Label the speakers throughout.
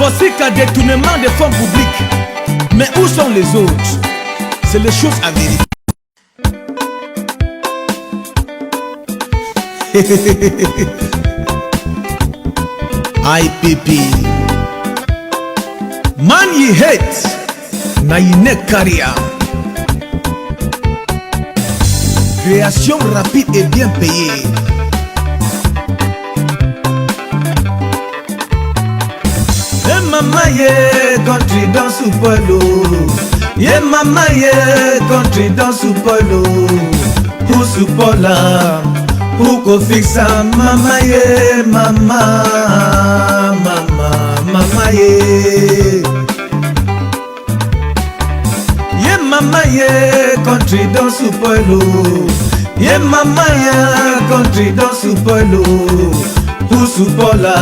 Speaker 1: Voici qu'un détournement des fonds publics. Mais où sont les autres? C'est les choses à vérifier. IPP man ye hate na ye ne carrière. Création rapide et bien payée. Ye mama ye country dans sous polo. Ye mama ye country dans sous polo. Ou sous pola. Uko fixa mama ye mama ye. Ye mama ye country dans sous polo. Ye mama ye country dans sous polo. Ou sous pola.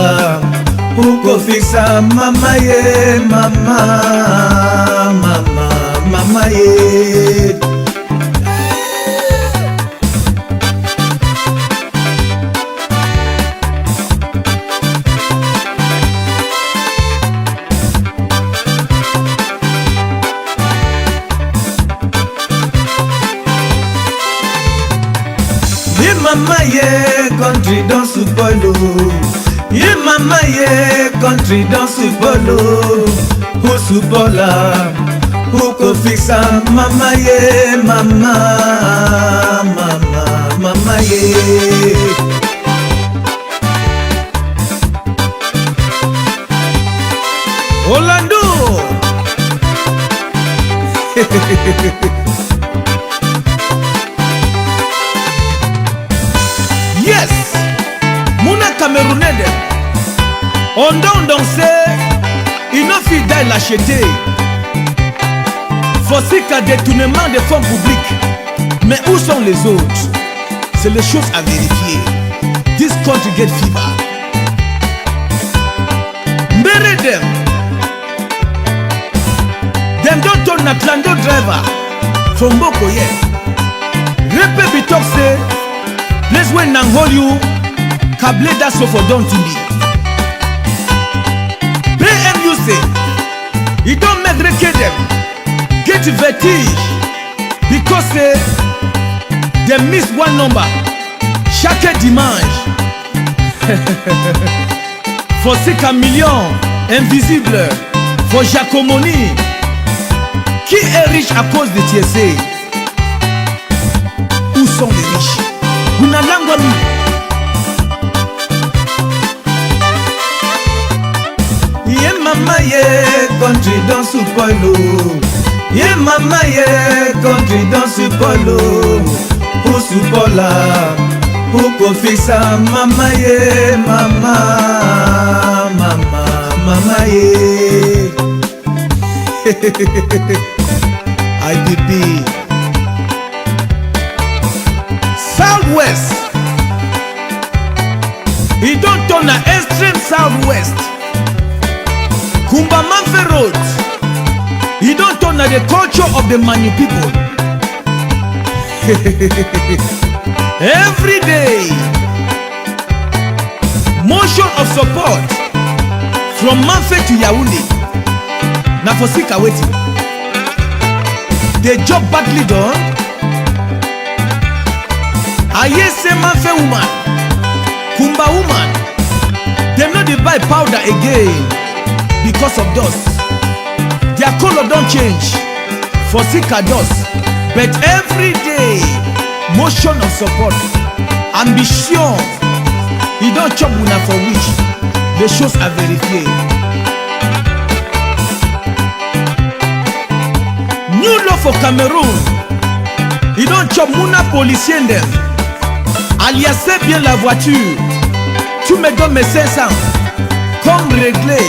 Speaker 1: Uko fixa mama ye mama ye. Ye mama ye country dans sous polo. Ye mama ye country dans sous polo. Ou sous pola. Uko fixa mama ye mama ye. Orlando. Yes, Mouna Camerounais. On danse, il n'a fait d'aller l'acheter. Voici qu'un détournement des fonds publics. Mais où sont les autres? C'est les choses à vérifier. This country get fever. Bury them. Them don't turn a Atlanta driver from Bokoye. Repe bitok say, place when nang hold you, kable that so for don't to me. PMU say, it don't make reke them get vertige because they miss one number chaque dimanche. For 5 millions invisible, for Jacomoni. Qui est riche à cause de TSA? Où sont les riches? Unalangwami. Ye mama ye country dans sous polo. Ye mama ye country dans sous polo. Ou sous pola. Ou ko fixa mama ye mama ye. IPP Southwest. He don't turn an extreme Southwest. Kumba Manfe Road. He don't turn the culture of the Manu people. Every day, motion of support from Manfe to Yaoundé. Na for sick waiting. The job badly done. I hear say Manfe woman, Kumba woman, them not dey buy powder again because of dust. Their color don't change for sick dust. But every day, motion of support, ambition. He don't chop una for which the shows are verified. New law for Cameroun. Ils don't chop mouna policier them. Aliasser bien la voiture. Tu me donnes mes 500 comme réglé.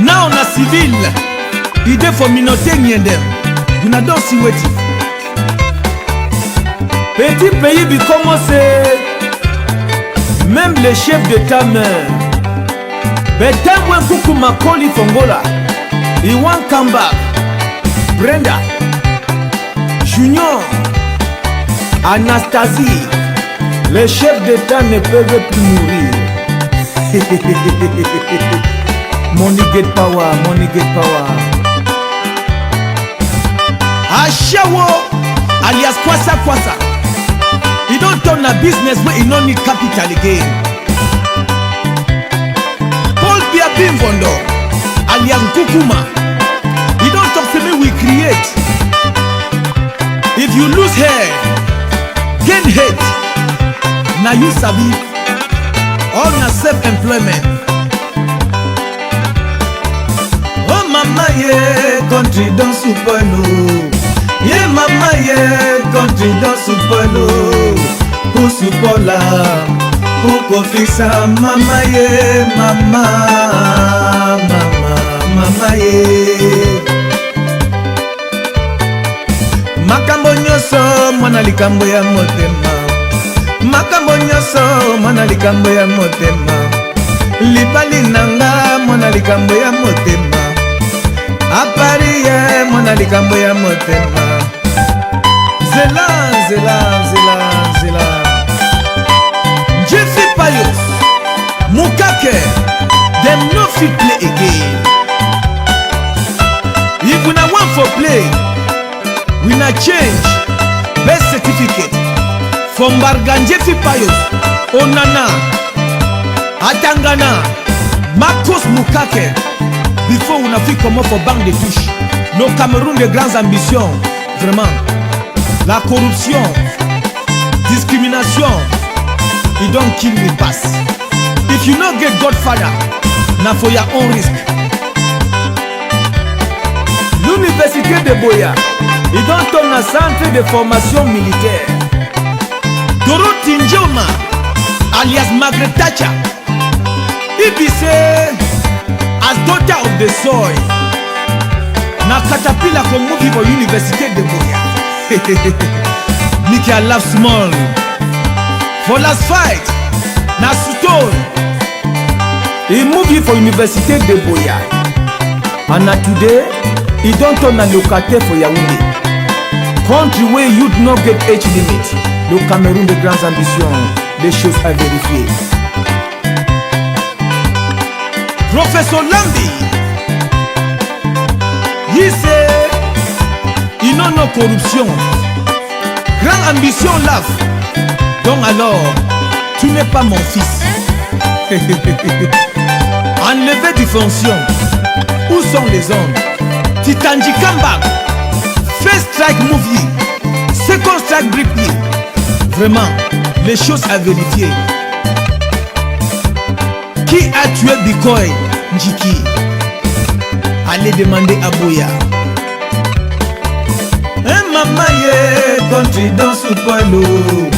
Speaker 1: Now on a civil. Idée for minoter niendem. You n'a don't see what. Petit pays bi commencé. Même les chefs d'état meurent. Betem when kuku makoli fongola. He won't come back. Brenda, Junior, Anastasie, les chefs d'État ne peuvent plus mourir. Money get power, money get power. Ashawo alias Kwasa Kwasa. He don't turn a business where he no need capital again. Paul Bia Bimvondo alias Kukuma. He don't talk to me, we create. If you lose hair, gain hate. Now you sabi. All na self-employment. Oh mama yeah, country don't super low. Yeah mama yeah, country don't super low. Who super la? Who go fix am? Mama yeah, mama, mama, mama yeah. Makambo nyoso mwana likambo ya motema. Makambo nyoso mwana likambo ya motema. Libali nanga mwana likambo ya motema. Apariye mwana likambo ya motema. Zela, zela, zela, zela. Jefi Payos Mukake, them no fit play again. If we na want for play, we na change birth certificate from Barganjefi Payos, Onana, Atangana, Marcos Mukake. Before on a fait comment for banque de touche. Le Cameroun de grandes ambitions. Vraiment. La corruption, discrimination, it don't kill me pass. If you not get Godfather, na for your own risk. L'université de Boya, it don't turn un centre de formation militaire. Dorothy Njoma, alias Margaret Thatcher, Ibise, as daughter of the soil. Na caterpillar for movie for Université de Boya. Nicky I love small. For last fight, na Sutton. He movie for Université de Boya. And na today, he don't turn a locataire for Yaoundé. Country where youth not get age limit. Le Cameroun de grandes ambitions, les choses à vérifier. Professeur Lambi, he say, il n'a no corruption. Grande ambition lave. Donc alors, tu n'es pas mon fils. Enlevé du fonction. Où sont les hommes? Titanji comeback. First strike movie. Second strike briefly. Vraiment, les choses à vérifier. Qui a tué Bikoy Njiki? Allez demander à Boya. Hey mama yeah, country don't super low.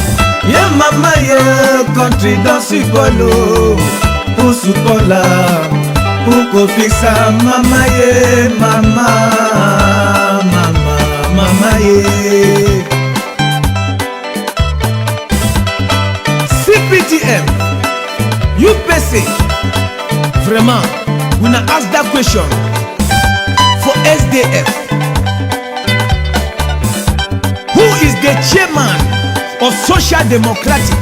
Speaker 1: Yeah mama yeah, country don't super low. Who super la? Who go fix am? Mama yeah, mama, mama, mama yeah. CPTM, UPC. Vraiment, we na ask that question for SDF. Who is the chairman of Social Democratic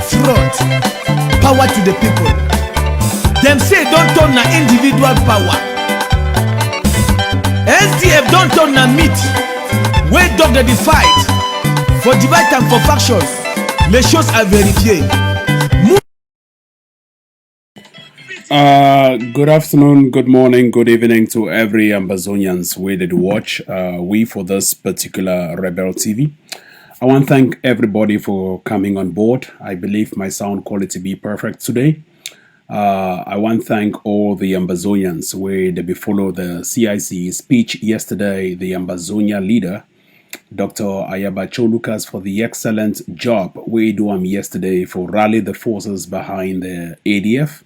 Speaker 1: Front? Power to the people. Them say don't turn na individual power. SDF don't turn na meat. Wait dog the fight for divide and for factions. Les choses à vérifier.
Speaker 2: Good afternoon, good morning, good evening to every Ambazonians waited to watch we for this particular Rebel TV. I want to thank everybody for coming on board. I believe my sound quality be perfect today. I want to thank all the Ambazonians where they follow the CIC speech yesterday, the Ambazonia leader, Dr. Ayabacho Lucas, for the excellent job we do yesterday for rally the forces behind the ADF.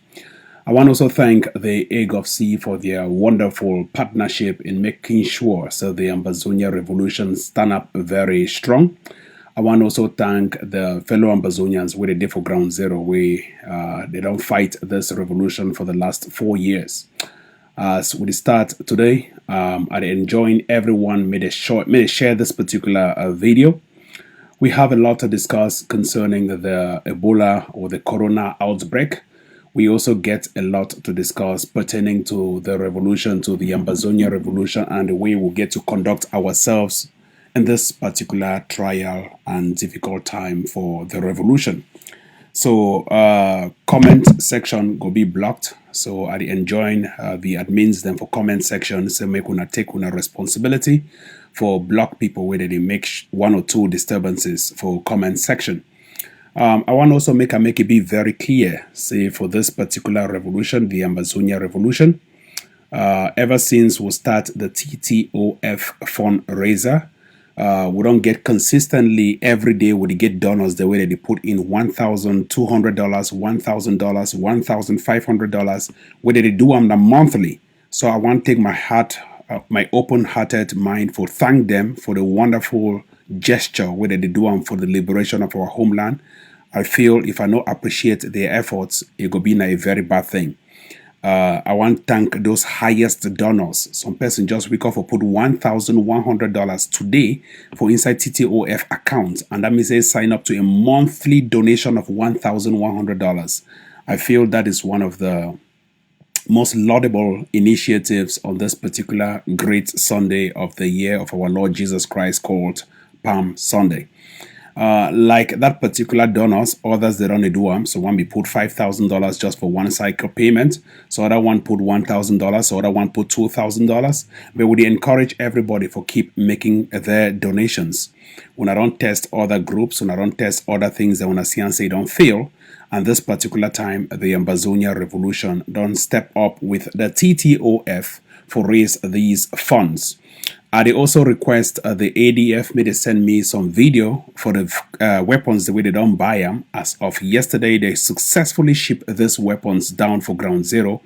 Speaker 2: I want to also thank the AGOFC for their wonderful partnership in making sure so the Ambazonia revolution stand up very strong. I want to also thank the fellow Ambazonians where they did for Ground Zero, where they don't fight this revolution for the last 4 years. As we start today, I enjoying everyone may share this particular video. We have a lot to discuss concerning the Ebola or the Corona outbreak. We also get a lot to discuss pertaining to the revolution, to the Ambazonia revolution, and the way we get to conduct ourselves in this particular trial and difficult time for the revolution. So comment section go be blocked. So I enjoin the admins then for comment section. So make una take una responsibility for block people where they make one or two disturbances for comment section. I want also make it be very clear, say for this particular revolution, the Ambazonia revolution, ever since we start the TTOF fundraiser, we don't get consistently every day we get donors the way that they put in $1,200, $1,000, $1,500, whether they do them monthly. So I want to take my open-hearted mind for thank them for the wonderful gesture whether they do them for the liberation of our homeland. I feel if I don't appreciate their efforts, it could be a very bad thing. I want to thank those highest donors. Some person just wake up or put $1,100 today for inside TTOF account, and that means they sign up to a monthly donation of $1,100. I feel that is one of the most laudable initiatives on this particular great Sunday of the year of our Lord Jesus Christ called Palm Sunday. Like that particular donors, others they don't do them. So one we put $5,000 just for one cycle payment. So other one put $1,000. So other one put $2,000. But we encourage everybody for keep making their donations. When I don't test other groups, when I don't test other things that when I see and say don't fail. And this particular time, the Ambazonia revolution don't step up with the TTOF for raise these funds. They also request the ADF may they send me some video for the weapons the way they don't buy them. As of yesterday, they successfully shipped these weapons down for ground zero.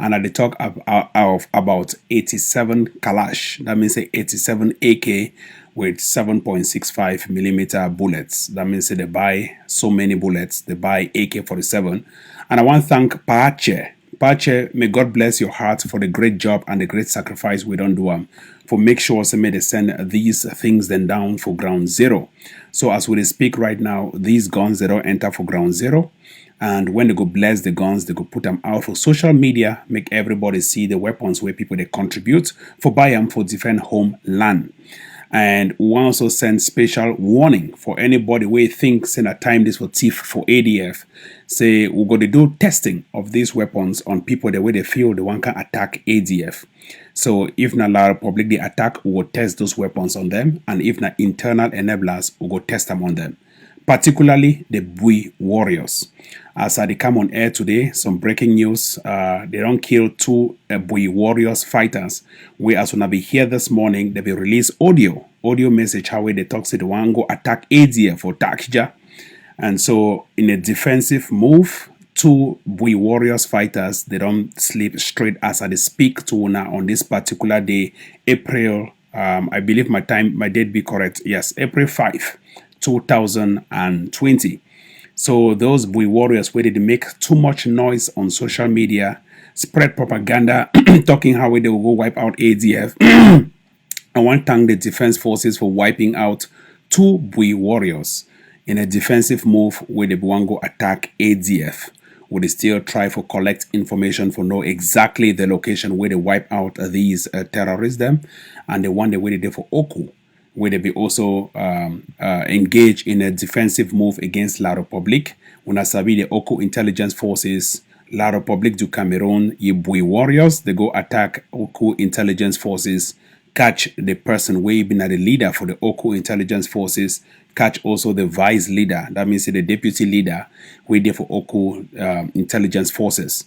Speaker 2: And they talk of about 87 Kalash. That means 87 AK with 7.65 millimeter bullets. That means they buy so many bullets. They buy AK-47. And I want to thank Pache. Pache, may God bless your heart for the great job and the great sacrifice we don't do for make sure so may they send these things then down for ground zero. So as we speak right now, these guns they don't enter for ground zero. And when they go bless the guns, they go put them out for social media, make everybody see the weapons where people they contribute for buy them for defend homeland. And we also send special warning for anybody who thinks in a time this for thief for ADF. Say we're going to do testing of these weapons on people the way they feel they want to attack ADF. So if not La Republic they attack, we will test those weapons on them. And if not internal enablers, we will test them on them. Particularly the Bui warriors. As they come on air today, some breaking news. They don't kill two Bui warriors fighters. We as when I be here this morning, they be release audio message how they talk to the one go attack ADF or Takja. And so in a defensive move, two Bui warriors fighters, they don't sleep straight as I speak to now on this particular day, April. I believe my date be correct. Yes, April 5. 2020. So those Bui warriors where they make too much noise on social media, spread propaganda, talking how they will go wipe out ADF. I want to thank the defense forces for wiping out two Bui warriors in a defensive move where they want to go attack ADF. Would they still try for collect information for know exactly the location where they wipe out these terrorists them, and the one they waited there for Oku, where they be also engaged in a defensive move against La Republique. When I sabi the Oku intelligence forces, La Republique du Cameroun, Bui warriors, they go attack Oku intelligence forces, catch the person way been the leader for the Oku intelligence forces, catch also the vice leader, that means the deputy leader, way there for Oku intelligence forces.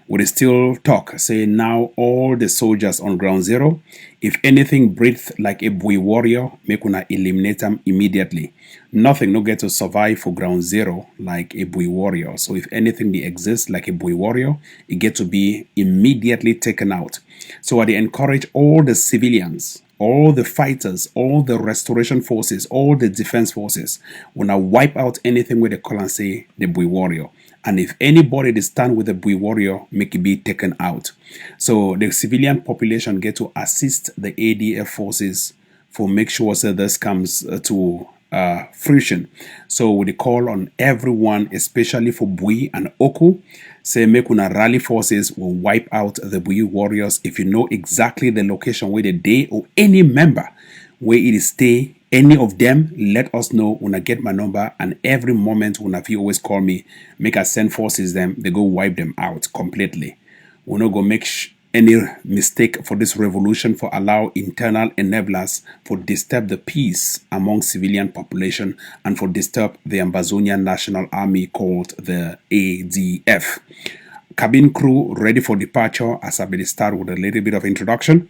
Speaker 2: Would still talk, say now all the soldiers on ground zero, if anything breathe like a Bui warrior, make una eliminate them immediately. Nothing no get to survive for ground zero like a Bui warrior. So if anything they exist like a Bui warrior, it get to be immediately taken out. So I encourage all the civilians, all the fighters, all the restoration forces, all the defense forces, when I wipe out anything with the call and say the Bui warrior. And if anybody they stand with the Bui warrior, make it be taken out. So the civilian population get to assist the ADF forces for make sure that this comes to fruition. So we call on everyone, especially for Bui and Oku, say make una rally forces will wipe out the Buyu warriors. If you know exactly the location where they or any member where it is stay, any of them, let us know. Una get my number, and every moment una you always call me, make us send forces them, they go wipe them out completely. We not go make any mistake for this revolution for allow internal enablers for disturb the peace among civilian population and for disturb the Ambazonian National Army called the ADF. Cabin crew ready for departure. As I will start with a little bit of introduction.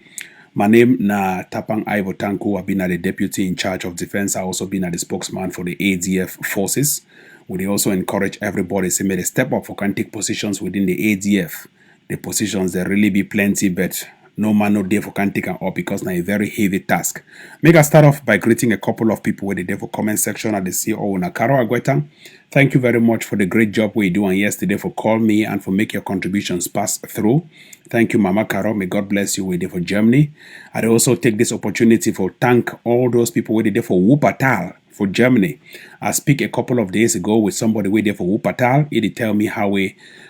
Speaker 2: My name na Tapang Ivo Tanku. I've been the deputy in charge of defense. I also been the spokesman for the ADF forces. We also encourage everybody to make a step up for can take positions within the ADF. The positions there really be plenty, but no man no day for can take them up because now a very heavy task. Make us start off by greeting a couple of people with the day for comment section at the CEO Nakaro Agweta. Thank you very much for the great job we do on yesterday for call me and for make your contributions pass through. Thank you, Mama Caro. May God bless you. We did for Germany. I'd also take this opportunity for thank all those people we did for Wuppertal for Germany. I speak a couple of days ago with somebody we did for Wuppertal. He did tell me how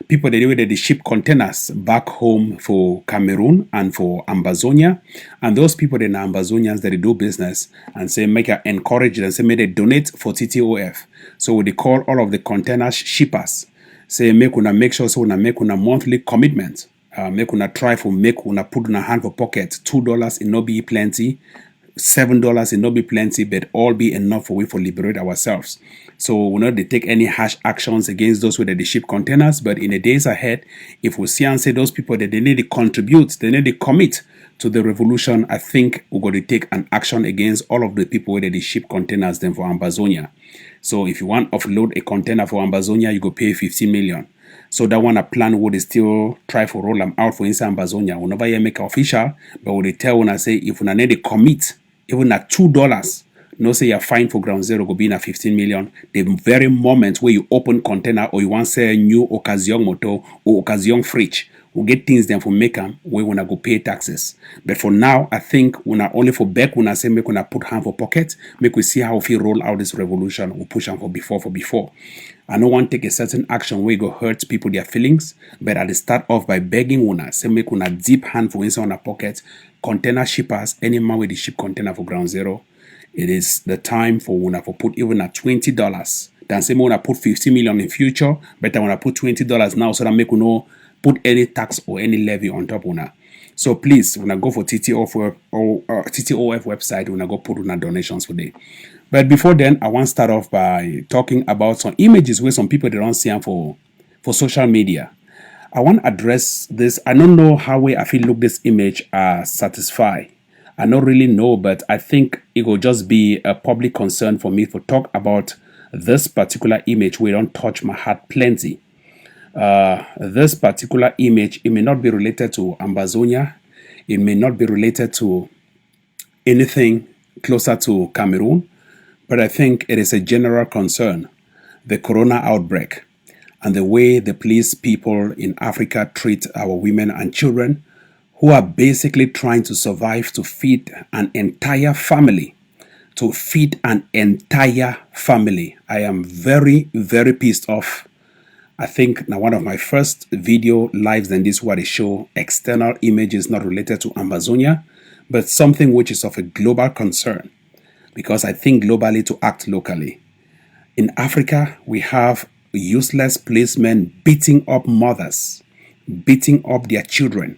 Speaker 2: people they ship containers back home for Cameroon and for Ambazonia. And those people in Ambazonians that they do business and say make a encourage them, say may they donate for TTOF. So they call all of the container shippers. Say make una make sure so una make una monthly commitment. Make una try for make una put una hand for pocket. $2 it no be plenty. $7 it no be plenty, but all be enough for we for liberate ourselves. So we not they take any harsh actions against those who they ship containers, but in the days ahead, if we see and say those people that they need to contribute, they need to commit to the revolution, I think we're going to take an action against all of the people where they ship containers then for Ambazonia. So if you want to offload a container for Ambazonia, you go pay 15 million. So that one a plan would still try for roll them out for inside Ambazonia. We never make it official, but we tell when I say if we need to commit even at $2, no say you're fine for ground zero go be in a 15 million. The very moment where you open container or you want to say a new occasion motor or occasion fridge, we get things then for make them we wanna go pay taxes. But for now, I think we only for back when I say make we put hand for pocket, make we see how we roll out this revolution. We push them for before. I don't want to take a certain action where you go hurt people their feelings, but at the start off by begging una, say make una deep hand for inside on a pocket, container shippers, any man with the ship container for ground zero. It is the time for una for put even at $20. Then say una put 50 million in future, but I wanna put $20 now so that make una put any tax or any levy on top una. So please, when I go for TTOF website, when I go put una donations for day. But before then, I want to start off by talking about some images where some people they don't see them for social media. I want to address this. I don't know how way I feel look this image satisfy. I don't really know, but I think it will just be a public concern for me to talk about this particular image where it don't touch my heart plenty. This particular image, it may not be related to Ambazonia. It may not be related to anything closer to Cameroon, but I think it is a general concern. The corona outbreak and the way the police people in Africa treat our women and children who are basically trying to survive to feed an entire family. I am very, very pissed off. I think now one of my first video lives than this where they show external images not related to Ambazonia, but something which is of a global concern because I think globally to act locally. In Africa, we have useless policemen beating up mothers, beating up their children,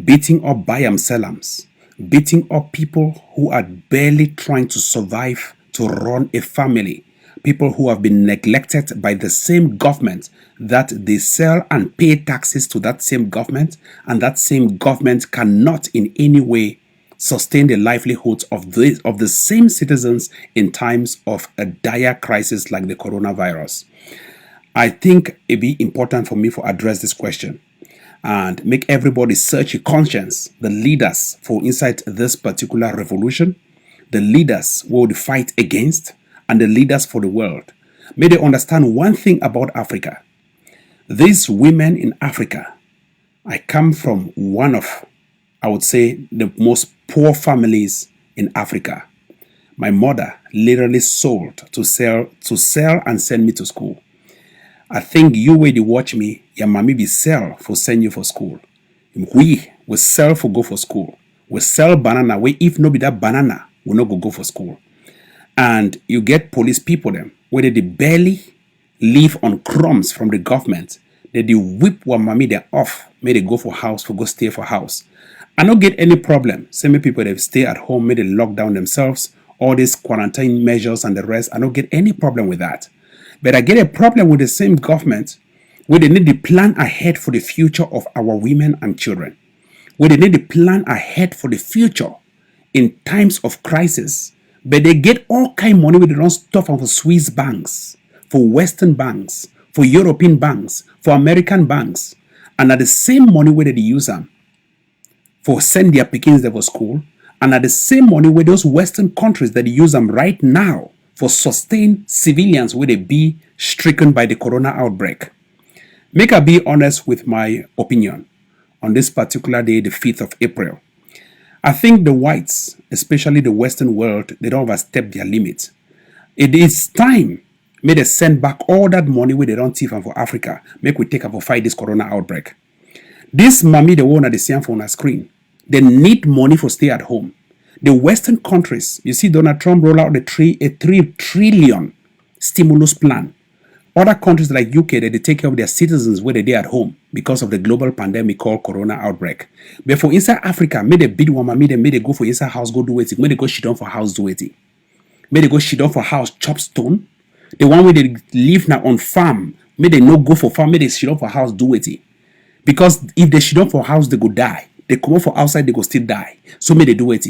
Speaker 2: beating up bayam-selams, beating up people who are barely trying to survive to run a family, people who have been neglected by the same government that they sell and pay taxes to that same government, and that same government cannot in any way sustain the livelihoods of the same citizens in times of a dire crisis like the coronavirus. I think it be important for me to address this question and make everybody search your conscience, the leaders for inside this particular revolution, the leaders who would fight against, and the leaders for the world. May they understand one thing about Africa. These women in Africa, I come from one of, I would say, the most poor families in Africa. My mother literally sold to sell and send me to school. I think you where they watch me, your mommy be sell for send you for school. We will sell for go for school. We sell banana. We if no be that banana, we not go for school. And you get police people them where they barely live on crumbs from the government. They whip one mommy they off, may they go for house for go stay for house. I don't get any problem. Same people they stay at home, may they lock down themselves, all these quarantine measures and the rest. I don't get any problem with that. But I get a problem with the same government where they need to plan ahead for the future of our women and children. Where they need to plan ahead for the future in times of crisis. But they get all kind of money where they don't stuff on for Swiss banks, for Western banks, for European banks, for American banks. And at the same money where they use them for send their pickings there for school. And at the same money where those Western countries that use them right now for sustain civilians where they be stricken by the corona outbreak. Make I be honest with my opinion on this particular day, the 5th of April. I think the whites, especially the Western world, they don't overstep their limits. It is time may they send back all that money where they don't thief for Africa. Make we take up for fight this corona outbreak. This mommy, the one at the same phone on screen, they need money for stay at home. The Western countries, you see Donald Trump roll out a 3 trillion stimulus plan. Other countries like UK, they take care of their citizens where they at home because of the global pandemic called corona outbreak. But for inside Africa, may they bid one, may they go for inside house, go do it. May they go shit on for house, do it. May they go shit on for house, chop stone. The one where they live now on farm, may they not go for farm, may they shit on for house, do it. Because if they shit on for house, they go die. They come out for outside, they go still die. So may they do it.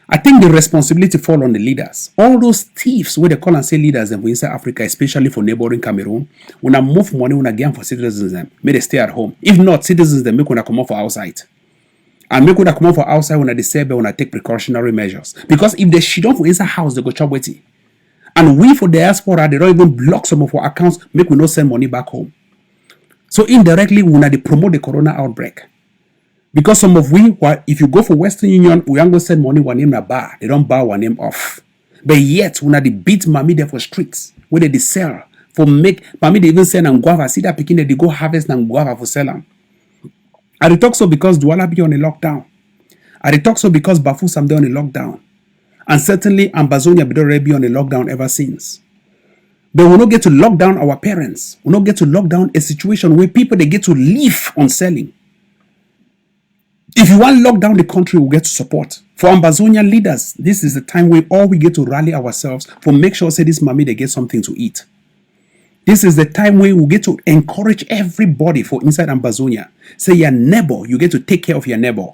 Speaker 2: I think the responsibility fall on the leaders. All those thieves where they call and say leaders in inside Africa, especially for neighboring Cameroon, when I move money, when I get for citizens, them may they stay at home. If not, citizens they make when I come out for outside. And make when I come out for outside when I disable when I take precautionary measures. Because if they shit on for inside house, they go chop wetty. And we for diaspora, they don't even block some of our accounts, make we not send money back home. So indirectly, when they promote the corona outbreak. Because some of we, if you go for Western Union, we ain't going to send money one name na bar. They don't bar one name off. But yet, when they beat mommy there for streets, where they sell, for make, mommy they even send and guava, see that picking they go harvest and guava for sell them. I talk so because Douala be on a lockdown. I talk so because Bafoussam on a lockdown. And certainly Ambazonia be on a lockdown ever since. But we not get to lock down our parents. We not get to lock down a situation where people they get to live on selling. If you want to lock down the country, we'll get to support. For Ambazonia leaders, this is the time where all we get to rally ourselves for make sure say this mommy they get something to eat. This is the time where we get to encourage everybody for inside Ambazonia. Say your neighbor, you get to take care of your neighbor.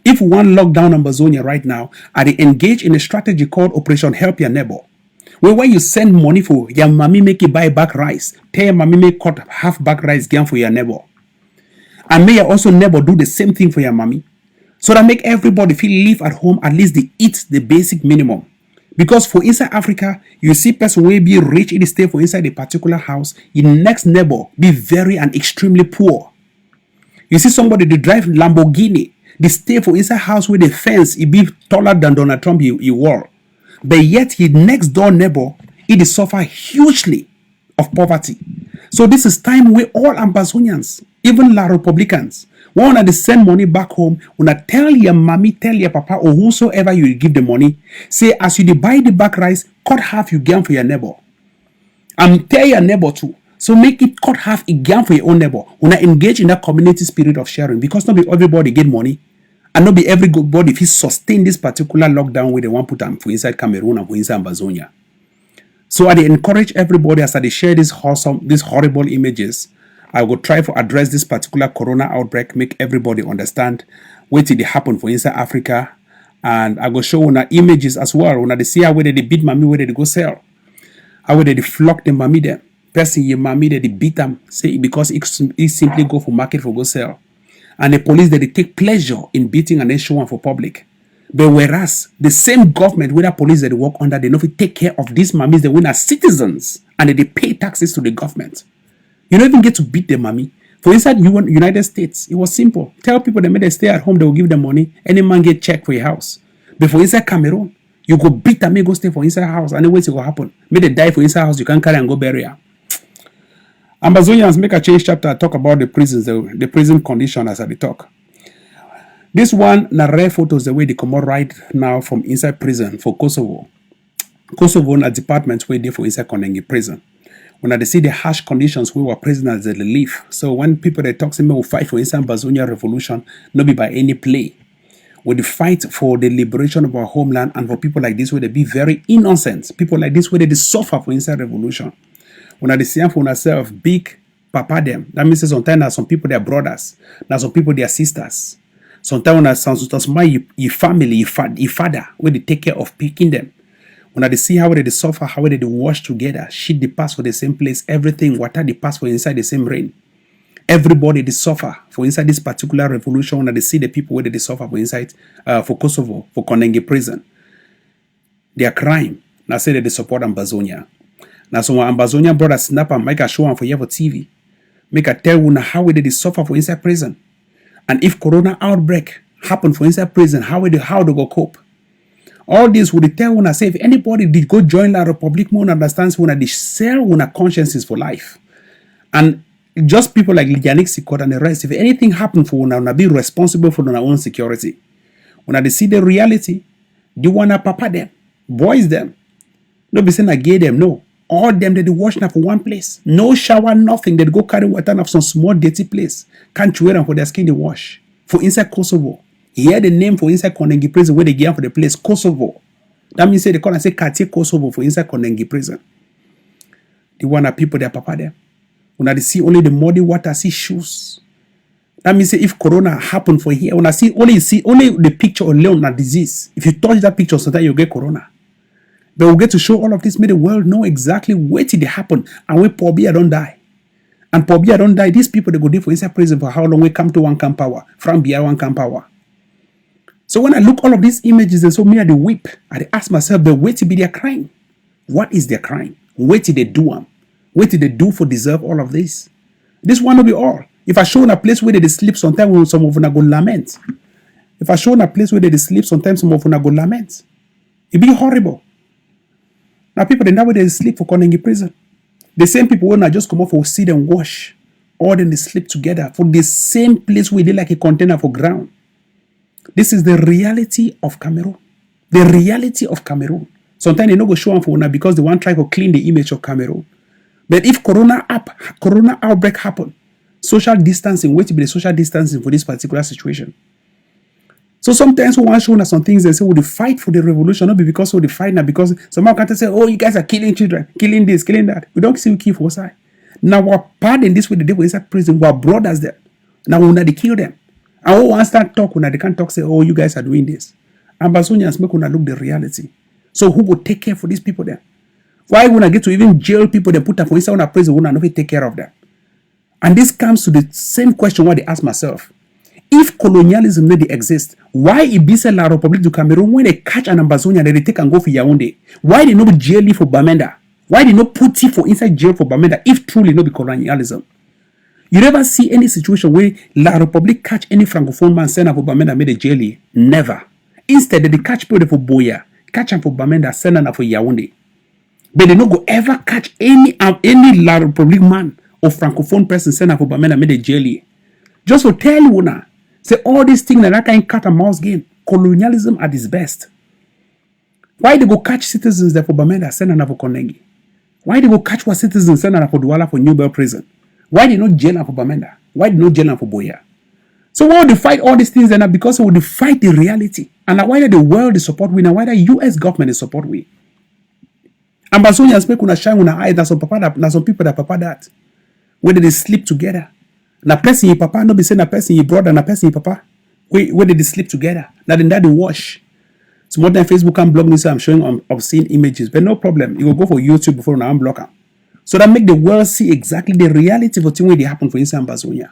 Speaker 2: If we want to lock down Ambazonia right now, are they engage in a strategy called Operation Help Your Neighbor? Where when you send money for your mommy make you buy back rice, tell your mommy make cut half back rice again for your neighbor. And may your also neighbor do the same thing for your mommy. So that make everybody feel live at home, at least they eat the basic minimum. Because for inside Africa, you see person will be rich in the stay for inside a particular house, your next neighbor be very and extremely poor. You see somebody they drive Lamborghini, they stay for inside house where the fence it be taller than Donald Trump he wore. But yet his next door neighbor, it is suffer hugely of poverty. So this is time where all Ambazonians, even La Republicans, want to send money back home, when I tell your mommy, tell your papa, or whosoever you give the money, say as you buy the back rice, cut half you gain for your neighbor. And tell your neighbor too. So make it cut half again for your own neighbor. When I engage in that community spirit of sharing, because not be everybody get money, and not be everybody if he sustain this particular lockdown where they want to put them for inside Cameroon and for inside Ambazonia. So I encourage everybody as I share these horrible images. I will try to address this particular corona outbreak, make everybody understand what did happen for inside Africa, and I will show una images as well. When they see how where they beat mommy, where they go sell, how where they flock the mommy them. Person your mommy they beat them, say because it simply go for market for go sell, and the police they take pleasure in beating and then show one for public. But whereas the same government where the police that they work under, they know to take care of these mummies, they win as citizens and they pay taxes to the government. You don't even get to beat the mommy. For inside United States, it was simple. Tell people they may they stay at home, they will give them money. Any man get check for your house. But for inside Cameroon, you go beat them, go stay for inside house, and the way it will happen. May they die for inside house, you can carry and go bury her. Ambazonians make a change chapter talk about the prisons, the prison condition as I talk. This one na rare photos the way they come out right now from inside prison for Kosovo. Kosovo na department where they for inside Konengi prison. When they see the harsh conditions we were prisoners they live. So when people they talk to me will fight for inside Ambazonia revolution, not be by any play. When they fight for the liberation of our homeland and for people like this where they be very innocent. People like this where they suffer for inside revolution. When they see for themselves big papa them. That means sometimes now some people they are brothers. Now some people they are sisters. Sometimes when your family, your father, where they take care of picking them. When they see how they suffer, how they wash together, shit they pass for the same place, everything, water they pass for inside the same rain. Everybody they suffer for inside this particular revolution. When they see the people where they suffer for inside, for Kosovo, for Konenge prison. Their crime. Now say that they support Ambazonia. Now some Ambazonian brothers snap and make a show on for you for TV. Make a tell you how they suffer for inside prison. And if corona outbreak happen for inside prison, how they go cope? All this would tell when I say if anybody did go join La Republic, one understands when they sell when consciences for life. And just people like Yannick Sikot and the rest, if anything happen for one, be responsible for their own security. When they see the reality, they wanna papa them, boys them. No be saying I gay them, no. All them they wash now for one place. No shower, nothing. They go carry water now from some small dirty place. Can't wear them for their skin they wash. For inside Kosovo. Here the name for inside Konengi prison where they get for the place Kosovo. That means they call and say Katie Kosovo for inside Konengi prison. The one that people there papa there. When they see only the muddy water, see shoes. That means say if corona happen for here, when I see only the picture of Leon disease. If you touch that picture, sometimes you get corona. But we'll get to show all of this, make the world know exactly where did it happen and where Pobia don't die. And Pobia don't die, these people they go there for inside prison for how long we come to one camp power, from Bia one camp power. So when I look all of these images and so me I they weep, I they ask myself, the way to be their crime. What is their crime? Where did they do them? What did they do for deserve all of this? This one will be all. If I show in a place where they sleep, sometimes some of them go lament. If I show in a place where they sleep, sometimes some of them go lament. It'd be horrible. Now people they now they sleep for Konengi prison. The same people when I just come off for sit and wash, all then they sleep together for the same place where they like a container for ground. This is the reality of Cameroon. The reality of Cameroon. Sometimes they no go show them for una because they want to try to clean the image of Cameroon. But if corona outbreak happen, social distancing, wait to be the social distancing for this particular situation. So sometimes we want to show us some things and say, we fight for the revolution, not because we fight now, because someone can't say, oh, you guys are killing children, killing this, killing that. We don't see we kill for side. Now we're pardon this with the devil inside prison, we're brothers there. Now we they kill them. And we want to start talk when they can't talk, say, oh, you guys are doing this. Ambazonians make una look the reality. So who will take care for these people there? Why would I get to even jail people they put them for inside una prison when I never take care of them? And this comes to the same question what they ask myself. If colonialism really exists, why it be say La Republic du Cameroon when they catch an Ambazonian they take and go for Yaoundé? Why they not jail for Bamenda? Why they not put it for inside jail for Bamenda if truly not be colonialism? You never see any situation where La Republic catch any francophone man send for Bamenda made a jail? Never. Instead they catch people for Boya, catch them for Bamenda, send them for Yaoundé. But they not go ever catch any La Republic man or francophone person send them for Bamenda made a jail. Just to tell you now. Say all these things that kind of cat and mouse game. Colonialism at its best. Why they go catch citizens there for Bamenda, send them for Konengi? Why they go catch what citizens send them for Douala for Newbell prison? Why they not jail them for Bamenda? Why they not jail them for Boya? So why would they fight all these things then? Because they would fight the reality. And why the world is support we, and why the US government is support we. Ambazonians make una shine una eye. There's some people that papa that. Whether they sleep together. Na person your papa, no be say na person your brother, na person your papa. Where did they sleep together? Now then that they wash. So more than Facebook can block me, so I'm showing obscene images. But no problem. You will go for YouTube before now unblock them. So that make the world see exactly the reality of the thing where they happen for inside Ambazonia.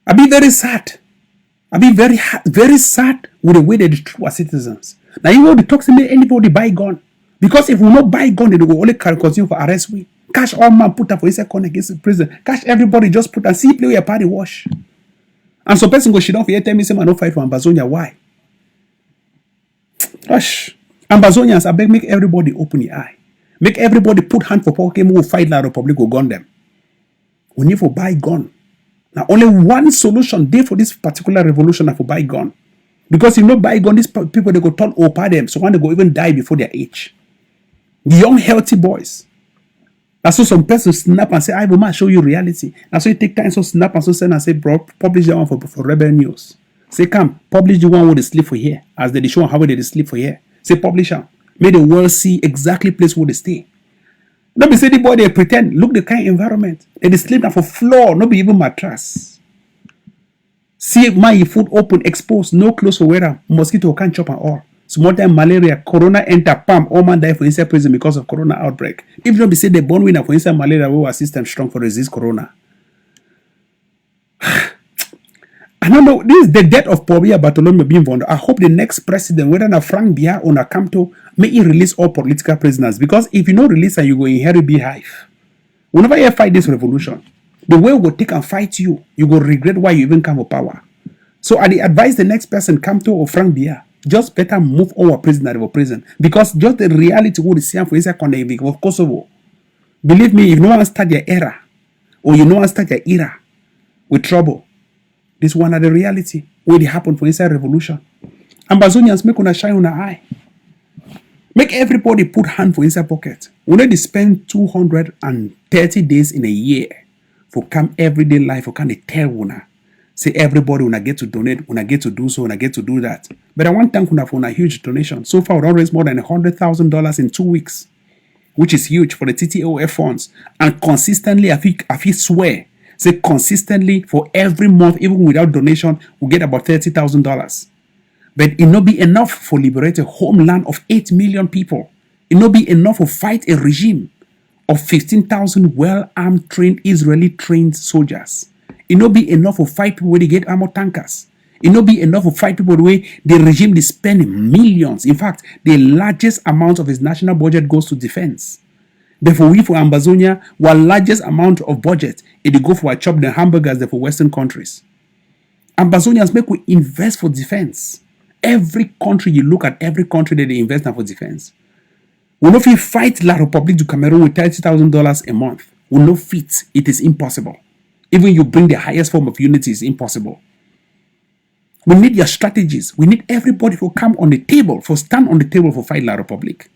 Speaker 2: I be very sad. I be very sad with the way they treat our citizens. Now you want to talk to me anybody buy gun. Because if we not buy gun, they will only continue for arrest we. Cash all man put up for inside corner against the prison. Cash everybody just put and see play your party wash. And some person go shit off here tell me say man no fight for Ambazonia. Why? Gosh. Ambazonians, I beg make everybody open your eye. Make everybody put hand for pocket, we will fight La Republic, will gun them. We need to buy gun. Now, only one solution there for this particular revolution is for buy gun. Because if you not buy gun, these people, they go turn over them. So one, they go even die before their age. The young, healthy boys. That's so some person snap and say, I will show you reality. That's so you take time, so snap and so send and say, bro, publish that one for Rebel News. Say, come, publish the one where they sleep for here. As they show how they sleep for here. Say, publish them. Make the world see exactly place where they stay. Don't be say the boy they pretend. Look the kind of environment. They sleep now for floor, not be even mattress. See my food open, exposed, no clothes for wearer. Mosquito can't chop at all. Small time malaria, corona enter, pam, all man die for inside prison because of corona outbreak. If don't be say the born winner for inside malaria, we our system strong for resist corona. I don't know. This is the death of Pobia Bartolome Bimbondo. I hope the next president, whether na Frank Biya or na Kamto, may he release all political prisoners. Because if you don't release and you go inherit beehive. Whenever you fight this revolution, the way we will take and fight you, you will regret why you even come for power. So I advise the next person, Kamto or Frank Biya, just better move our prisoner to prison. Because just the reality what is here for inside Konevik of Kosovo. Believe me, if no one start your era, or you no one start your era with trouble, this one are the reality. What happen for inside revolution. Ambazonians make una shine on our eye. Make everybody put hand for inside pocket. We need to spend 230 days in a year for come everyday life for kind of tell una. Say everybody una get to donate, una get to do so, una get to do that. But I want to thank una for a huge donation. So far, we don't raise more than $100,000 in 2 weeks, which is huge for the TTOF funds. And consistently, I feel swear. Say consistently for every month, even without donation, we get about $30,000. But it not be enough for liberate a homeland of 8 million people. It not be enough to fight a regime of 15,000 well-armed, Israeli trained soldiers. It not be enough to fight people where they get armor tankers. It not be enough to fight people where the regime is spending millions. In fact, the largest amount of its national budget goes to defense. Therefore, we for Ambazonia, our largest amount of budget, it go for a chop the hamburgers there for Western countries. Ambazonians make we invest for defense. Every country you look at, every country that they invest now for defense. We no fit fight La Republique du Cameroun with $30,000 a month. We no fit. It is impossible. Even you bring the highest form of unity is impossible. We need your strategies. We need everybody to come on the table, for stand on the table for fight La Republique.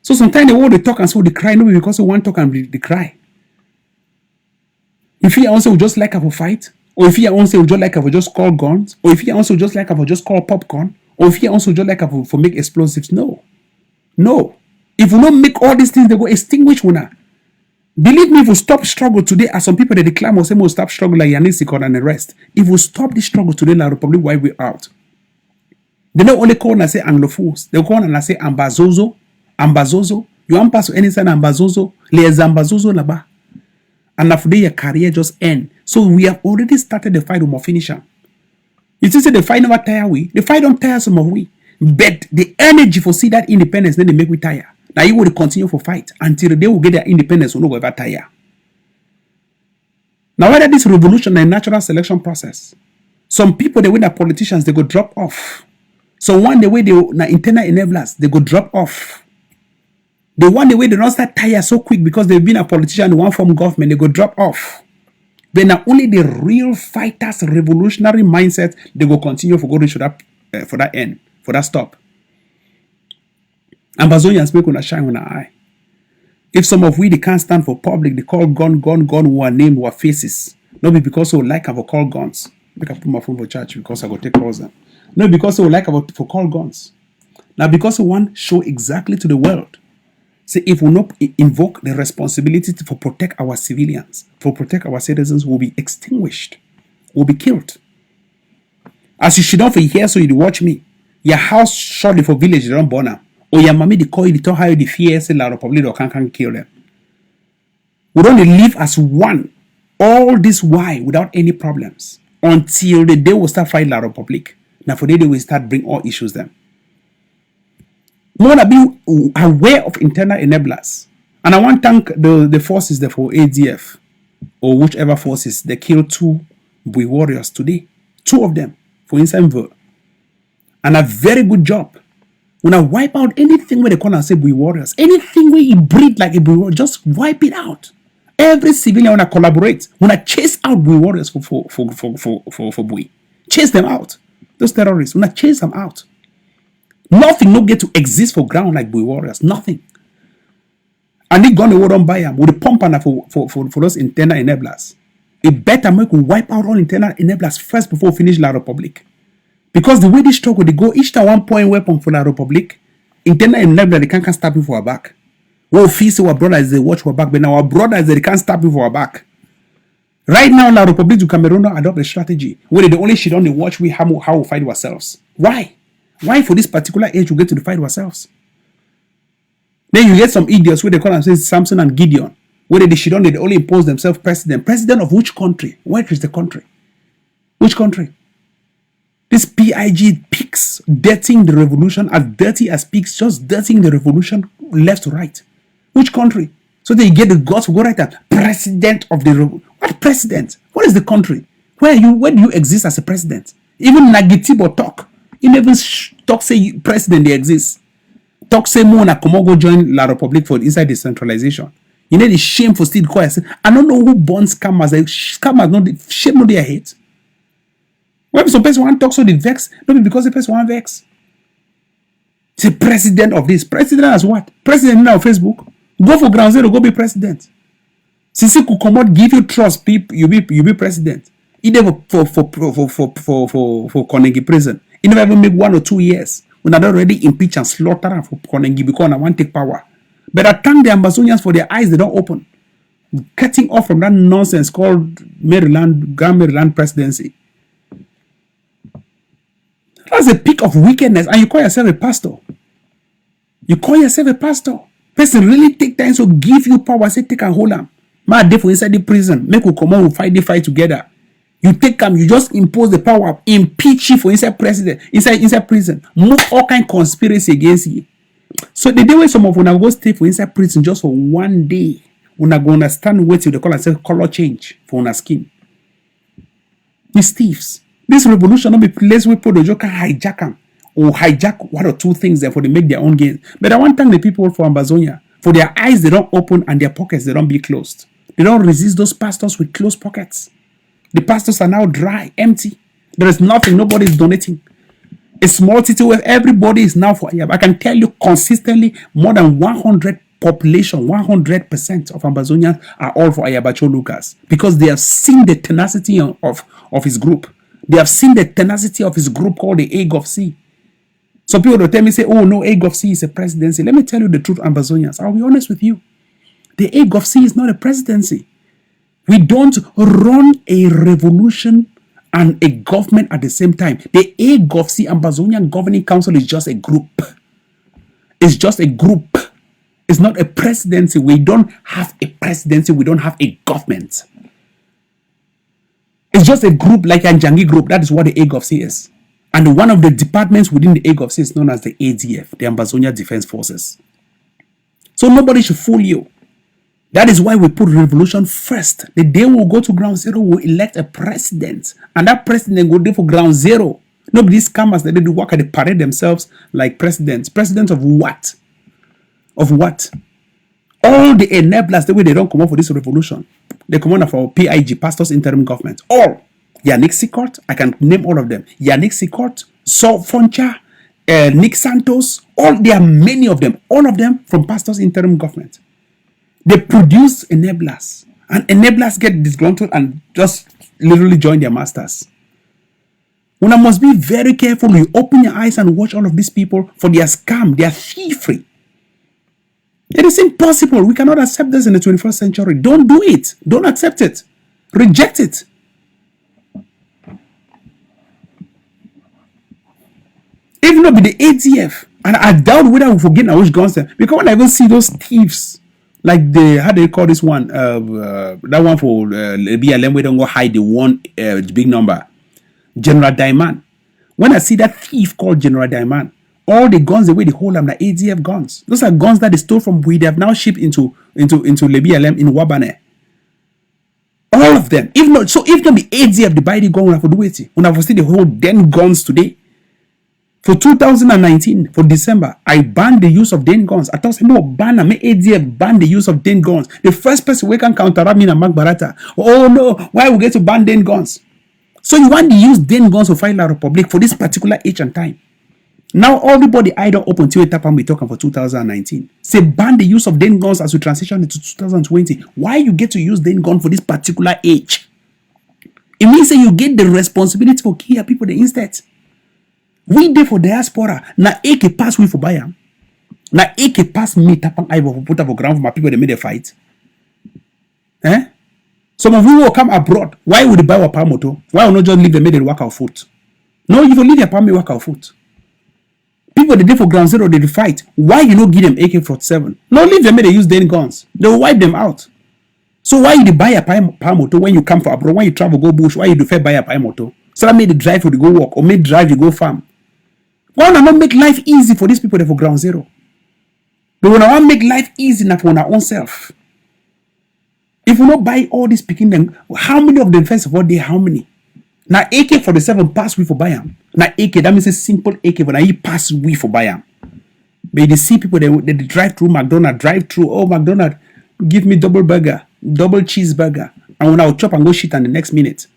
Speaker 2: So sometimes they want to talk and so they cry, no, because they want to talk and they cry. If you also just like have a fight, or if you also just like have a just call guns, or if you also just like have a just call popcorn, or if you also just like have for make explosives, no. No. If we don't make all these things, they go extinguish one. Believe me, if we stop struggle today, as some people they declare say we'll stop struggle like Yanis Sikon and the rest. If we stop this struggle today, La Republic, why we out? They don't only call and say Anglophones, they call and say Ambazozo. Ambazozo, you want pass any sign Ambazozo, les Ambazozo là-bas. And after your career just end. So we have already started the fight, we must finish them. You see, the fight never tire we. The fight don't tire some of we. But the energy for see that independence, then they make we tire. Now you will continue for fight until they will get their independence, we no go ever tire. Now whether this revolution and natural selection process, some people they win the politicians, they go drop off. So one the way they na internal enablers, they go drop off. The one the way they don't start tire so quick because they've been a politician in one form government, they go drop off. But now only the real fighters, revolutionary mindset, they go continue for go reach for that end, for that stop. Ambazonians make una shine on our eye. If some of we they can't stand for public, they call gun, who are named, who are faces. Not be because we like have a call guns. Make I put my phone for charge because I go take calls them. Not because we like have for call guns. Now because we want show exactly to the world. Say if we not invoke the responsibility for protect our civilians, for protect our citizens, will be extinguished, will be killed. As you should not hear, so you watch me. Your house shortly for village, they don't burn them. Or your mommy, they call you, they tell how you fear, say La Republic, or can't kill them. We don't live as one, all this while without any problems, until the day we start fighting La Republic. Now for the day we start bring all issues them. We want to be aware of internal enablers. And I want to thank the forces there for ADF or whichever forces they killed 2 Bui warriors today. 2 of them for Insenville. And a very good job. Una wipe out anything where they call and say we warriors. Anything where you breathe like a warrior, just wipe it out. Every civilian wanna collaborate, wanna chase out we warriors for Bui. Chase them out. Those terrorists, wanna chase them out. Nothing no get to exist for ground like Bui warriors. Nothing. And they gonna go on by them with the pump and for those internal enablers. It better make we wipe out all internal enablers first before we finish La Republic. Because the way they struggle, they go each to 1 point weapon for La Republic. Internal enabler, they can't stab you for our back. We feel say our brothers they watch our back, but now our brothers they can't stab you for our back. Right now, La Republic to Cameroon adopt a strategy where they only shit on the watch we how we fight ourselves. Why? Why for this particular age we get to fight ourselves? Then you get some idiots where they call and say Samson and Gideon. Where they shit on they only impose themselves president. President of which country? Where is the country? Which country? This PIG picks dirtying the revolution as dirty as pigs, just dirtying the revolution left to right. Which country? So they get the guts to go right at president of the what president? What is the country? Where do you exist as a president? Even Nagitibo talk. He never talk say president they exist. Talk say more na Komogo join La Republic for inside decentralization. You know the shame for still call. I don't know who born scammers. Scammers not the shame not their hate. When some person want to talk so they vex, not because the person want vex. Say president of this. President as what? President now Facebook. Go for ground zero, go be president. Sisi could come out, give you trust, people, you be president. He never for Carnegie prison. He never even make 1 or 2 years. When I already impeach and slaughter him for Carnegie because I want to take power. But I thank the Ambazonians for their eyes, they don't open. Cutting off from that nonsense called Grand Maryland presidency. That's a peak of wickedness, and you call yourself a pastor. You call yourself a pastor. Person really take time to give you power, say take and hold them. My day for inside the prison, make you come out and fight the fight together. You take them, you just impose the power, impeach you for inside president, inside prison, move all kind of conspiracy against you. So the day when some of you go stay for inside prison just for 1 day, when I go understand what they call and say color change for our skin. These thieves. This revolution not be place where people just can hijack them or hijack 1 or 2 things there for they make their own gain. But I want to thank the people for Ambazonia for their eyes they don't open and their pockets they don't be closed. They don't resist those pastors with closed pockets. The pastors are now dry, empty. There is nothing. Nobody is donating. A small city where everybody is now for Ayaba. I can tell you consistently more than 100 population, 100% of Ambazonians are all for Ayabacho Lucas because they have seen the tenacity of his group. They have seen the tenacity of his group called the AGOF-C. Some people will tell me, say, oh no, AGOF-C is a presidency. Let me tell you the truth, Ambazonians. I'll be honest with you. The AGOF-C is not a presidency. We don't run a revolution and a government at the same time. The AGOF-C, Ambazonian Governing Council, is just a group. It's just a group. It's not a presidency. We don't have a presidency. We don't have a government. It's just a group like a Njangi group. That is what the AGOF-C is. And one of the departments within the AGOF-C is known as the ADF, the Ambazonia Defense Forces. So nobody should fool you. That is why we put revolution first. The day we'll go to ground zero, we'll elect a president. And that president will do for ground zero. Nobody scammers that they do work at the parade themselves like presidents. Presidents of what? Of what? All the enablers, the way they don't come up for this revolution. They come on for PIG, Pastors Interim Government. All. Yannick Sikort, I can name all of them. Yannick Sikort, Saul Foncha, Nick Santos, there are many of them. All of them from Pastors Interim Government. They produce enablers. And enablers get disgruntled and just literally join their masters. One must be very careful. You open your eyes and watch all of these people for their scam, their thievery. It is impossible. We cannot accept this in the 21st century. Don't do it. Don't accept it. Reject it. Even though be the ATF, and I doubt whether we forget which guns them. Because when I even see those thieves, like how do you call this one? That one for BLM, we don't go hide the one big number. General Diamond. When I see that thief called General Diamond, all the guns the way they hold them are ADF guns. Those are guns that they stole from we have now shipped into BLM in Wabane. All of them. If not the ADF, the buy the gun, we have to do it. We have to see the whole 10 guns today. For 2019, for December, I banned the use of den guns. I thought, no, ban me ADF, ban the use of den guns. The first person we can counteract me and Mark Barata. Oh no, why we get to ban den guns? So you want to use den guns to fight our republic for this particular age and time. Now everybody either open to it up and we talking for 2019. Say ban the use of den guns as we transition into 2020. Why you get to use den gun for this particular age? It means that you get the responsibility for kill people the instead. We there for diaspora. Na AK pass we for buy am. Na AK pass me tapang I for put up for ground for my people they made a fight. Some of you will come abroad. Why would they buy a palm motor? Why will not just leave them made it work out foot? No, you will leave your palm work out foot. People they for ground zero they fight. Why you not give them AK-47? No, leave them made they use their guns. They will wipe them out. So why you buy a palm motor when you come for abroad? When you travel go bush? Why you do fair buy a palm motor? So that made the drive for the go walk or made drive you go farm. Why not make life easy for these people that for ground zero? But when I want make life easy enough for our own self. If we not buy all these picking them, how many of them first of all they how many? Now AK-47 pass we for buy them. Now AK that means a simple AK but now he pass we for buy them. But they see people they drive through McDonald's, drive through McDonald's, give me double burger, double cheeseburger, and when I chop and go shit on the next minute.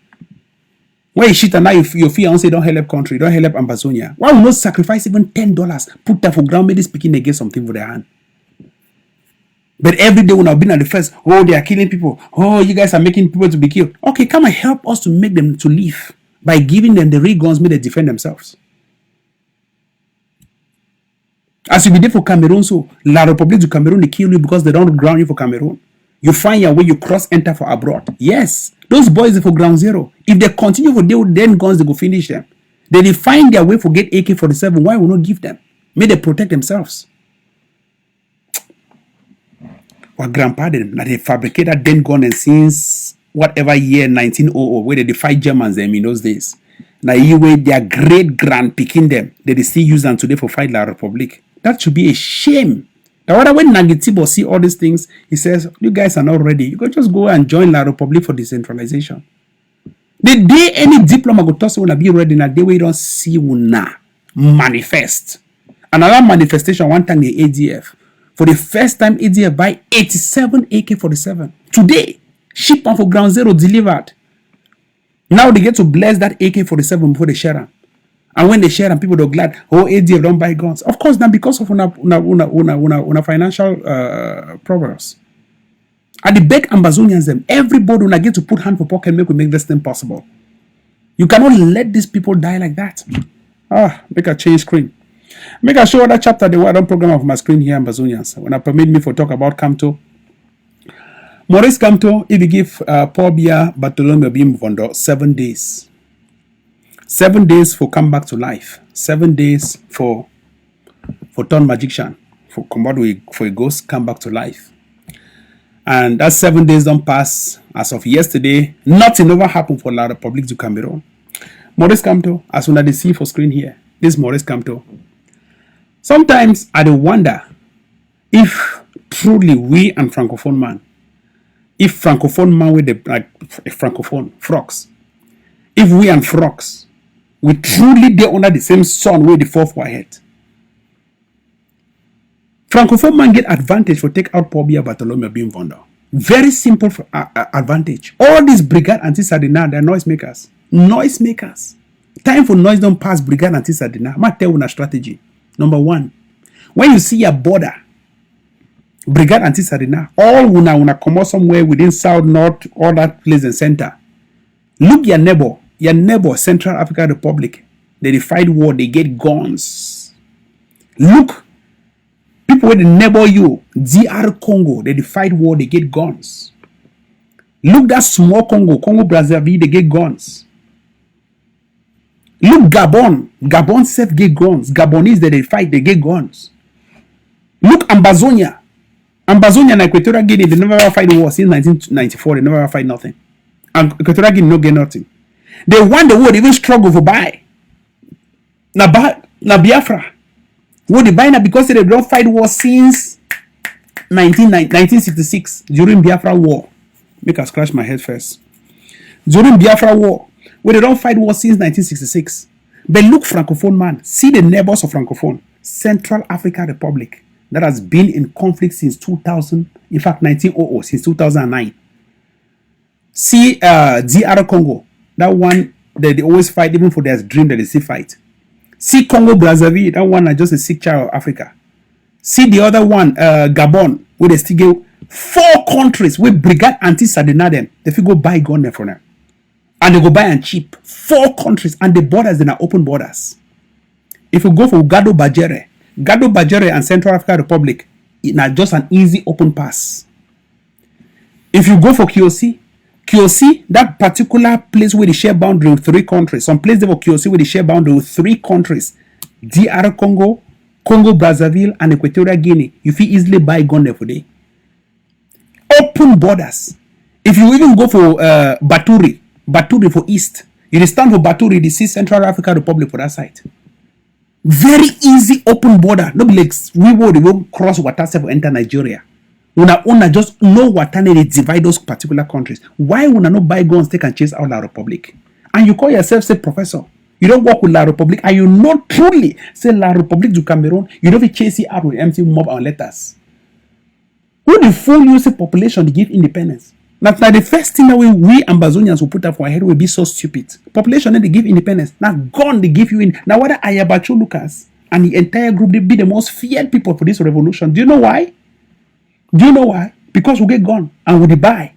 Speaker 2: Why you shit and now your fiance don't help country, don't help Ambazonia? Why will not sacrifice even $10? Put that for ground, maybe speaking they get something for their hand. But every day when I've been at the first, oh, they are killing people. Oh, you guys are making people to be killed. Okay, come and help us to make them to live by giving them the real guns, may they defend themselves. As you be there for Cameroon, so La République du Cameroon, they kill you because they don't ground you for Cameroon. You find your way, you cross enter for abroad. Yes, those boys are for ground zero. If they continue for deal with them guns, they go finish them. They find their way for get AK-47. Why will not give them? May they protect themselves. Our grandpa them that they fabricated den gun and since whatever year 1900 where they fight Germans them in those days. Now you way their great grand picking them they still use them today for fight La Republic. That should be a shame. Now when Nagitibo see all these things, he says, you guys are not ready. You can just go and join La Republic for decentralization. The day any diploma go toss wanna be ready na day we don't see una manifest. Another manifestation one time the ADF. For the first time, ADF buy 87 AK-47. Today, ship on for ground zero delivered. Now they get to bless that AK-47 before they share them. And when they share them, people are glad, oh, ADF don't buy guns. Of course, now because of una financial problems. At the beg Ambazonians, them, everybody when I get to put hand for pocket make this thing possible. You cannot let these people die like that. Make a change screen. Make a show that chapter the word on program of my screen here in Ambazonians. When I permit me for talk about Camto. Maurice Camto, if you give Paul Biya Bartholomew Bim Vondo 7 days. 7 days for come back to life. 7 days for turn magician. For come out for a ghost, come back to life. And that 7 days don't pass. As of yesterday, nothing ever happened for La République du Cameroun. Maurice Camto, as soon as they see for screen here, this is Maurice Camto. Sometimes I do wonder if truly we and Francophone man, if Francophone man with the like Francophone frogs, if we and frogs, we truly they under the same sun with the fourth whitehead. Francophone man get advantage for take out Paul Biya Bartholomew Bim Vondo. Very simple advantage. All these brigade anti-Sardina, they're noisemakers. Noisemakers. Time for noise don't pass brigade anti-Sardina. I'm going to tell you a strategy. Number one, when you see a border, brigade anti-Sardina, all una come out somewhere within south, north, all that place and center. Look your neighbor, Central African Republic. They fight war, they get guns. Look, people with the neighbor you, DR Congo, they fight war, they get guns. Look that small Congo Brazzaville, they get guns. Look Gabon self get guns. Gabonese that they fight, they get guns. Look Ambazonia and Equatorial Guinea, they never ever fight war since 1994. They never ever fight nothing. And Equatorial Guinea no get nothing. They won the war, they even struggle for buy. Na Biafra. What they buy now because they don't fight war since 1966 during Biafra war. Make I scratch my head first. During Biafra war, where they don't fight war since 1966. But look, Francophone man, see the neighbors of Francophone, Central African Republic, that has been in conflict since 2000, in fact 1900, since 2009. See DR Congo, that one that they always fight, even for their dream that they still fight. See Congo Brazzaville, that one is just a sick child of Africa. See the other one, Gabon, where they still get 4 countries with brigade anti-Sadina them. They feel go buy gun there from them. And they go buy and cheap. 4 countries, and the borders, they are open borders. If you go for Gado Bajere and Central African Republic, it's not just an easy open pass. If you go for QOC, that particular place where they share boundary with 3 countries, some place there for QOC where they share boundary with 3 countries, DR Congo, Congo Brazzaville, and Equatorial Guinea, you feel easily buy gun there for day. Open borders. If you even go for Baturi for East, you stand for Baturi, you see Central African Republic for that side. Very easy open border. No be like we will cross water to enter Nigeria. Una just know what they divide those particular countries. Why would not buy guns take and chase out La Republic? And you call yourself say professor. You don't work with La Republic, and you know truly say La Republic du Cameroun. You don't be chasing out with empty mob and letters. Who the fool use the population to give independence? Now the first thing that we Ambazonians will put up for our head will be so stupid. Population they give independence. Now gone they give you in. Now whether Ayabacho Lucas and the entire group they be the most feared people for this revolution. Do you know why? Because we get gone and we buy.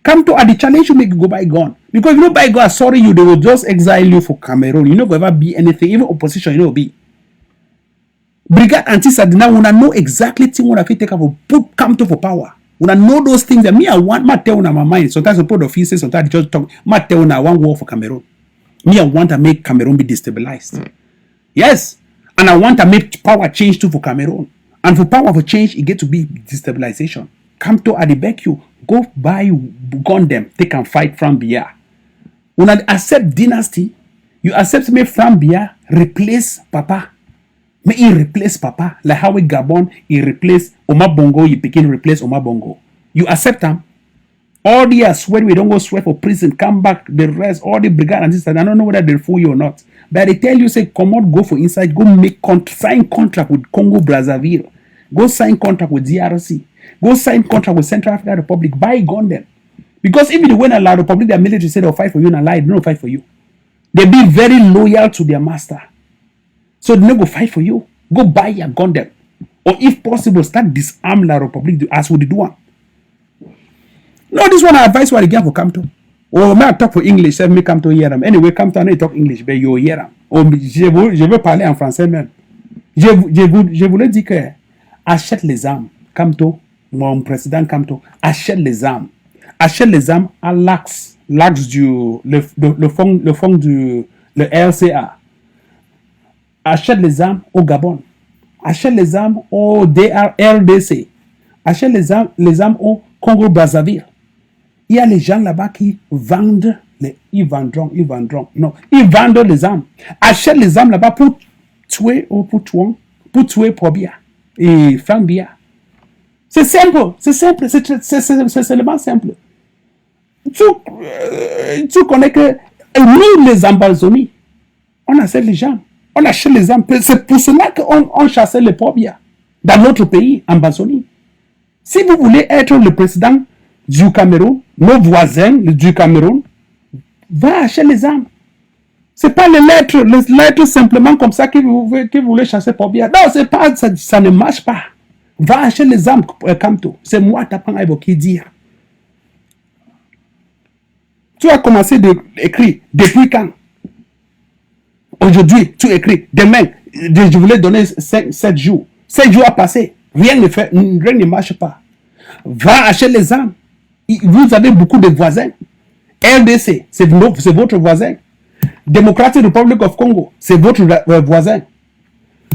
Speaker 2: Come to the challenge you make go buy gun. Because if you don't buy gun, sorry you, they will just exile you for Cameroon. You never ever be anything, even opposition, you know be. Brigade anti-Sadina, when I know exactly thing when I feel take up put come to for power. When I know those things that me I want my tell on my mind. Sometimes I put offices, sometimes I just talk my tell on I want war for Cameroon. Me I want to make Cameroon be destabilized. Yes. And I want to make power change too for Cameroon. And for power for change, it get to be destabilization. Come to beg you, go buy gun them, take and fight from Bia. When I accept dynasty, you accept me from Bia, replace Papa. May he replace Papa. Like how we Gabon, he replace Oma Bongo, you begin replace Oma Bongo. You accept them. All the years when we don't go sweat for prison, come back, the rest, all the brigade and this, and I don't know whether they'll fool you or not. But they tell you, say, come out, go for inside, go make sign contract with Congo Brazzaville, go sign contract with DRC, go sign contract with Central African Republic, buy gun them. Because even when a La Republic, their military say they'll fight for you, and a lie, they don't fight for you. They be very loyal to their master. So they don't go fight for you. Go buy your gun them. Or if possible, start disarm La Republic as we do one. No, this one I advise what again for come to. Or may I talk for English, say me come to hear them. Anyway, come to I know you talk English, but you hear them. Or je veux parler en français même. Je voulais dire que achète les armes. Come to, mon président come to, achète les armes. Achète les armes à l'AX du, le fonds du, le RCA. Achète les armes au Gabon. Achète les armes au RDC. Achète les armes au Congo Brazzaville. Il y a les gens là-bas qui vendent, ils vendront. Non, ils vendent les armes. Achètent les armes là-bas pour tuer ou pour tuer Probia et Frambia. C'est simple, c'est seulement simple. Tu connais que nous, les Ambazoniens, on achète les gens. On achète les armes. C'est pour cela qu'on chassait les Probia dans notre pays, Ambazonie. Si vous voulez être le président du Cameroun, nos voisins du Cameroun, va acheter les armes. C'est pas les lettres simplement comme ça que vous voulez chasser pour bien. Non, c'est pas ça ne marche pas. Va acheter les armes, Kamto. C'est moi qui t'apprends à évoquer dire. Tu as commencé d'écrire depuis quand? Aujourd'hui, tu écris. Demain, je voulais donner 7 jours. 7 jours à passer. Rien ne marche pas. Va acheter les armes. Vous avez beaucoup de voisins. RDC, c'est votre voisin. Democratic Republic of Congo, c'est votre voisin.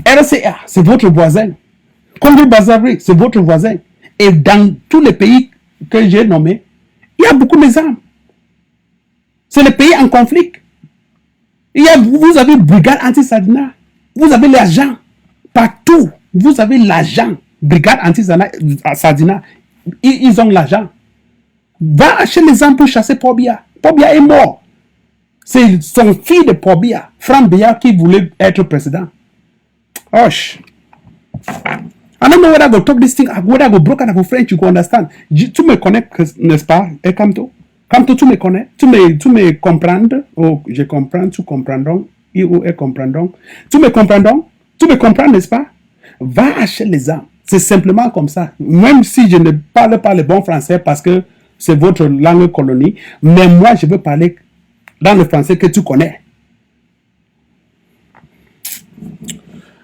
Speaker 2: RCA, c'est votre voisin. Congo Brazzaville, c'est votre voisin. Et dans tous les pays que j'ai nommés, il y a beaucoup d'armes. C'est les pays en conflit. Vous avez brigade anti-Sadina. Vous avez l'argent. Partout, vous avez l'argent. Brigade anti-Sadina. Ils ont l'argent. Va acheter les armes pour chasser Probia. Probia est mort. C'est son fils de Paul Biya, Frank Biya, qui voulait être président. Hush. I don't know whether I go talk this thing, whether I go broken up French, you go understand. Tu me connais, n'est-ce pas? Et Camto? Camto, tu me connais? Tu me comprends? Oh, je comprends, tu comprendrons. Il ou elle comprendront. Tu me comprendrons? Tu me comprends, n'est-ce pas? Va acheter les armes. C'est simplement comme ça. Même si je ne parle pas le bon français parce que c'est votre langue colonie, mais moi, je veux parler dans le français que tu connais.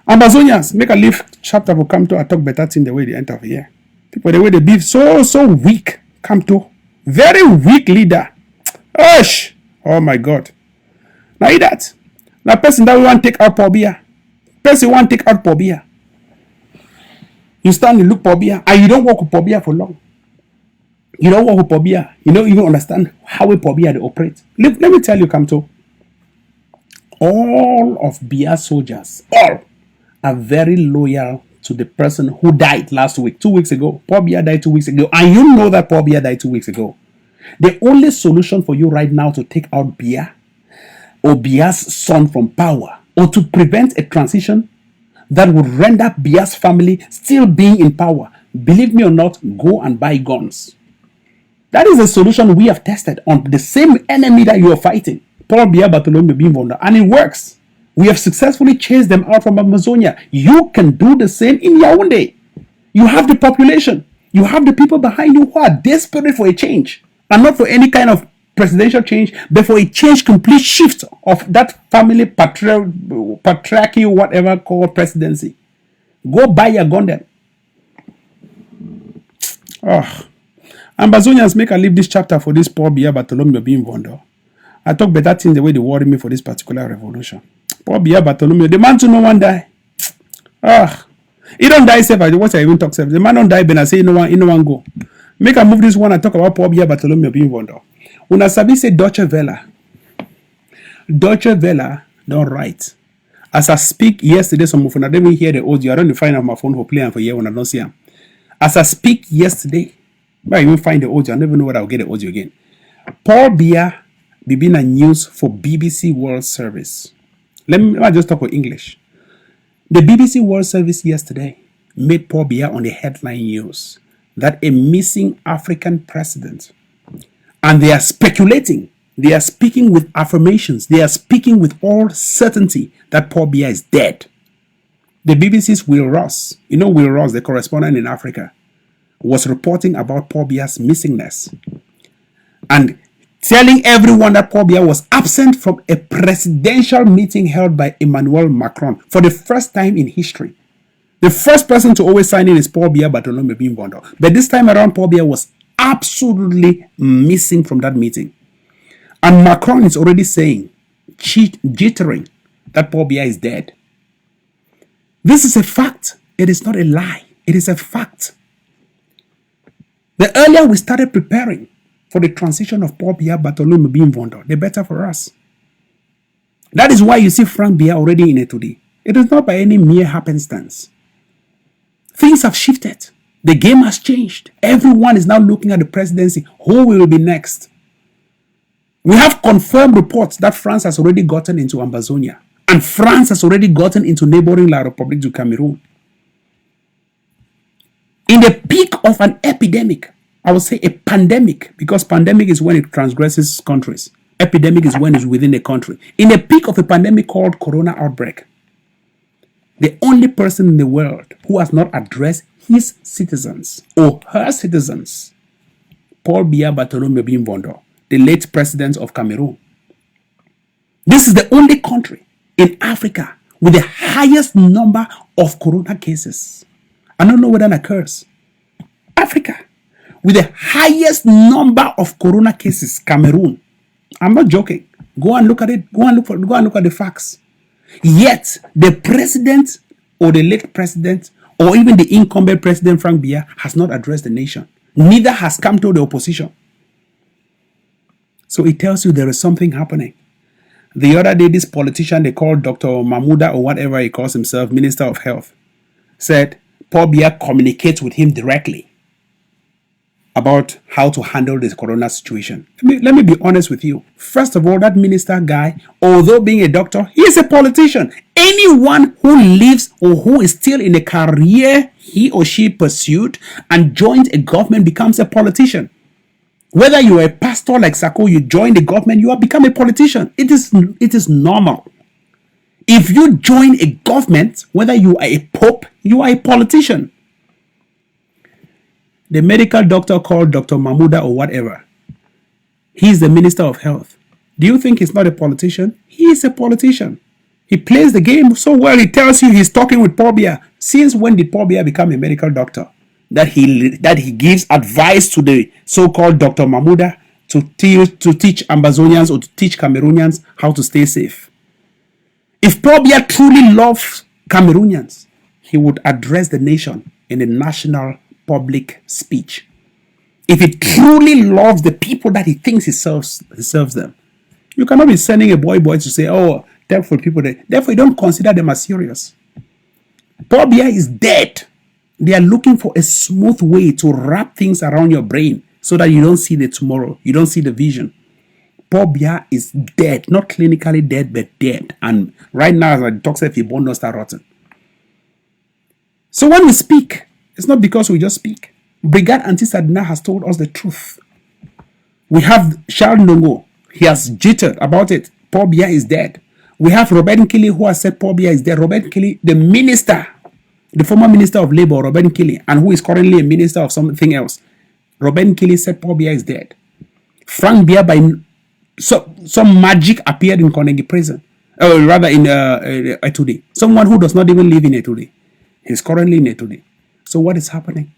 Speaker 2: Amazonians, make a leaf chapter for come to I talk better thing the way they enter here. People, the way they be so weak. Come to very weak leader. Hush! Oh my God. Now that. Now person that want take out Pobia. Person want take out Pobia. You stand and look Pobia, and you don't work with Pobia for long. You don't work with Pobia. You don't even understand how a Pobia they operate. Let me tell you, come to all of Biya soldiers, all are very loyal to the person who died last week, 2 weeks ago. Paul Biya died 2 weeks ago, and you know that Paul Biya died 2 weeks ago. The only solution for you right now to take out Biya or Biya's son from power, or to prevent a transition that would render Biya's family still being in power, believe me or not, go and buy guns. That is a solution we have tested on the same enemy that you are fighting, Paul Biya Bartholomew Bimvonda, and it works. We have successfully chased them out from Amazonia. You can do the same in Yaoundé. You have the population. You have the people behind you who are desperate for a change. And not for any kind of presidential change, but for a change, complete shift of that family patriarchy, whatever called presidency. Go buy your gun then. Oh. Ambazonians, make I leave this chapter for this Paul Biya Bartholomew Bimvonda. I talk better things the way they worry me for this particular revolution. Paul Biya Bartholomew, the man to no one die. Ah, he don't die safe. What I even talk safe. The man don't die, but I say no one go. Make I move this one and talk about Paul Biya Bartholomew Bimvonda. Una sabi say Deutsche Welle. Deutsche Welle don't write. As I speak yesterday, some of you didn't hear the audio. I don't find out my phone for playing for here when I don't see him. As I speak yesterday, I even find the audio. I never know whether I'll get the audio again. Paul Biya been a news for BBC World Service. Let me just talk about English. The BBC World Service yesterday made Paul Biya on the headline news that a missing African president, and they are speculating, they are speaking with affirmations, they are speaking with all certainty that Paul Biya is dead. The BBC's Will Ross, you know Will Ross, the correspondent in Africa, was reporting about Paul Biya's missingness and telling everyone that Paul Biya was absent from a presidential meeting held by Emmanuel Macron for the first time in history. The first person to always sign in is Paul Biya Bartholomew Bimvonda. But this time around, Paul Biya was absolutely missing from that meeting. And Macron is already saying, jittering, that Paul Biya is dead. This is a fact. It is not a lie. It is a fact. The earlier we started preparing for the transition of Paul Biya Bartholomew Bimvonda, the better for us. That is why you see Frank Biya already in it today. It is not by any mere happenstance. Things have shifted. The game has changed. Everyone is now looking at the presidency. Who will be next? We have confirmed reports that France has already gotten into Ambazonia, and France has already gotten into neighboring La République du Cameroun. In the peak of an epidemic, I would say a pandemic, because pandemic is when it transgresses countries. Epidemic is when it's within a country. In the peak of a pandemic called corona outbreak, the only person in the world who has not addressed his citizens or her citizens, Paul Biya Bartholomew Bimvonda, the late president of Cameroon. This is the only country in Africa with the highest number of corona cases. I don't know whether that occurs. Africa with the highest number of corona cases, Cameroon. I'm not joking. Go and look at it. Go and look at the facts. Yet the president or the late president or even the incumbent president Frank Biya has not addressed the nation. Neither has come to the opposition. So it tells you there is something happening. The other day, this politician they called Dr. Mahmouda or whatever he calls himself, Minister of Health, said Paul Biya communicates with him directly. about how to handle this corona situation. Let me be honest with you. First of all, that minister guy, although being a doctor, he is a politician. Anyone who lives or who is still in a career he or she pursued and joins a government becomes a politician. Whether you are a pastor like Sako, you join the government, you have become a politician. It is normal. If you join a government, whether you are a pope, you are a politician. The medical doctor called Dr. Mahmuda or whatever, he's the Minister of Health. Do you think he's not a politician? He is a politician. He plays the game so well, he tells you he's talking with Paul Biya. Since when did Paul Biya become a medical doctor? That he gives advice to the so-called Dr. Mahmuda to teach Ambazonians or to teach Cameroonians how to stay safe. If Paul Biya truly loves Cameroonians, he would address the nation in a national public speech. If he truly loves the people that he thinks he serves them. You cannot be sending a boy to say, oh, therefore people, therefore you don't consider them as serious. Paul Biya is dead. They are looking for a smooth way to wrap things around your brain so that you don't see the tomorrow, you don't see the vision. Paul Biya is dead, not clinically dead, but dead. And right now, as I talk, if he bone don't start rotting. So when we speak, it's not because we just speak. Brigade Anti-Sadina has told us the truth. We have Charles Ndongo. He has jittered about it. Paul Biya is dead. We have Robert Nkili who has said Paul Biya is dead. Robert Nkili, the minister, the former minister of labor, Robert Nkili, and who is currently a minister of something else. Robert Nkili said Paul Biya is dead. Frank Biya, by some magic, appeared in Konegi prison. Or rather in Etude. Someone who does not even live in Etude. He's currently in Etude. So what is happening?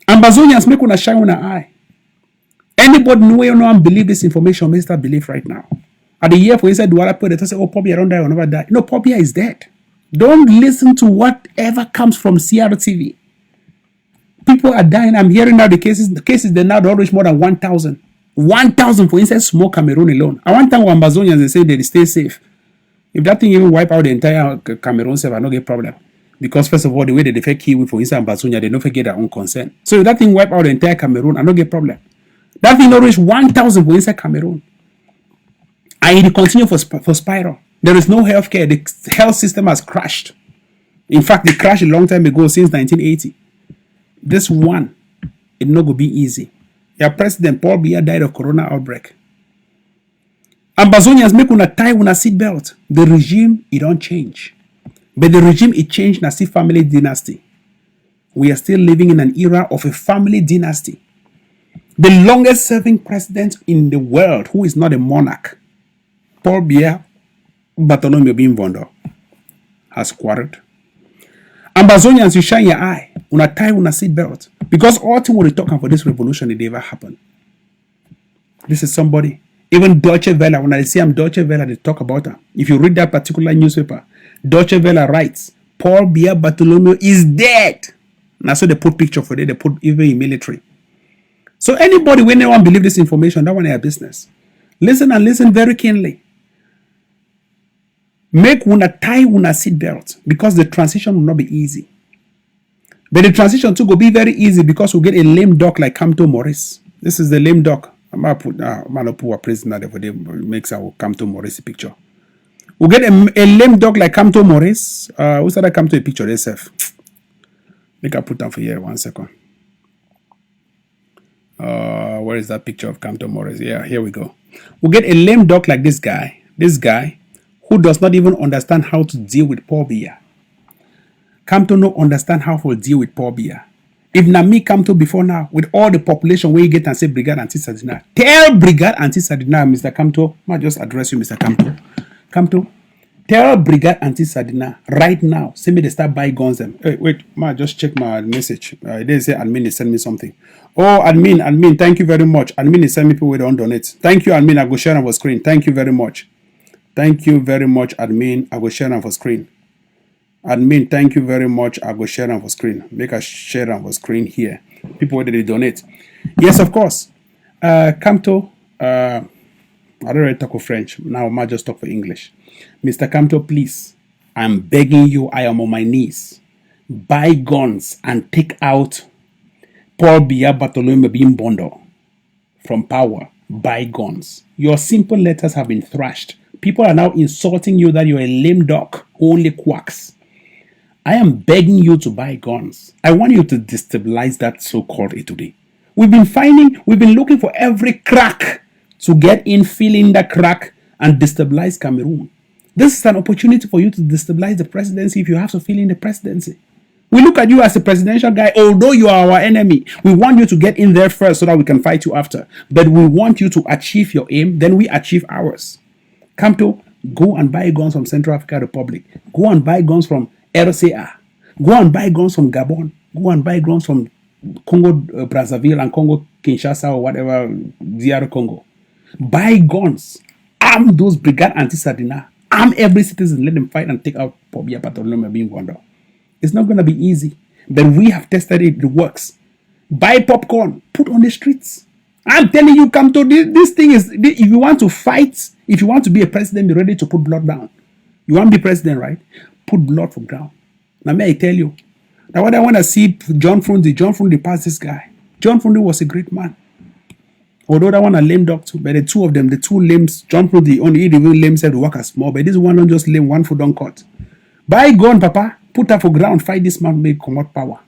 Speaker 2: Ambazonians make una shine una eye. Anybody know you know and believe this information, may start believe right now. At the year for inside Douala put they say, oh, Paul Biya don't die or never die. No, Paul Biya is dead. Don't listen to whatever comes from CRTV. People are dying. I'm hearing now the cases they now don't reach more than 1,000. 1,000 for inside small Cameroon alone. I want time Ambazonians they say they stay safe. If that thing even wipe out the entire Cameroon, I don't get problem. Because first of all, the way they defect Kiwi for inside Ambazonia, they don't forget their own consent. So if that thing wipe out the entire Cameroon, I don't get problem. That thing don't reach 1,000 for inside Cameroon. And it continue for spiral. There is no healthcare. The health system has crashed. In fact, it crashed a long time ago, since 1980. This one, it not going to be easy. Your president, Paul Biya, died of corona outbreak. Ambazonians make una tie una seatbelt. The regime, it don't change. But the regime, it changed na see family dynasty. We are still living in an era of a family dynasty. The longest serving president in the world, who is not a monarch, Paul Biya Bartholomew Bimvondo, has quarreled. Ambazonians, you shine your eye. Una tie una seatbelt. Because all thing we're talking for this revolution, it never happened. This is somebody. Even Deutsche Welle, when I see I'm Deutsche Welle, they talk about her. If you read that particular newspaper, Deutsche Welle writes, Paul Biya Bartholomew is dead. And so they put picture for it, they put even in military. So anybody, when anyone believe this information, that one is their business. Listen and listen very keenly. Make una tie una seatbelt, because the transition will not be easy. But the transition too will be very easy, because we'll get a lame duck like Kamto Morris. This is the lame duck. I'm going to put a prisoner there for them, makes our Kamto Morris picture. We'll get a lame dog like Kamto Morris. Who's that come to a picture themselves? Make I put down for here 1 second. Where is that picture of Kamto Morris? Yeah, here we go. We'll get a lame dog like this guy. This guy who does not even understand how to deal with Paul Biya. Kamto no understand how to deal with Paul Biya. If Nami Kamto before now, with all the population where you get and say Brigade Anti-Sadina, tell Brigade Anti-Sadina, Mr. Kamto, I just address you, Mr. Kamto. Kamto, tell Brigade Anti-Sadina right now, send me the start buy guns them. Hey, wait, just check my message. They say admin is send me something. Oh, admin, thank you very much. Admin is send me people who don't donate. Thank you, admin. I go share on the screen. Thank you very much. Thank you very much, admin. I go share on the screen. Admin, thank you very much. I go share on the screen. Make a share on the screen here. People where they donate. Yes, of course. Kamto, I don't really talk of French. Now I might just talk for English. Mr. Kamto, please. I'm begging you. I am on my knees. Buy guns and take out Paul Biya Bartholomew being Bondo from power, bygones. Your simple letters have been thrashed. People are now insulting you that you're a lame duck who only quacks. I am begging you to buy guns. I want you to destabilize that so-called A today. We've been looking for every crack to get in, fill in that crack and destabilize Cameroon. This is an opportunity for you to destabilize the presidency if you have to fill in the presidency. We look at you as a presidential guy, although you are our enemy. We want you to get in there first so that we can fight you after. But we want you to achieve your aim, then we achieve ours. Kamto, go and buy guns from Central African Republic. Go and buy guns from RCA. Go and buy guns from Gabon. Go and buy guns from Congo Brazzaville and Congo Kinshasa or whatever, DR Congo. Buy guns. Arm those brigade anti-Sardina. Arm every citizen. Let them fight and take out Pobia Bartholomew being Wonder. It's not going to be easy, but we have tested it. It works. Buy popcorn. Put on the streets. I'm telling you, come to this thing is, if you want to fight, if you want to be a president, be ready to put blood down. You want to be president, right? Put blood for ground. Now, may I tell you, now what I want to see John Frundi pass this guy. John Frundi was a great man. Although that one a lame dog too, but the two of them, the two lames, John Frundi only even lame said to work as small, but this one don't just lame, one foot don't cut. Buy gun, papa. Put her for ground, fight this man, make come out power.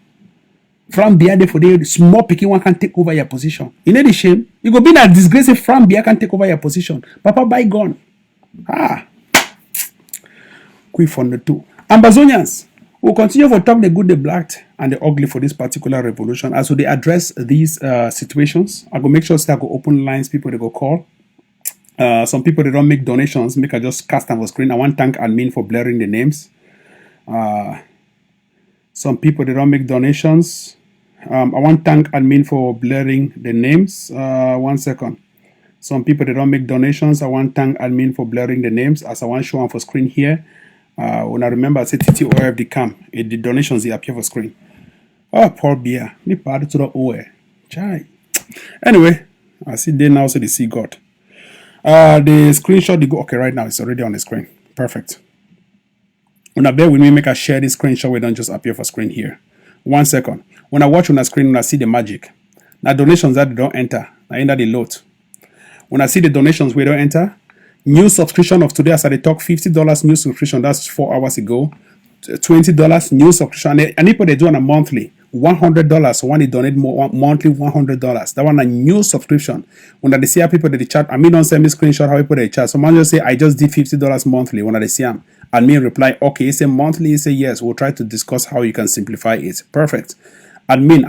Speaker 2: From Biya for the small picking one can take over your position. You know the shame? You go be that disgrace if From Biya can take over your position. Papa buy gun. Quick from the two. Ambazonians will continue to talk the good, the black, and the ugly for this particular revolution. As they address these situations, I go make sure that I go open lines, people they go call. Some people they don't make donations, make I just cast on the screen. I want to thank admin for blurring the names. Some people they don't make donations. I want to thank admin for blurring the names. 1 second. Some people they don't make donations. I want to thank admin for blurring the names as I want to show on for screen here. When I remember, I said TTOFD cam. The donations they appear for screen. Oh, Paul Biya. Me part to the OE. Chai. Anyway, I see they now say they see God. The screenshot they go okay right now. It's already on the screen. Perfect. When I bear with me, make a share this screenshot, we don't just appear for screen here. 1 second. When I watch on the screen, when I see the magic. Now donations that don't enter, I enter the load. When I see the donations we don't enter, new subscription of today as I talk, $50 new subscription, that's 4 hours ago. $20 new subscription. And people they do on a monthly. $100. So when they donate more monthly, $100. That one a new subscription. When they see people that they chat, I mean don't send me screenshot how people they chat. Someone just say I just did $50 monthly when they see them. And me reply, okay, it's a monthly, it's a yes. We'll try to discuss how you can simplify it. Perfect. Admin,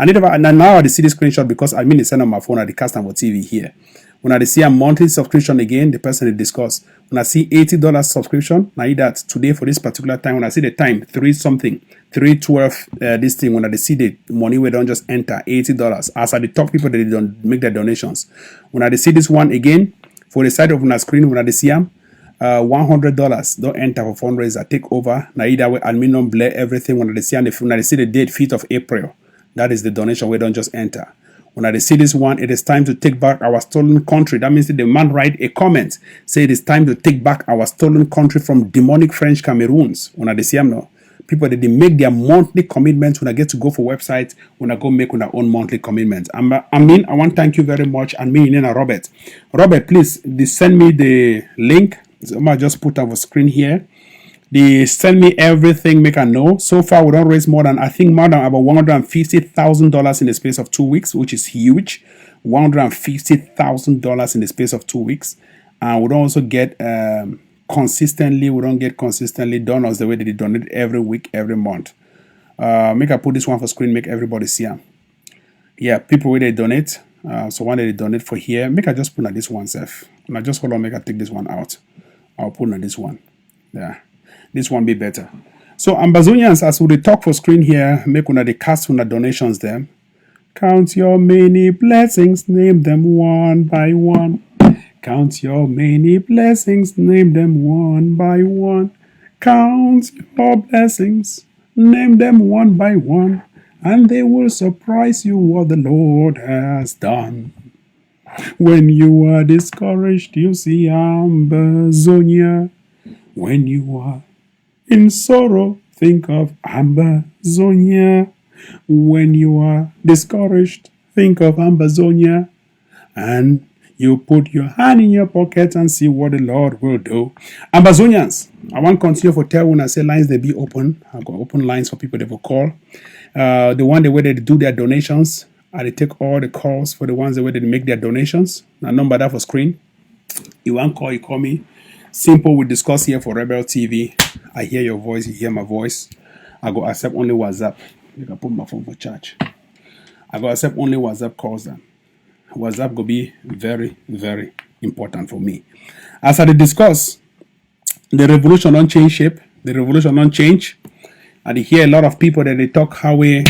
Speaker 2: now I see the screenshot because admin is sent on my phone at the cast on TV here. When I see a monthly subscription again, the person they discuss. When I see $80 subscription, now that today for this particular time, when I see the time, 3:12, this thing, when I see the money we don't just enter, $80. As I talk people that they don't make their donations. When I see this one again, for the side of my screen, when I see them, $100 don't enter for fundraiser, take over. Now either way, admin don't blur everything. When I see the date, 5th of April, that is the donation we don't just enter. When I see this one, it is time to take back our stolen country. That means that the man write a comment, say it is time to take back our stolen country from demonic French Cameroons. When I see them now, people that they make their monthly commitments when I get to go for websites, when I go make on their own monthly commitments. I want to thank you very much. And me, Robert. Robert, please send me the link. So I might just put up a screen here. They send me everything, make a know. So far, we don't raise more than about $150,000 in the space of 2 weeks, which is huge. $150,000 in the space of 2 weeks. And we don't also get consistently donors the way that they donate every week, every month. Make I put this one for screen, make everybody see them. Yeah, people where they donate. So when they donate for here, make I just put on this one self. And I just hold on, make I take this one out. I'll put on this one. Yeah. This one be better. So Ambazonians, as we talk for screen here, make una the cast una donations them. Count your many blessings, name them one by one. Count your many blessings, name them one by one. Count your blessings, name them one by one, and they will surprise you what the Lord has done. When you are discouraged, you see Ambazonia. When you are in sorrow, think of Ambazonia. When you are discouraged, think of Ambazonia and you put your hand in your pocket and see what the Lord will do. Ambazonians, I want to continue for tell when I say lines they be open. I've got open lines for people that will call. The one the way they do their donations, and they take all the calls for the ones the way they make their donations. Now number that for screen. You want call, you call me. Simple, we discuss here for Rebel TV. I hear your voice, you hear my voice. I go accept only WhatsApp. You can put my phone for charge. I go accept only WhatsApp calls then. WhatsApp go be very, very important for me. As I discuss, the revolution don't change shape. The revolution don't change. And I hear a lot of people that they talk how they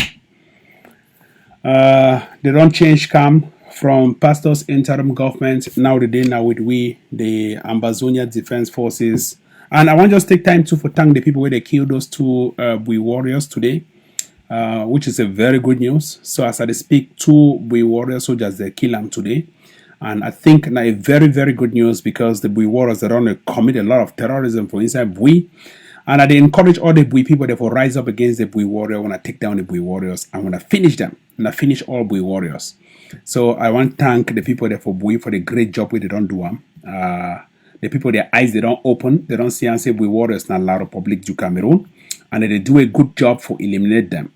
Speaker 2: don't change come from pastors, interim government, now the day now with we, the Ambazonia Defense Forces. And I want to just take time to for thank the people where they killed those two Bui warriors today. Which is a very good news. So as I speak, two Bui warrior soldiers they kill them today, and I think now a very very good news because the Bui warriors they don't commit a lot of terrorism for inside Bui, and I encourage all the Bui people that will rise up against the Bui warrior when I take down the Bui warriors and when I finish them and I finish all Bui warriors. So I want to thank the people that for Bui for the great job where they don't do them. The people their eyes they don't open, they don't see and say Bui warriors not allowed Republic du Cameroun. And they do a good job for eliminate them.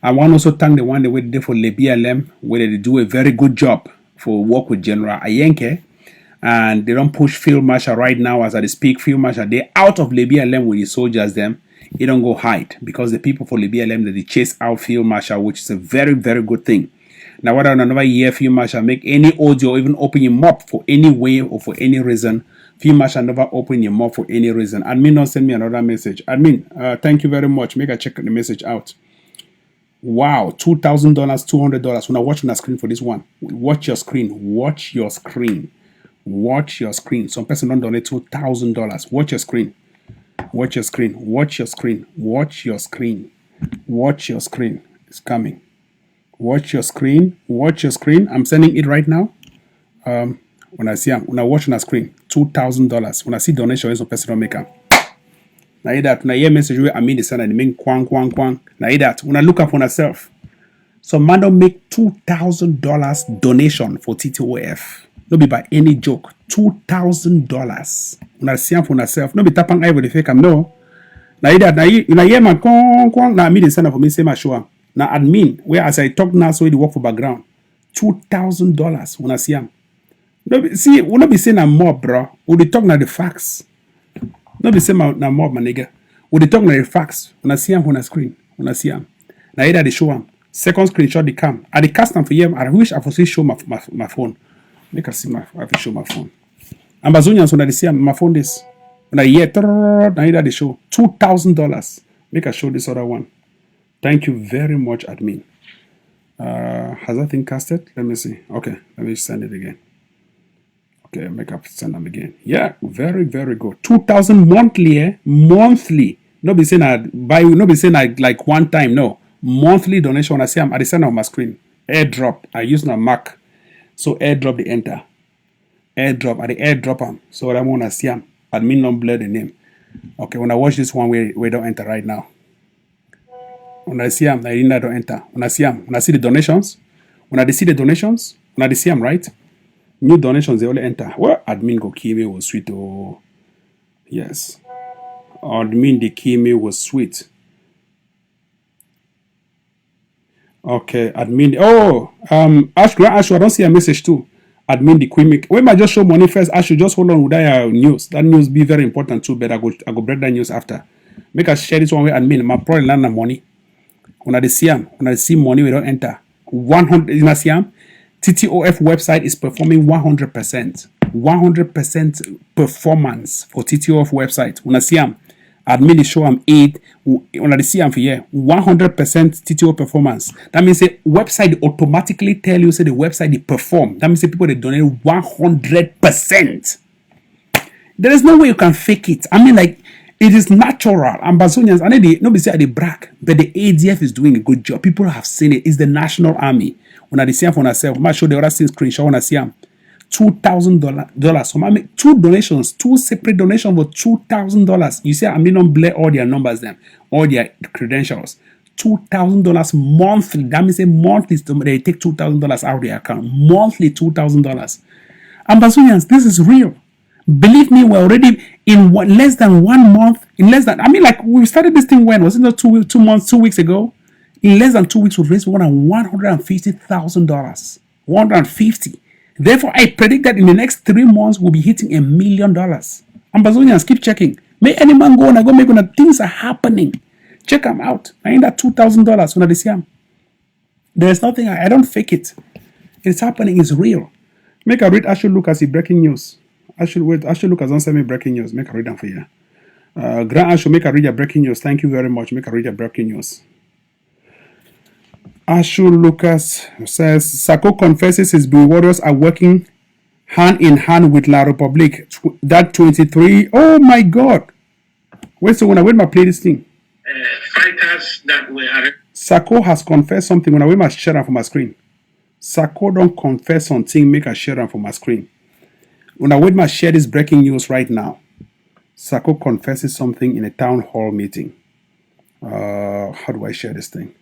Speaker 2: I want also thank the one that we did for LeBLM, where they do a very good job for work with General Ayenke. And they don't push Field Marshal right now as I speak. Field Marshal, they're out of LeBLM with the soldiers them. They don't go hide because the people for LeBLM that they chase out Field Marshal, which is a very, very good thing. Now, whether another year Field Marshal make any audio, even open him up for any way or for any reason, Field Marshal never open your mouth for any reason. Admin don't send me another message. Admin, thank you very much. Make I check the message out. Wow, $2,000, $200. When I watch on the screen for this one, watch your screen. Watch your screen. Watch your screen. Some person don't donate $2,000. Watch your screen. Watch your screen. Watch your screen. Watch your screen. Watch your screen. It's coming. Watch your screen. Watch your screen. I'm sending it right now. When I watch on the screen, $2,000. When I see donation, some person don't make them. Now that when I hear message where I mean the sound and mean kwang kwang kwang. Now that when I look up on myself, some man don't make $2,000 donation for TTOF. No be by any joke. $2,000. When I see for myself, no be tapping eye with the fake. I'm no. Now that now hear my kwang kwang. Now I mean the sound for me say my show. Now admin where as I talk now so it work for background. $2,000 when I see him. No, see, we not be saying I'm mob, bro. We be talking the facts. Not be saying I'm mob, my nigga. We be talking the facts. When I see him on the screen, when I see him, now either they show him. Second screenshot they come. I the cast them for him. I wish I could see show my phone. Make us see I can show my phone. Ambazonians when I see him, my phone this. When I hear, now either they show $2,000. Make us show this other one. Thank you very much, admin. Has that thing casted? Let me see. Okay, let me send it again. Okay, make up send them again. Yeah, very, very good. 2,000 monthly, monthly. No be saying I buy, no be saying I like one time, no. Monthly donation. When I see I'm at the center of my screen. Airdrop. I use my Mac. So airdrop the enter. Airdrop. At the airdrop them. So what I want to see them. Admin don't blur the name. Okay, when I watch this one we don't enter right now. When I see them, I don't enter. When I see them, when I see the donations, when I see the donations, when I see them, right? New donations, they only enter. Well, admin go key me was sweet. Oh, yes. Admin the key me was sweet. Okay, admin. Oh, Ash, I don't see a message too. Admin the queen make. When I just show money first, I should just hold on with that news. That news be very important too, but I go break that news after. Make us share this one with admin. My probably land the money. When I see them, when I see money, we don't enter. 100, you know, see them? TTOF website is performing 100%. 100% performance for TTOF website. When I see them, admin is show them 8. When I see them for here, 100% TTO performance. That means the website automatically tell you say the website they perform. That means the people they donate 100%. There is no way you can fake it. I mean, like, it is natural. Ambazonians, and they nobody say they brag, but the ADF is doing a good job. People have seen it. It's the national army. When I see them for myself, I might show the other thing screenshot when I see them. $2,000. So I make 2 donations, 2 separate donations for $2,000. You see, I mean, don't blur all their numbers, them, all their credentials. $2,000 monthly. That means a monthly, they take $2,000 out of their account. Monthly, $2,000. Ambazonians, this is real. Believe me, we're already in less than 1 month. Like we started this thing when? Was it not 2 weeks ago? In less than 2 weeks, we've raised more than $150,000. 150. Therefore, I predict that in the next 3 months, we'll be hitting $1 million. Ambazonians, keep checking. May any man go and go make on things are happening. Check them out. I need that $2,000 when I see them. There's nothing, I don't fake it. It's happening, it's real. Make a read Ashley Lucas breaking news. Ashley Lucas don't send me breaking news. Make a read them for you. Grant Ashley, make a read your breaking news. Thank you very much. Make a read your breaking news. Ashley Lucas says Sako confesses his Blue Warriors are working hand in hand with La Republique. That 23. Oh my God. Wait, so when I wait my play this thing.
Speaker 3: Fighters that were arrested.
Speaker 2: Sako has confessed something. When I wait my share on for my screen. Sako don't confess something. Make a share on for my screen. When I wait my share this breaking news right now. Sako confesses something in a town hall meeting. How do I share this thing?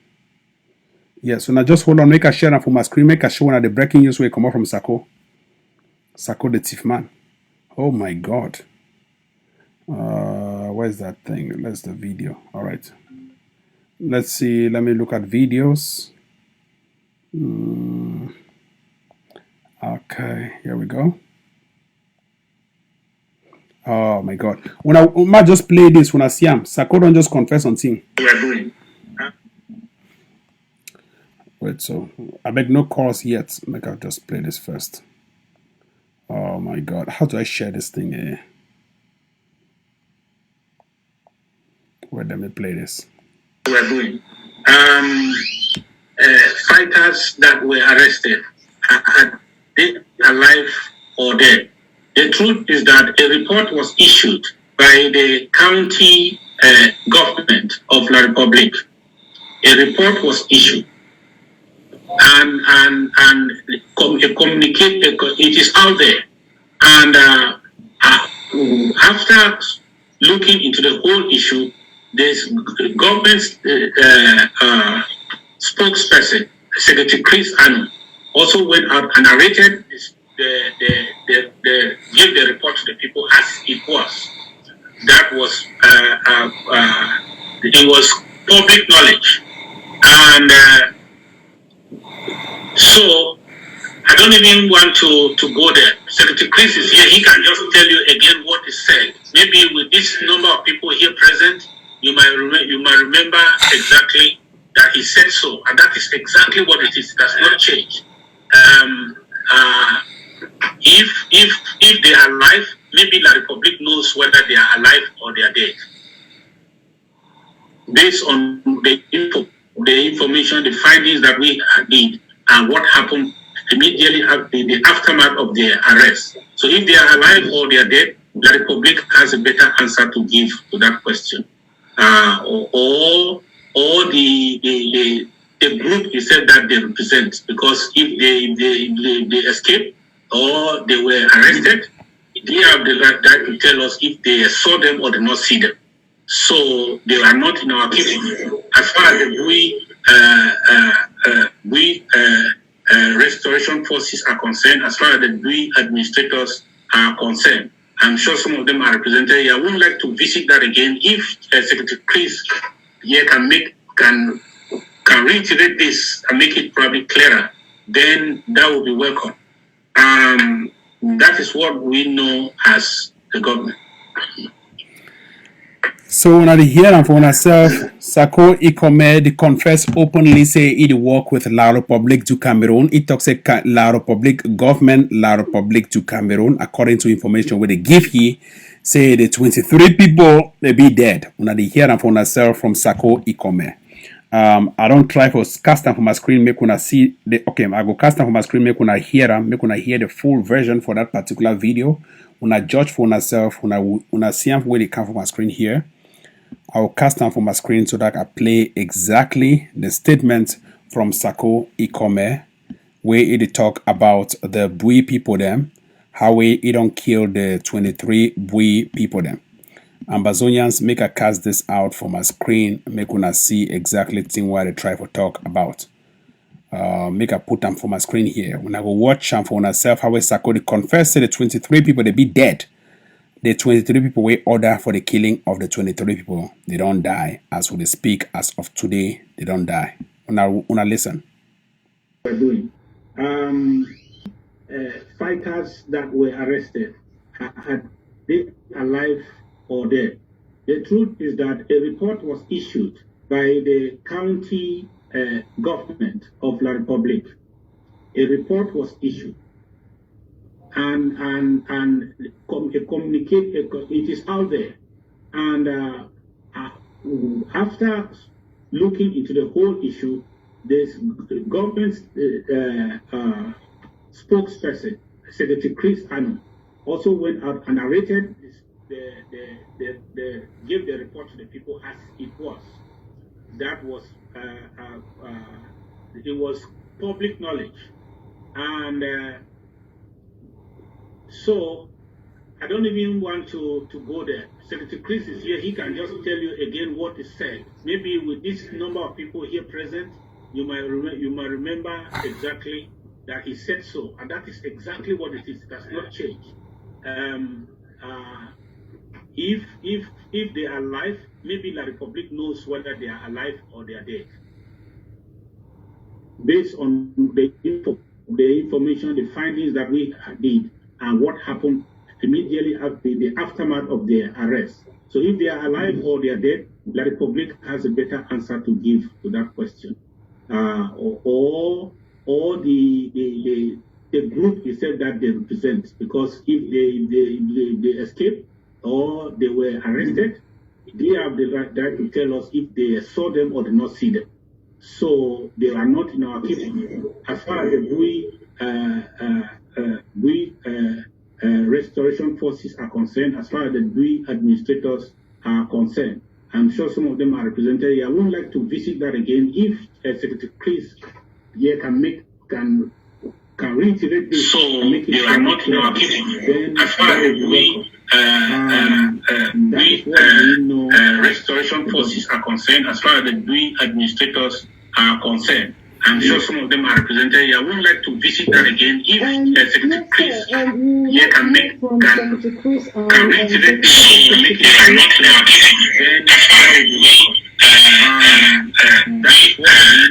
Speaker 2: Yes, so now just hold on, make a share for my screen, make a show when the breaking news will come out from Sako. Sako the thief man. Oh my God. Where's that thing? That's the video. All right. Let's see. Let me look at videos. Okay, here we go. Oh my God. When I might just play this, when I see him, Sako don't just confess on thing.
Speaker 3: We are doing.
Speaker 2: Wait, so I beg no calls yet. Make I'll just play this first. Oh my God, how do I share this thing? Wait, let me play this.
Speaker 3: We are doing. Fighters that were arrested, are they alive or dead? The truth is that a report was issued by the county government of La Republique. A report was issued. And communicate. It is out there, and after looking into the whole issue, this government's spokesperson, Secretary Chris Anu, also went out and narrated gave the report to the people as it was. That was it was public knowledge, and. So, I don't even want to go there. Secretary Chris is here. He can just tell you again what is said. Maybe with this number of people here present, you might remember exactly that he said so. And that is exactly what it is. It does not change. If they are alive, maybe La Republique knows whether they are alive or they are dead. Based on the information, the findings that we did, and what happened immediately after the aftermath of their arrest. So if they are alive or they are dead, the Republic has a better answer to give to that question. Or the group is said that they represent, because if they escaped or they were arrested, they have the right to tell us if they saw them or did not see them. So they are not in our keeping. As far as we restoration forces are concerned, as far as the we administrators are concerned, I'm sure some of them are represented here. I would like to visit that again. If Secretary Chris here can reiterate this and make it probably clearer, then that will be welcome. That is what we know as the government.
Speaker 2: So when I hear and for myself, Sako Ikome, the confess openly say he work with La Republique du Cameroun. It talks about La Republique government, La Republique du Cameroun, according to information where they give here, say the 23 people they be dead. When I hear and for myself from Sako Ikome. I don't try for cast them for my screen, make when I see the I go cast them for my screen, make when I hear the full version for that particular video. When I judge for myself, when I see them where they come from my screen here. I will cast them for my screen so that I play exactly the statement from Sako Ikome, where it talk about the Bui people them, how he don't kill the 23 Bui people them. Ambazonians, make a cast this out for my screen, make una see exactly thing what I try to talk about. Make a put them for my screen here. When I go watch them for myself, how Sarko confess to the 23 people they be dead. The 23 people we order for the killing of the 23 people, they don't die. As we speak, as of today, they don't die. Una listen.
Speaker 3: We're doing. Fighters that were arrested, had they alive or dead? The truth is that a report was issued by the county government of La Republic. A report was issued, and it is out there. And after looking into the whole issue, this government's spokesperson, Secretary Chris Anno, also went out and narrated gave the report to the people as it was. That was it was public knowledge, and so I don't even want to go there. Secretary Chris is here; he can just tell you again what is said. Maybe with this number of people here present, you might remember exactly that he said so, and that is exactly what it is. It has not changed. If they are alive, maybe La Republic knows whether they are alive or they are dead. Based on the information, the findings that we did, and what happened immediately after the aftermath of their arrest. So if they are alive or they are dead, La Republic has a better answer to give to that question. Or the group is said that they represent, because if they escape or they were arrested, they have the right to tell us if they saw them or did not see them. So they are not in our keeping. As far as the restoration forces are concerned, as far as the Bui administrators are concerned, I'm sure some of them are represented here. I would like to visit that again. If Secretary Chris here can reiterate this. So they are not in our keeping. Then as far as the restoration forces are concerned, as far as the Bui administrators are concerned, I'm sure some of them are represented here. I would like to visit that again. If Secretary Chris here can reiterate this and make it not in our keeping, then that is what we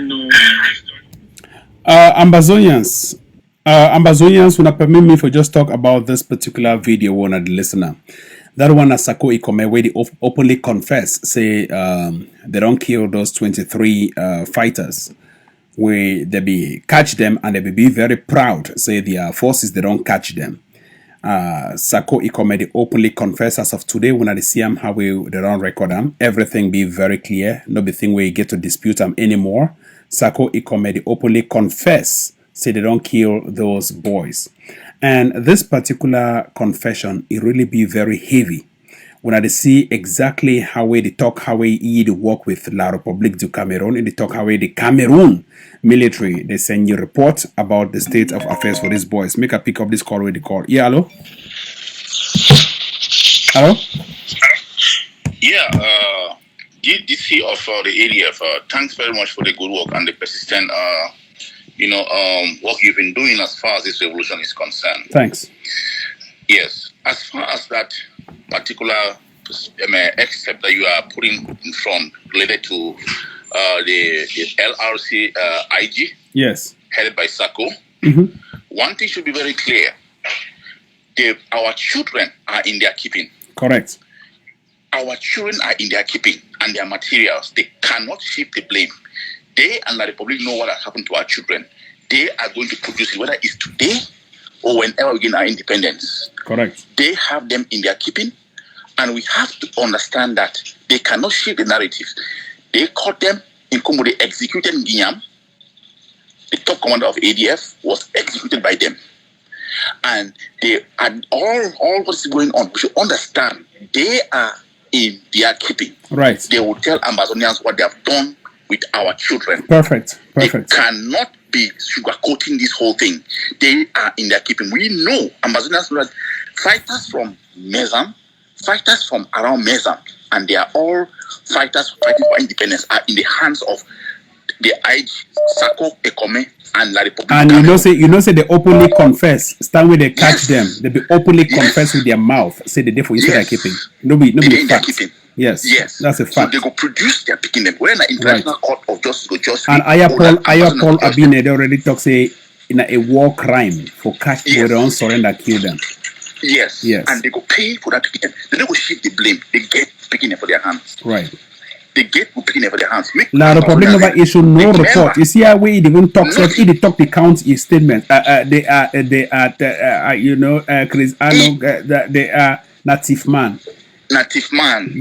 Speaker 3: know.
Speaker 2: Ambazonians, will permit me to just talk about this particular video one at the listener. That one as Sako Ikome, where they openly confess, say they don't kill those 23 fighters, where they be catch them and they be very proud, say their forces, they don't catch them. Sako Ikome, they openly confess as of today, when I see them, how they don't record them, everything be very clear, no be thing where you get to dispute them anymore. Sako Ikome, they openly confess, say they don't kill those boys. And this particular confession, it really be very heavy. When I see exactly how they talk, how they work with La République du Cameroun, and they talk how the Cameroon military, they send you report about the state of affairs for these boys. Make a pick up this call with the call. Yeah, hello? Hello?
Speaker 4: Yeah, DC of the ADF, thanks very much for the good work and the persistent what you've been doing as far as this revolution is concerned.
Speaker 2: Thanks.
Speaker 4: Yes. As far as that particular excerpt that you are putting in front related to the LRC IG,
Speaker 2: yes,
Speaker 4: headed by Sako, one thing should be very clear. Our children are in their keeping.
Speaker 2: Correct.
Speaker 4: Our children are in their keeping and their materials. They cannot shift the blame. They and La Republic know what has happened to our children. They are going to produce it, whether it's today or whenever we gain our independence.
Speaker 2: Correct.
Speaker 4: They have them in their keeping, and we have to understand that they cannot shift the narrative. They caught them in Congo. They executed Guignam. The top commander of ADF was executed by them. And they and all what is going on, we should understand they are in their keeping.
Speaker 2: Right.
Speaker 4: They will tell Amazonians what they have done with our children.
Speaker 2: Perfect.
Speaker 4: They cannot be sugarcoating this whole thing. They are in their keeping. We know Amazonians know that fighters from Mezam, fighters from around Mezam, and they are all fighters fighting for independence, are in the hands of the IG, Sako, Ekome, and La Republic.
Speaker 2: And you know, say they openly confess. Stand where they catch them. They be openly confess with their mouth. Say the day for inside keeping. No be fact. Yes, that's a fact.
Speaker 4: So they go produce their picking them. We're in an international court of justice. Go just
Speaker 2: and Paul Abine, they already talk say in a war crime for catch people they don't surrender, kill them.
Speaker 4: Yes. And they go pay for that picking them. They don't go shift the blame. They get picking them for their hands.
Speaker 2: Right.
Speaker 4: They get picking them for their hands.
Speaker 2: Now the Republic never issue no report. You see how we even talk. So if they talk the county statement, they are Chris Arnold. They are native man.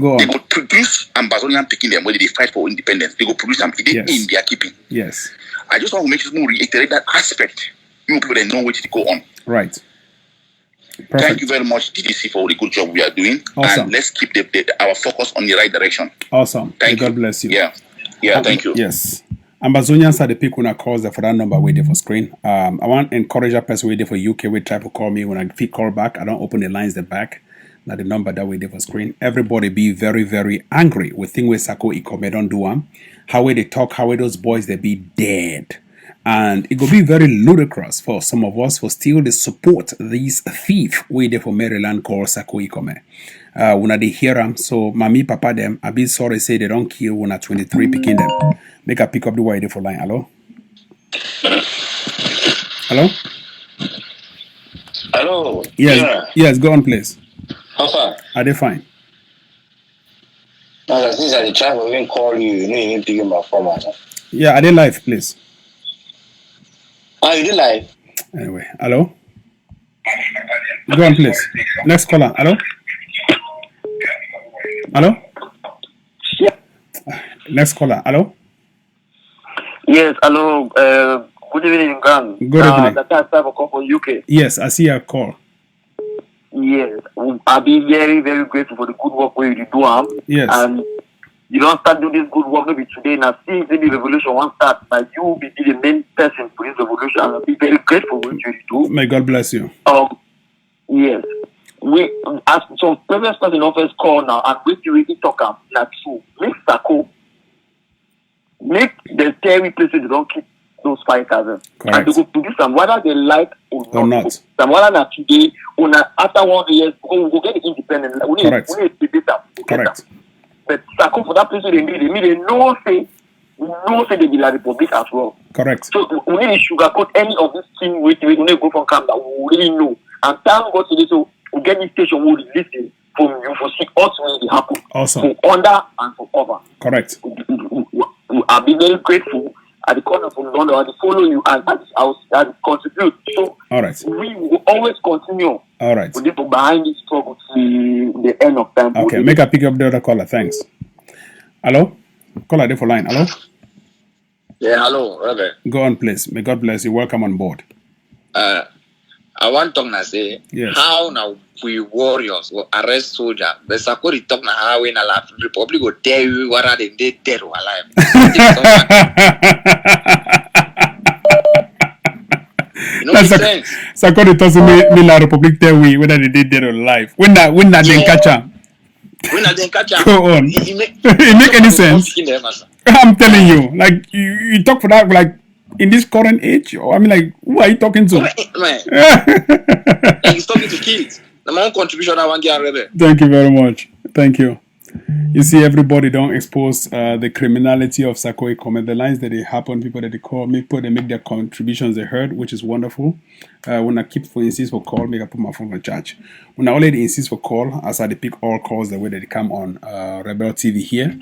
Speaker 4: Go on. They go produce Ambazonian picking them when they fight for independence. They go produce them in their keeping.
Speaker 2: Yes.
Speaker 4: I just want to make sure to reiterate that aspect. You people that know what to go on.
Speaker 2: Right. Perfect.
Speaker 4: Thank you very much, DDC, for the good job we are doing.
Speaker 2: Awesome.
Speaker 4: And let's keep our focus on the right direction.
Speaker 2: Awesome.
Speaker 4: Thank you.
Speaker 2: God bless you.
Speaker 4: Yeah, thank you.
Speaker 2: Yes. Ambazonians are the people who calls for that number waiting for screen. I want to encourage a person waiting for UK. We try to call me when I feel call back. I don't open the lines the back. Now the number that waiting for screen. Everybody be very, very angry with things where Sako Ikome don't do them. How way they talk, how way those boys they be dead. And it will be very ludicrous for some of us for still to support these thief way for Maryland called Sako Ikome. When they hear them, so mommy, papa them, I be sorry say they don't kill when at 23 picking them. Make a pick up the wide for line. Hello? Hello?
Speaker 5: Hello?
Speaker 2: Yes, go on please.
Speaker 5: How far?
Speaker 2: Are they fine?
Speaker 5: No, since I try to even call you, you know you need to give my phone.
Speaker 2: Yeah, are they live please?
Speaker 5: Oh, you did live?
Speaker 2: Anyway, hello? Go on, please. Next caller. Hello? Hello?
Speaker 5: Yeah.
Speaker 2: Next caller. Hello?
Speaker 5: Yes, hello. Good evening, Gang.
Speaker 2: Good evening.
Speaker 5: That's a call from UK.
Speaker 2: Yes, I see a call.
Speaker 5: Yes. I've been very, very grateful for the good work we do.
Speaker 2: Yes.
Speaker 5: And you don't start doing this good work maybe today. Now, since the revolution won't start, but you will be the main person for this revolution. I'll be very grateful for what you do.
Speaker 2: May God bless you.
Speaker 5: Yes. We, as some previous person office call now, and we really talk about that too. Make Sako, make the terry places they don't keep those fighters.
Speaker 2: Correct.
Speaker 5: And they go produce them, whether they like or not.
Speaker 2: Some
Speaker 5: whether not today, or not after 1 year, we go get the independent. We need to debate them.
Speaker 2: Correct.
Speaker 5: But Sako for that person they know say they be La Republic as well.
Speaker 2: Correct.
Speaker 5: So we need to sugarcoat any of these things we need to go from camp that we really know. And thank God today, so we get this station we listen from you for see us when it happen.
Speaker 2: Awesome.
Speaker 5: For under and for over.
Speaker 2: Correct.
Speaker 5: I'll be very grateful at the corner from London. I follow you and I contribute. So
Speaker 2: all right.
Speaker 5: We will always continue.
Speaker 2: All right.
Speaker 5: For people behind this struggle to the end of time.
Speaker 2: Okay, make a pick up the other caller. Thanks. Hello? Caller there for line. Hello?
Speaker 6: Yeah, hello, Robert.
Speaker 2: Go on, please. May God bless you. Welcome on board.
Speaker 6: I want to talk say how now we warriors will arrest soldier. The Sakori talk na how in a Republic will tell you what are they dead or alive. You know
Speaker 2: Sakori doesn't mean La Republic tell we whether they did dead or alive. When that they catch them.
Speaker 6: When I didn't catch
Speaker 2: Go on. It make any sense? I'm telling you, like you talk for that like in this current age, or I mean, like who are you talking to?
Speaker 6: He's talking to kids. The my own contribution I want to get.
Speaker 2: Thank you very much. Thank you. You see, everybody don't expose the criminality of Sako Ikome. The lines that they happen, people that they call, people they make their contributions they heard, which is wonderful. When I keep for insist for call, make I put my phone on charge. When I already insist for call, as I pick all calls the way that they come on Rebel TV here.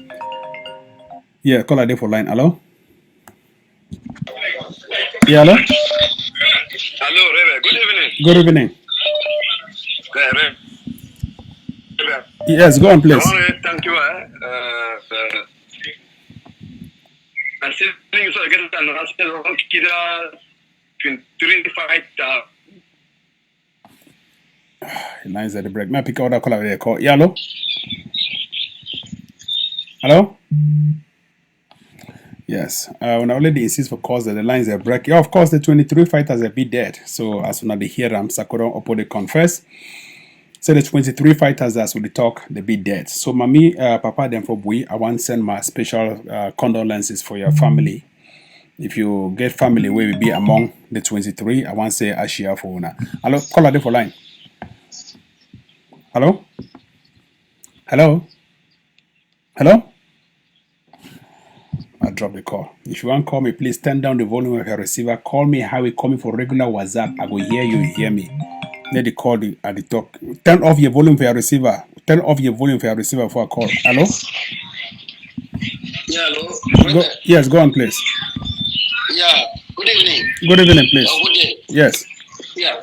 Speaker 2: Yeah, call a day for line. Hello? Yeah, hello?
Speaker 7: Hello, Rebe. Good evening.
Speaker 2: Good evening.
Speaker 7: Rebe.
Speaker 2: Yes, go on, please.
Speaker 7: I want to thank you. I'm still thinking so I get an answer on Kida 25.
Speaker 2: Lines at the break. May I pick out that call there? Call. Yeah, hello? Hello? Yes. When I already insist for calls that the lines are break. Yeah, of course, the 23 fighters are be dead. So as soon as they hear them, Sakura Opo they confess. So the 23 fighters that's with the talk, they be dead. So Mami, Papa, them for Bui, I want to send my special condolences for your family. If you get family where we be among the 23, I want to say Ashia for una. Hello, call her for line. Hello? Hello? Hello? I drop the call. If you want to call me, please turn down the volume of your receiver. Call me how we coming for regular WhatsApp. I go hear you, hear me. Let the call at the talk. Turn off your volume for your receiver. Turn off your volume for your receiver before I call. Hello?
Speaker 7: Yeah, hello.
Speaker 2: Yes, go on, please.
Speaker 7: Yeah, good evening.
Speaker 2: Good evening, please.
Speaker 7: Good day.
Speaker 2: Yes.
Speaker 7: Yeah.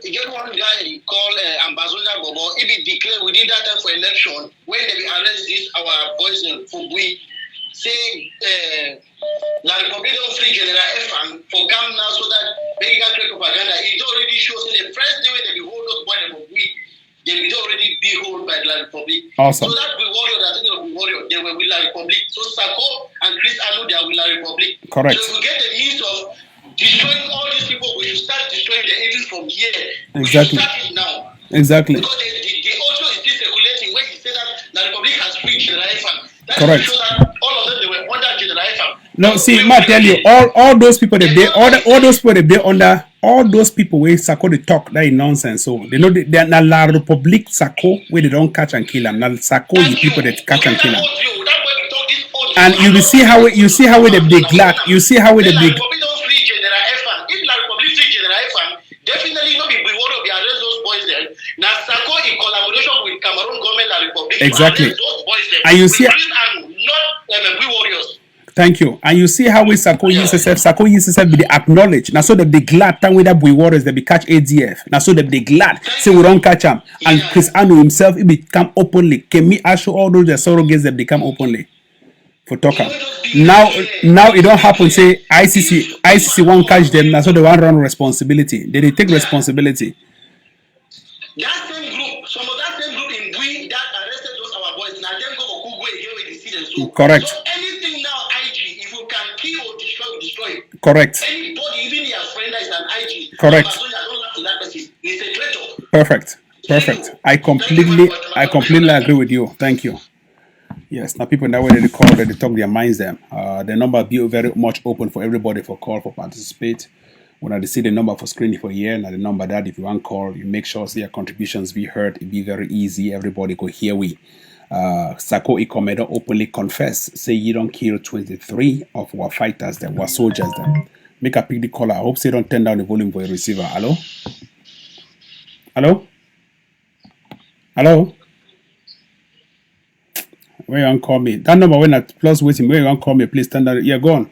Speaker 7: You get one guy called Ambassador Bobo. If he declared within that time for election, when they arrest this our boys in Fubui, say La Republic of Free General F for come now so that they can create propaganda. It already shows in the first day when they hold those boys in Fubui, they will already be held by La Republic.
Speaker 2: Awesome.
Speaker 7: So that the warrior, that thing of the warrior, they were with La Republic. So Sako and Chris Anu, they are with La Republic.
Speaker 2: Correct.
Speaker 7: So if we get the means of destroying all these people, we should start destroying the agents from here.
Speaker 2: Exactly.
Speaker 7: We should start it now.
Speaker 2: Exactly.
Speaker 7: Because the audio is still circulating when he said that the Republic has free General Ifan. That
Speaker 2: Correct.
Speaker 7: shows that all of them they were under General Ifan.
Speaker 2: No, see, I tell you, all those people that they all those people that they under all those people where Sako they talk that is nonsense. So they know they are not La Republic Sako where they don't catch and kill them. Now Sako is people that catch and kill them. And you will see how they glad. You see how they big.
Speaker 7: Definitely not be one of the arrest those boys there. Now Sako in collaboration with Cameroun government La Republic.
Speaker 2: Exactly.
Speaker 7: Those boys there.
Speaker 2: And you see,
Speaker 7: not warriors.
Speaker 2: Thank you. And you see how we Sako uses be the acknowledge. Now so that they glad time with that boy warriors they be catch ADF. Now so that they glad say we don't catch him. And Chris Anu himself he become openly. Can me assure all those the surrogates that become openly for talker. Now it don't happen. Say ICC won't catch them. Now so they won't run responsibility. They take responsibility.
Speaker 7: That same group, some of that same group in Bui that arrested those our boys. Now them go for Kugwe here with the students. So,
Speaker 2: correct.
Speaker 7: So anything now IG, if you can kill or destroy.
Speaker 2: Correct.
Speaker 7: Anybody, even your friend that is an IG.
Speaker 2: Correct.
Speaker 7: Don't have to that person. It's a traitor.
Speaker 2: Perfect. I completely agree with you. Thank you. Yes, now people now when they call, they talk their minds them. The number be very much open for everybody for call for participate. When I see the number for screening for a year, now the number that if you want call, you make sure your contributions be heard. It be very easy. Everybody go hear we. Sako Ikomedo openly confess, say you don't kill 23 of our fighters that were soldiers then. Make a pick the caller. I hope they don't turn down the volume for your receiver. Hello? Where you want to call me? That number when I plus waiting, where you want to call me, please stand down. Yeah, go on.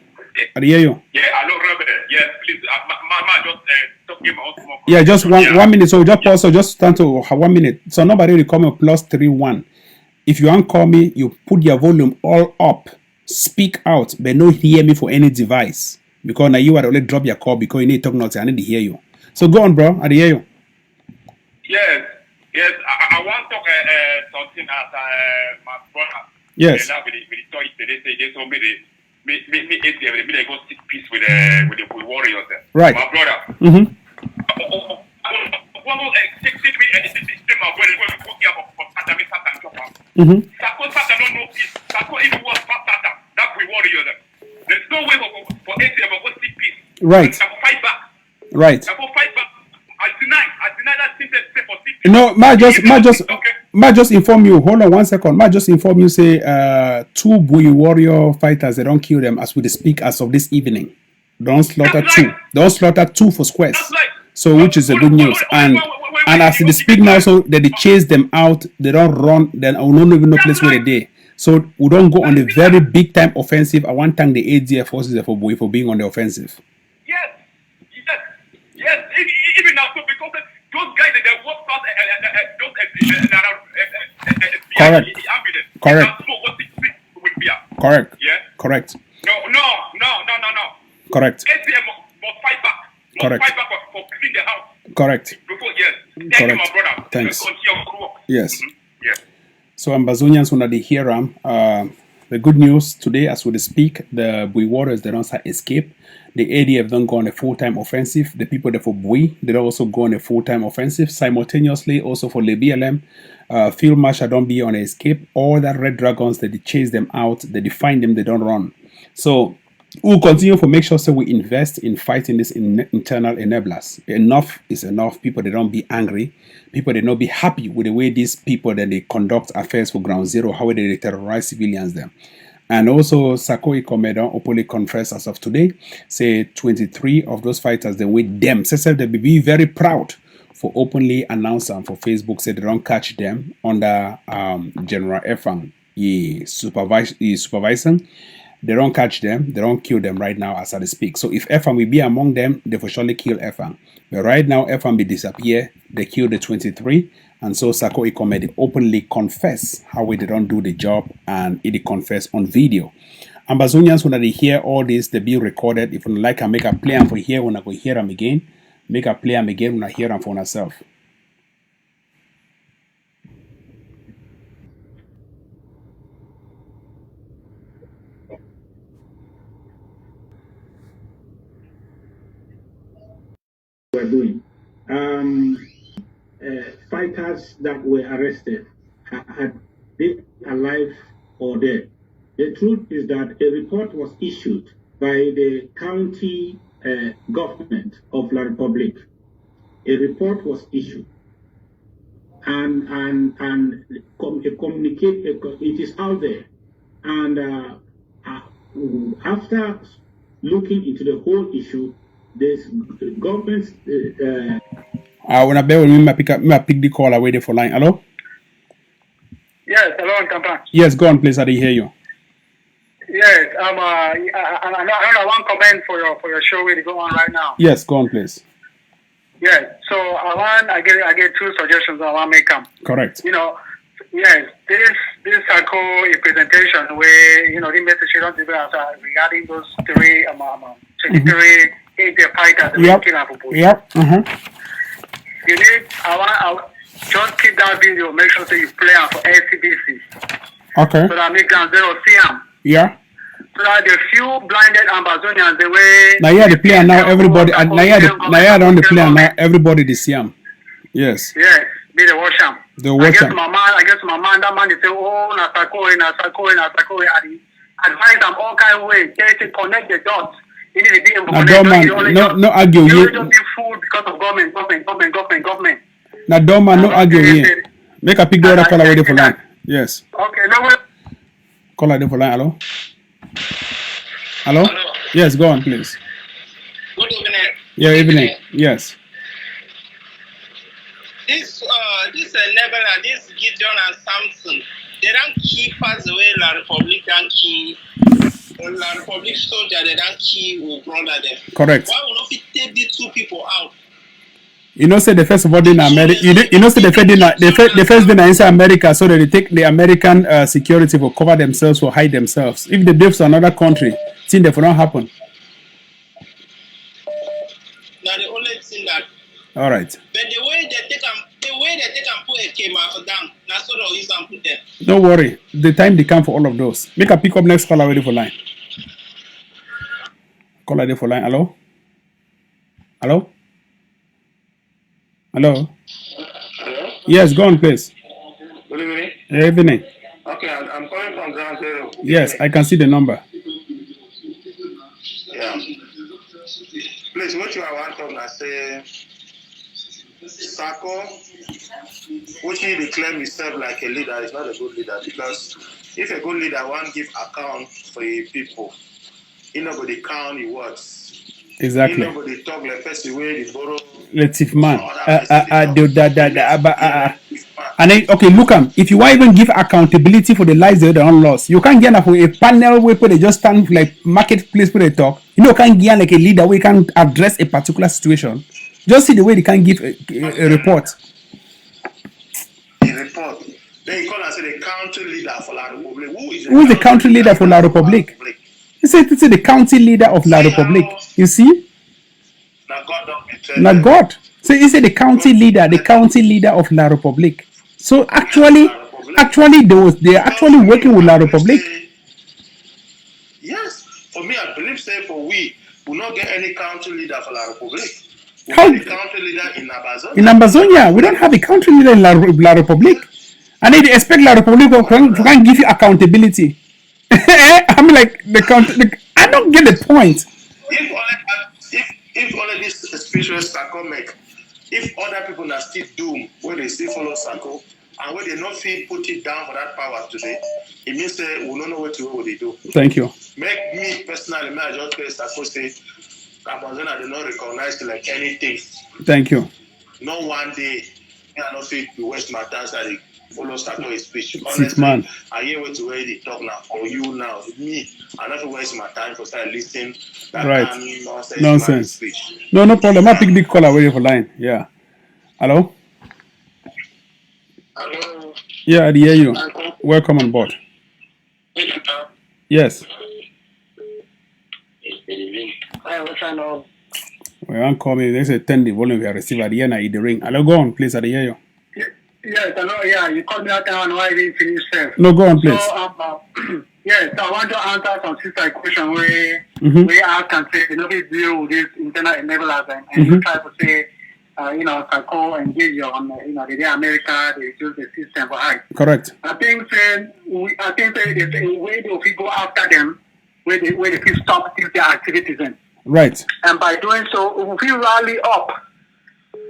Speaker 2: I hear you.
Speaker 8: Yeah, hello, Robert. Yeah, please. Mama just talk about more.
Speaker 2: Yeah, just one minute. So just pause. So just stand to 1 minute. So nobody will call me +31. If you want to call me, you put your volume all up. Speak out, but no hear me for any device. Because now you are only drop your call because you need to talk nothing. I need to hear you. So go on, bro. I hear you.
Speaker 8: Yes. I want to talk something as my brother.
Speaker 2: Yes.
Speaker 8: With the toy today, they told me they go seek peace with the warriors.
Speaker 2: Right.
Speaker 8: My brother.
Speaker 2: Mm-hmm.
Speaker 8: There's no way for ATM to go seek peace.
Speaker 2: Right.
Speaker 8: Fight back.
Speaker 2: Right.
Speaker 8: I deny that thing that say for seek peace.
Speaker 2: Ma just inform you. Hold on 1 second. Ma just inform you. Say, 2 Bui warrior fighters. They don't kill them as we speak as of this evening. Don't slaughter 2. Don't slaughter 2 for squares. So, which is a good news. And as they speak now, so that they chase them out. They don't run. Then I will not even know place where they. So we don't go on the very big time offensive. I want to thank the ADF forces for Bui for being on the offensive.
Speaker 8: Yes. Even now, so because those guys that walk past
Speaker 2: Correct.
Speaker 8: Yeah.
Speaker 2: Correct.
Speaker 8: No.
Speaker 2: Correct.
Speaker 8: ATM must fight back.
Speaker 2: Correct.
Speaker 8: Fight back for cleaning the house.
Speaker 2: Correct.
Speaker 8: Before, yes. Thank
Speaker 2: Correct.
Speaker 8: you, my brother.
Speaker 2: Thanks. Yes.
Speaker 8: Yes.
Speaker 2: So Ambazonians when they hear the good news today as we speak, the Bui warriors they don't escape. The ADF don't go on a full-time offensive. The people that for Bui, they don't also go on a full-time offensive. Simultaneously, also for the BLM, Field Marshal don't be on escape. All that Red Dragons, that they chase them out, they find them, they don't run. So we'll continue to make sure so we invest in fighting this internal enablers. Enough is enough. People, they don't be angry. People, they not be happy with the way these people that they conduct affairs for Ground Zero, how they terrorize civilians them. And also, Sakoi Komedon openly confessed as of today, say 23 of those fighters, they with them. So they be very proud for openly announcing for Facebook, say they don't catch them under General Efang, he supervising. They don't catch them, they don't kill them right now as I speak. So if Efang will be among them, they will surely kill Efang. But right now, Efang will disappear, they kill the 23. And so Sako Ikomedi openly confess how they don't do the job, and it confess on video. Ambazonians, when they hear all this, they be recorded. If you like, I make a play and for here, when I go hear them again, make a play them again when I hear them for myself.
Speaker 3: We're doing. Fighters that were arrested, had they alive or dead? The truth is that a report was issued by the county government of La Republique. A report was issued, and communicate. It is out there, and after looking into the whole issue, this government's.
Speaker 2: When I bear with me, I pick the call away there for line. Hello?
Speaker 9: Yes, hello, Cameroun.
Speaker 2: Yes, go on, please. I didn't hear you.
Speaker 9: Yes, I want to comment for your show where you go on right now.
Speaker 2: Yes, go on, please.
Speaker 9: Yes, so I get two suggestions I want to make them.
Speaker 2: Correct.
Speaker 9: You know, yes, this I call a presentation where the message you don't deliver regarding those 23 APF fighters that
Speaker 2: yep.
Speaker 9: Kill for
Speaker 2: Yep.
Speaker 9: You need, I just keep that video, make sure that you play them for LCBC.
Speaker 2: Okay.
Speaker 9: So that make them zero see them.
Speaker 2: Yeah.
Speaker 9: So that the few blinded Ambazonians, the way.
Speaker 2: Now yeah, the player now everybody. Now yeah, on the player now everybody they see them. Yes.
Speaker 9: Yes, be the watch them.
Speaker 2: The watch them.
Speaker 9: I guess my man, that man, they say, oh, na Sakoi. Advise them all kind of ways. They connect the dots. You need to be able
Speaker 2: no argue.
Speaker 9: You don't be fooled because of government.
Speaker 2: Now don't man, no argue. Make a pick the other call away for line. Yes.
Speaker 9: Okay, no way.
Speaker 2: Call away for line. Hello. Hello.
Speaker 7: Hello.
Speaker 2: Yes, go on, please.
Speaker 7: Good evening.
Speaker 2: Yeah, evening. Yes.
Speaker 7: This Nebula, this Gideon and Samson, they don't keep us away La Republic and key. La Republic soldier, they don't kill or brother them.
Speaker 2: Correct.
Speaker 7: Why would not take these two people out?
Speaker 2: You know, say the first of all in America. You know, say the first thing inside America, so that they take the American security for cover themselves or hide themselves. If they live to another country, thing that will not happen.
Speaker 7: Now the only thing that.
Speaker 2: All right.
Speaker 7: But the way they take and put a camera down, that's what I use and put them.
Speaker 2: Don't worry. The time they come for all of those. Make a pick up next call already for line. Call already for line. Hello? Hello? Hello?
Speaker 10: Hello?
Speaker 2: Yes, go on, please.
Speaker 10: Good evening.
Speaker 2: Evening.
Speaker 10: Okay, I'm calling from Ground Zero.
Speaker 2: Yes, I can see the number.
Speaker 10: Yeah. Please, what you want to say, Sako, which he declared himself like a leader, is not a good leader, because if a good leader won't give account for the people, he nobody count the words.
Speaker 2: Exactly.
Speaker 10: He nobody talk like person way the borrow.
Speaker 2: Let's if man. And then, okay, look, if you want even give accountability for the lives they don't lost, you can't get a panel where they just stand like marketplace where they talk. You know, can't get like a leader where you can address a particular situation. Just see the way they can give a report.
Speaker 10: The report. Then you call and say the country leader for La Republique.
Speaker 2: Who is the country leader for La Republique? You say it's the county leader of La Republique. You see? Not God. So you say the county leader of La Republique. So actually they are actually working with La Republique.
Speaker 10: Yes, for me, I believe say for we We not get any country leader for La Republique. We
Speaker 2: How?
Speaker 10: get the country leader in Ambazonia.
Speaker 2: In Ambazonia, we don't have a country leader in La Republique. And they expect La Republique to can give you accountability. I'm like, I don't get the point.
Speaker 10: If only this speech was Sako make, if other people are still doomed, where they still follow Sako, and where they not feel put it down for that power today, it means we don't know what to do, what they do.
Speaker 2: Thank you.
Speaker 10: Make me personally, I just say Sako say, Amazon do not recognize like anything.
Speaker 2: Thank you.
Speaker 10: No one day, I don't feel to waste my time that they follow Sako speech.
Speaker 2: Honestly, man.
Speaker 10: I hear what way they talk now. For you now, me, I don't waste my time for start listening. That
Speaker 2: right. Nonsense. No problem. I pick big call away for line. Yeah. Hello?
Speaker 7: Hello.
Speaker 2: Yeah, I hear you. Welcome on board. Yes. We won't call me. They say 10 the volume we are receiving at the end. I the ring. Hello, go on, please. I hear you.
Speaker 9: Yes, hello. Yeah, you called me out and why I didn't finish first.
Speaker 2: No, go on, please.
Speaker 9: So, yes, so I want to answer some sister question where we ask and say, you know, we deal with this internal enablers and you try to say, Sako engage on, the day America, they use the system for high.
Speaker 2: Correct.
Speaker 9: I think the way they go after them, where they can stop their activities in.
Speaker 2: Right.
Speaker 9: And by doing so, if we rally up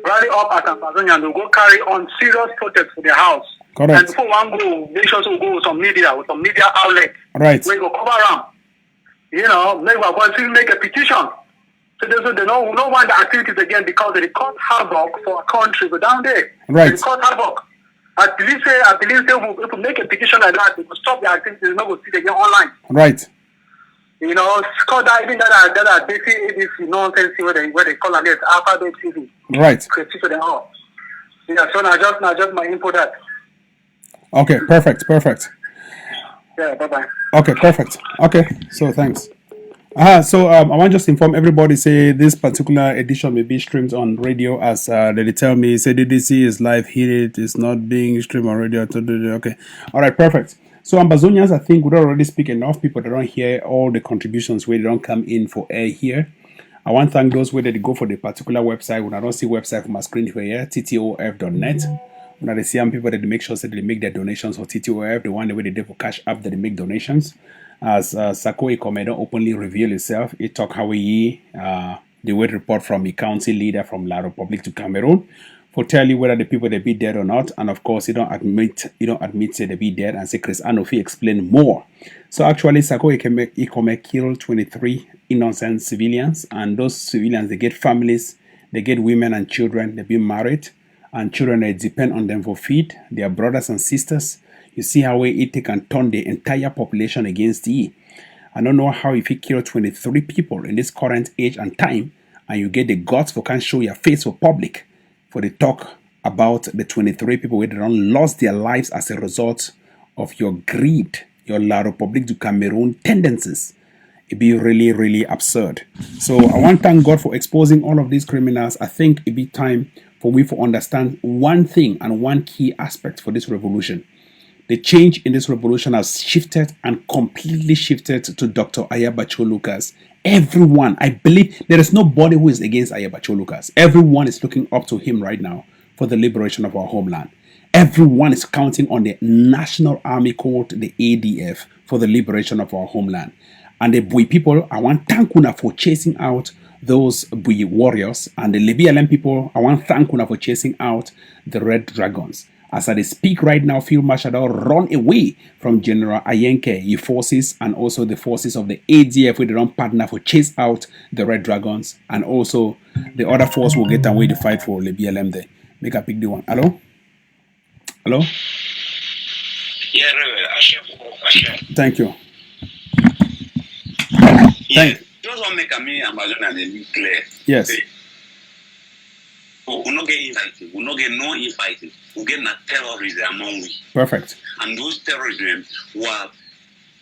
Speaker 9: at Ambazonia, they'll go carry on serious protests for their house.
Speaker 2: Correct.
Speaker 9: And before one go, make sure to go with some media outlets.
Speaker 2: Right.
Speaker 9: We go cover around. Maybe we're going to make a petition. So they don't want the activities again because they cause havoc for a country, but down there.
Speaker 2: Right.
Speaker 9: They cause havoc. I believe if we make a petition like that, they will stop the activities, they're not going to see it again online.
Speaker 2: Right.
Speaker 9: It's called that, even that basically this nonsense where they call it alphabet TV.
Speaker 2: Right.
Speaker 9: Critique them all. Yeah, so now just my input that.
Speaker 2: Okay, perfect.
Speaker 9: Yeah, bye-bye.
Speaker 2: Okay, perfect. Okay, so thanks. So I want to just inform everybody, say this particular edition may be streamed on radio as they tell me, say DDC is live here, it is not being streamed on radio. Okay, all right, perfect. So Ambazonians, I think we don't already speak enough people that don't hear all the contributions where they don't come in for air here. I want to thank those where they go for the particular website. When I don't see website from my screen here, ttof.net. When I see people that they make sure that they make their donations for TTOF, the one the way they do for Cash App that they make donations. As Sako Ikome don't openly reveal itself, it talk how the way report from the council leader from La Republique to Cameroon for tell you whether the people they be dead or not, and of course you don't admit say they be dead, and say Chris Anofi explain more. So actually Sako Ikome killed 23 innocent civilians, and those civilians they get families, they get women and children, they be married, and children they depend on them for feed, their brothers and sisters. You see how it can turn the entire population against ye. I don't know how if you kill 23 people in this current age and time, and you get the guts for can't show your face for public, for the talk about the 23 people who don't lost their lives as a result of your greed, your La Republique du Cameroun tendencies. It'd be really, really absurd. So I want to thank God for exposing all of these criminals. I think it'd be time for we to understand one thing and one key aspect for this revolution. The change in this revolution has shifted and completely shifted to Dr. Ayabacho Lucas. Everyone, I believe there is nobody who is against Ayabacho Lucas. Everyone is looking up to him right now for the liberation of our homeland. Everyone is counting on the National Army Corps, the ADF, for the liberation of our homeland. And the Bui people, I want to thank you for chasing out those Bui warriors. And the BLM people, I want to thank you for chasing out the Red Dragons. As I speak right now, Field Marshal run away from General Ayenke, his forces, and also the forces of the ADF, where they don't partner for chase out the Red Dragons, and also the other force will get away to fight for the BLM there. Make a big one. Hello? Hello?
Speaker 7: Yeah,
Speaker 2: thank you.
Speaker 7: Yes. Just want to make a me Amazon and then clear.
Speaker 2: Yes.
Speaker 7: We not get infighting. We not get no infighting. We get na terrorism among we.
Speaker 2: Perfect.
Speaker 7: And those terrorism were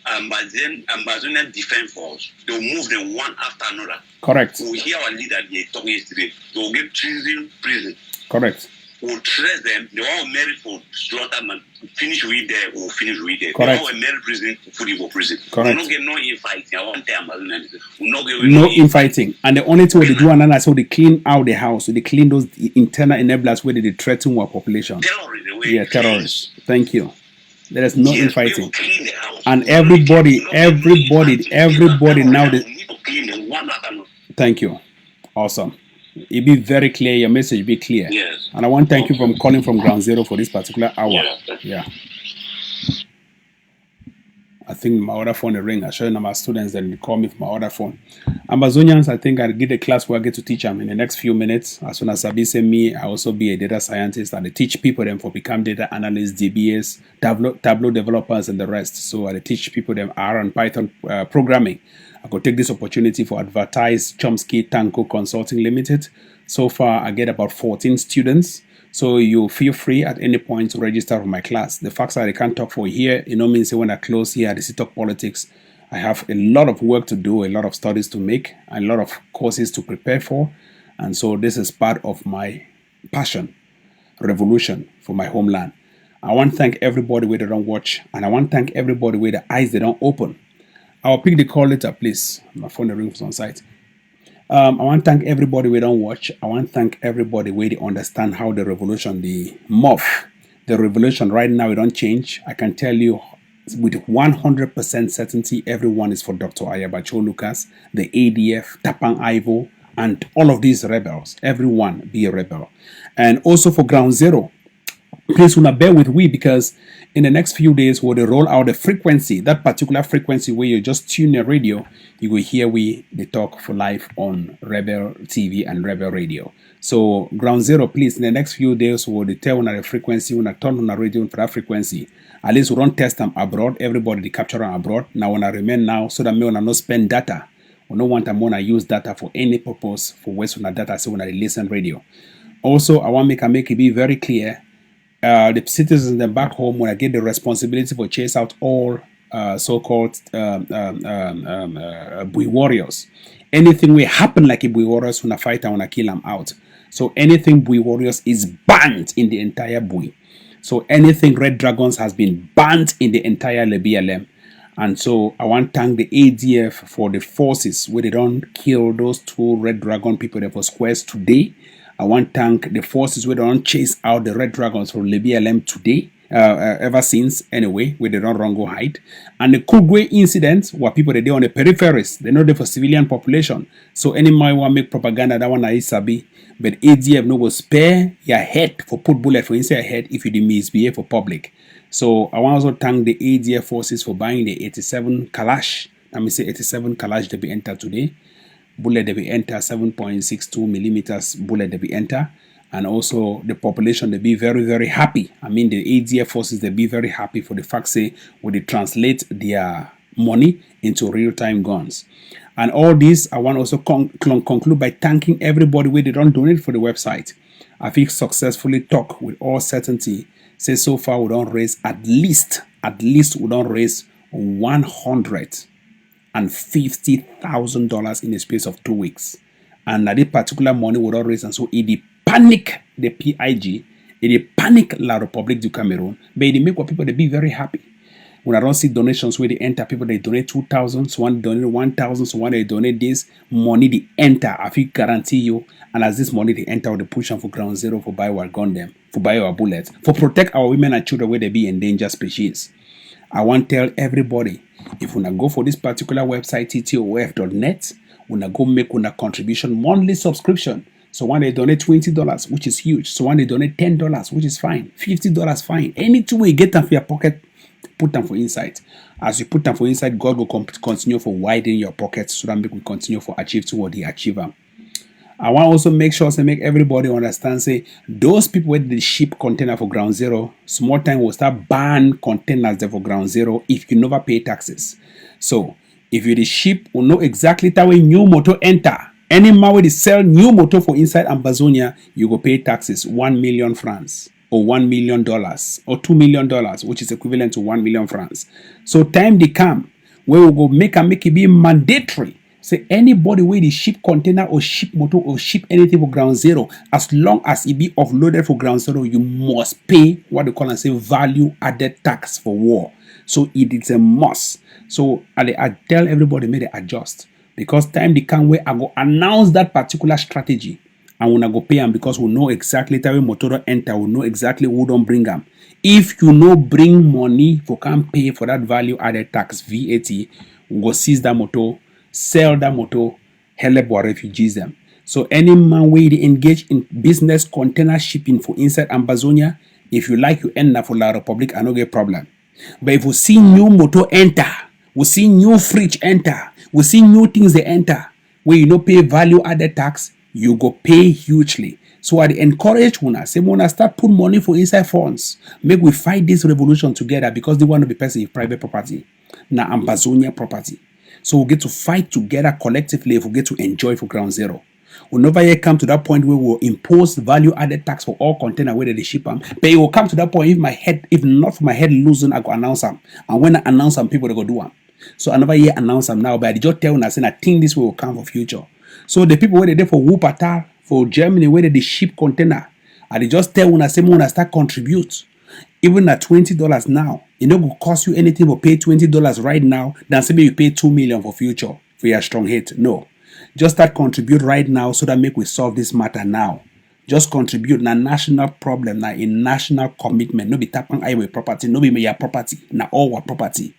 Speaker 7: Ambazonian Defense Force. They'll move them one after another.
Speaker 2: Correct.
Speaker 7: We hear our leader here talking yesterday. They'll get prison.
Speaker 2: Correct.
Speaker 11: we'll trace them. The one who married for slaughter man, finish with there, we'll finish with there.
Speaker 2: Correct.
Speaker 11: The one who married prison, put him for prison.
Speaker 2: Correct.
Speaker 11: We'll not get no infighting. I want time. We'll not get
Speaker 2: no infighting. And the only thing they do another, so they clean out the house, so they clean those internal enablers where they threaten our population.
Speaker 11: Terrorists.
Speaker 2: Terrorists. Thank you. There is no infighting.
Speaker 11: Clean the house.
Speaker 2: And everybody now. Thank you. Awesome. It be very clear. Your message be clear.
Speaker 11: Yes.
Speaker 2: And I want to thank you for calling from Ground Zero for this particular hour. Yeah. I think my other phone will ring. I show you my students that they call me from my other phone. Ambazonians, I think I'll get a class where I get to teach them in the next few minutes. As soon as I say me, I also be a data scientist and I teach people them for become data analysts, DBAs, Tableau developers and the rest. So I teach people them R and Python programming. I could take this opportunity for advertise Chomsky Tanko Consulting Limited. So far, I get about 14 students. So you feel free at any point to register for my class. The fact that I can't talk for here, means when I close here at the Talk Politics, I have a lot of work to do, a lot of studies to make, a lot of courses to prepare for. And so this is part of my passion, revolution for my homeland. I want to thank everybody where they don't watch, and I want to thank everybody where the eyes they don't open. I'll pick the call later, please. My phone rings on site. I want to thank everybody we don't watch. I want to thank everybody where they understand how the revolution, the morph, the revolution right now, it don't change. I can tell you with 100% certainty, everyone is for Dr. Ayabacho Lucas, the ADF, Tapang Ivo, and all of these rebels. Everyone be a rebel. And also for Ground Zero, please bear with me because in the next few days, we'll roll out the frequency, that particular frequency where you just tune your radio, you will hear they talk for live on Rebel TV and Rebel Radio. So Ground Zero, please, in the next few days, we'll tell on the frequency, when I turn on the radio for that frequency. At least we don't test them abroad. Everybody they capture them abroad. Now when I remain now, so that me when I not spend data, we don't want them when I use data for any purpose for Western data. So when I listen radio. Also, I want to make it be very clear. The citizens then back home when I get the responsibility for chase out all so-called Bui warriors. Anything will happen like a Bui warriors when I fight and when I kill them out. So anything Bui warriors is banned in the entire Bui. So anything Red Dragons has been banned in the entire BLM. And so I want to thank the ADF for the forces where they don't kill those 2 Red Dragon people that for squares today. I want to thank the forces where they don't chase out the Red Dragons from the BLM today, ever since, anyway, where they don't run go hide. And the Kugwe incident, where people they on the peripheries, they're not there for civilian population. So any man want make propaganda, that one is sabi. But ADF no will spare your head for put bullet for inside your head if you misbehave for public. So I want to also thank the ADF forces for buying the 87 Kalash. Let me say 87 Kalash that we enter today. Bullet that we enter 7.62 millimeters bullet that we enter, and also the population they be very very happy. I mean the ADF forces they be very happy for the fact say when they translate their money into real-time guns. And all this I want to also conclude by thanking everybody where they don't donate for the website. I think successfully talk with all certainty. Say so far we don't raise at least we don't raise $150,000 in the space of 2 weeks. And that particular money would not raise, and so it panic the PIG, it panic La Republique du Cameroun, but it make what people they be very happy. When I don't see donations where they enter, people they donate 2,000, so one donate 1,000, so one they donate this money they enter. I feel guarantee you, and as this money they enter, they push on for Ground Zero for buy our gun them, for buy our bullets, for protect our women and children where they be endangered species. I want to tell everybody, if you go for this particular website, ttof.net, when go make una contribution monthly subscription. So when they donate $20, which is huge. So when they donate $10, which is fine. $50, fine. Anything you get them for your pocket, put them for inside. As you put them for inside, God will continue for widening your pockets so that we will continue for achieve to what they achieve. I want to also make sure to make everybody understand, say, those people with the ship container for Ground Zero, small time will start ban containers there for Ground Zero if you never pay taxes. So, if you the ship will know exactly that way new motor enter. Any man where they sell new motor for inside Ambazonia, you go pay taxes 1 million francs or $1 million or $2 million, which is equivalent to 1 million francs. So time they come, where we go make it be mandatory. Say anybody where they ship container or ship motor or ship anything for ground zero, as long as it be offloaded for ground zero, you must pay what they call and say value added tax for war. So it is a must. So I tell everybody may they adjust, because time they come where I go announce that particular strategy and when I go pay them, because we know exactly time motor enter, we know exactly who don't bring them. If you no bring money for can pay for that value added tax VAT, we go seize that motor, sell that motor, help our refugees them. So any man where they engage in business container shipping for inside Amazonia, if you like you enter for La Republic, I no get problem. But if we see new motor enter, we see new fridge enter, we see new things they enter, where you no pay value added tax, you go pay hugely. So I encourage una, say una start put money for inside funds. Make we fight this revolution together, because they want to be person in private property, na Amazonia property. So we get to fight together collectively if we get to enjoy for ground zero. We'll never yet come to that point where we'll impose value added tax for all container where they ship them. But it will come to that point if not for my head losing, I go announce them. And when I announce them, people they go do them. So I never yet announce them now, but I just tell us, I think this will come for future. So the people where they did for Wuppertal, for Germany, where they ship container, I just tell when I say when I start contribute. Even at $20 now, it no go cost you anything but pay $20 right now than say you pay $2 million for future for your strong hit. No. Just start contribute right now so that make we solve this matter now. Just contribute na national problem, na a national commitment. No be tapping highway property, no be your property, na all our property.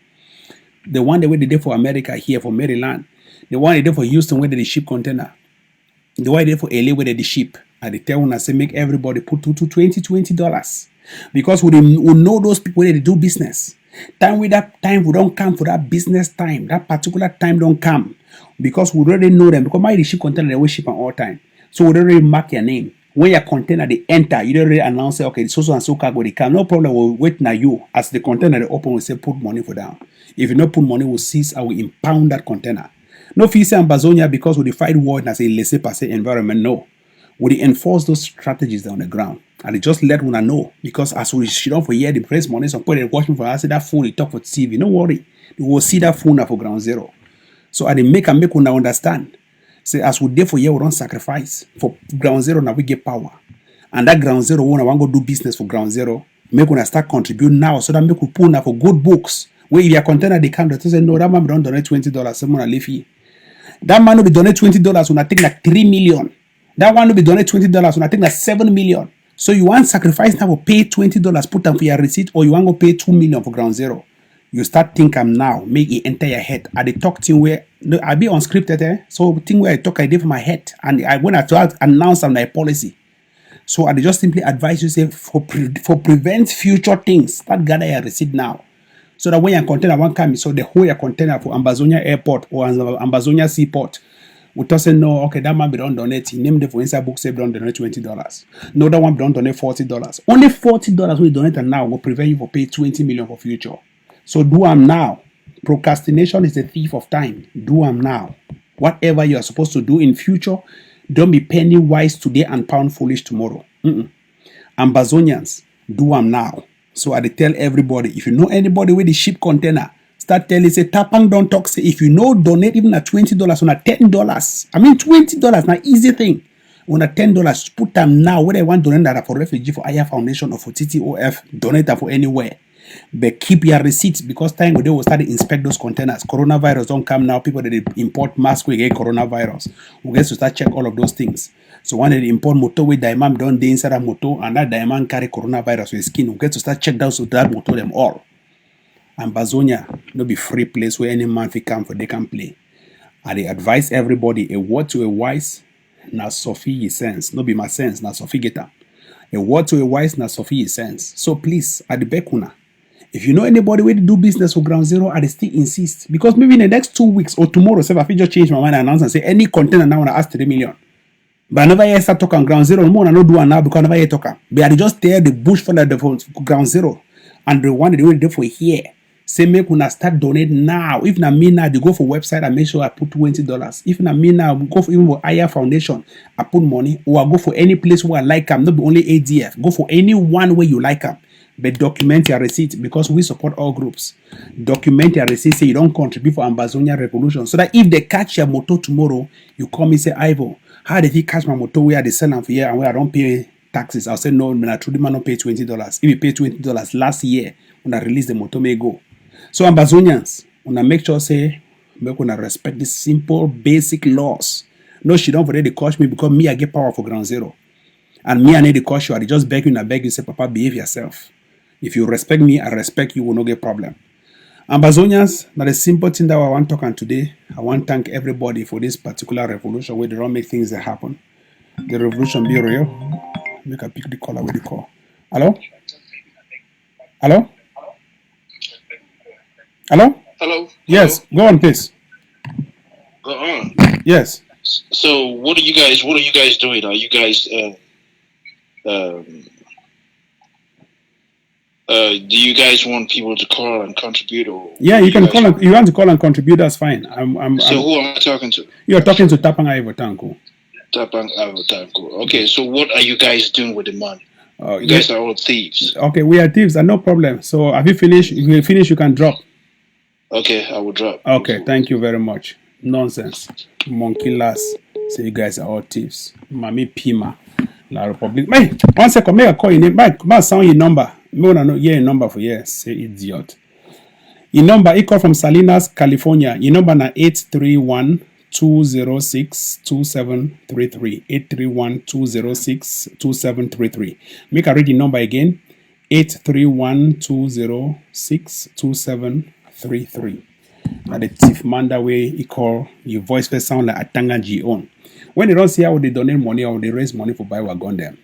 Speaker 2: The one way they did for America here for Maryland, the one they did for Houston where they ship container, the one they did for LA where they ship. And they tell us say make everybody put $20. Because we know those people where they do business. Time with that time we don't come for that business time. That particular time don't come. Because we already know them. Because my ship container they will ship on all time. So we already mark your name. When your container they enter, you already announce say, okay, so and so cargo they come. No problem, we'll wait now you. As the container they open, we say put money for down. If you not put money, we'll seize and we impound that container. No fee say Amazonia because we fight war and say laissez-passer environment. No. We enforce those strategies on the ground. And they just let una know. Because as we shit off for year, the press money, some people they watch me for us, say that phone, they talk for TV. No worry. They will see that phone for ground zero. So I make una understand. Say as we there for year, we don't sacrifice. For ground zero, now we get power. And that ground zero, when I want to go do business for ground zero, make una start contribute now so that make we pull now for good books. Where if your container they come, they say, no, that man don't donate $20, someone leave here. That man will be donate $20 when I take like 3 million. That one will be donate $20 when I take like 7 million. So you want sacrifice now for pay $20, put them for your receipt, or you want to pay 2 million for ground zero. You start thinking now, make it enter your head. I talk thing where I be unscripted, so thing where I talk I did for my head, and I when I talk announce on my policy. So I just simply advise you say for prevent future things, start gather your receipt now. So that when your container one come, so the whole your container for Amazonia Airport or Amazonia Seaport, we just say no, okay, that man be don't donate. He named it for inside book say don't donate $20. No, that one be don't donate $40. Only $40 we donate now will prevent you for pay 20 million for future. So do them now. Procrastination is a thief of time. Do them now. Whatever you are supposed to do in future, don't be penny wise today and pound foolish tomorrow. Ambazonians, do them now. So I tell everybody, if you know anybody with the ship container, start telling, say, Tapang don't talk, say, if you know, donate even at $20 or at $10. I mean, $20, not easy thing. On at $10, put them now, whether they want to donate that for refugee, for IR Foundation or for TTOF, donate that for anywhere. But keep your receipts because time they will start to inspect those containers. Coronavirus don't come now. People that they import masks will get coronavirus. We get to start check all of those things. So when they import motor with diamond don't they inside a motor and that diamond carry coronavirus with skin, we get to start check down so that motor them all. And Bazonia, no be free place where any man fi come for they can play. And they advise everybody a word to a wise, na Sophie sense. No be my sense, na Sophie get am. A word to a wise, na Sophie sense. So please, at the Bekuna. If you know anybody where to do business for ground zero, I still insist. Because maybe in the next 2 weeks or tomorrow, if I just change my mind and announce and say any container now I ask 3 million. But I never yet start talking ground zero. No more I not do it now because I never yet talk. But I just tell the bush for the ground zero. And the one they do it for here. Say make una start donate now. If na me now, they go for website and make sure I put $20. If na me now, go for even for IR Foundation, I put money. Or I go for any place where I like them. Not be only ADF. Go for any one where you like them. but document your receipt because we support all groups. Document your receipt, say you don't contribute for Ambazonia Revolution. So that if they catch your motor tomorrow, you call me say, Ivo, how did he catch my motor where they sell them for here and where I don't pay taxes? I'll say, no, I truly man don't pay $20. If you pay $20 last year, when I release the motor may go. So Ambazonians, when I make sure say, make when I respect these simple, basic laws. No, she don't already coach me because me, I get power for ground zero. And me, I need to coach you. I just beg you and I beg you, say, Papa, behave yourself. If you respect me, I respect you, will not get problem. Ambazonians, now the simple thing that I want to talk on today, I want to thank everybody for this particular revolution where they don't make things that happen. The revolution be real. Make a pick the caller with the call. Hello? Hello? Hello?
Speaker 12: Hello?
Speaker 2: Yes, go on, please.
Speaker 12: Go on.
Speaker 2: Yes.
Speaker 12: So what are you guys doing? Are you guys do you guys want people to call and contribute, or
Speaker 2: yeah, you can call and you want to call and contribute, that's fine.
Speaker 12: Who am I talking to?
Speaker 2: You're talking to Tapang Ivo Tanko.
Speaker 12: Tapang Ivo Tanko. Okay, so what are you guys doing with the money? You guys are all thieves.
Speaker 2: Okay, we are thieves, no problem. So have you finished? If you finish, you can drop.
Speaker 12: Okay, I will drop.
Speaker 2: Okay, thank you very much. Nonsense. Monkey lass. Say you guys are all thieves. Mami Pima. La Republic. Hey, 1 second, make a call your name. Come sound your number. Me wanna know your number for yes. Say idiot. Your number, he call from Salinas, California. Your number na 831-206-2733. 831-206-2733. Make a read the number again. 831-206-2733. Now the thief man that way he call your voice first sound like Atanga G on. When they don't see how they donate money or they raise money for buy wagon them,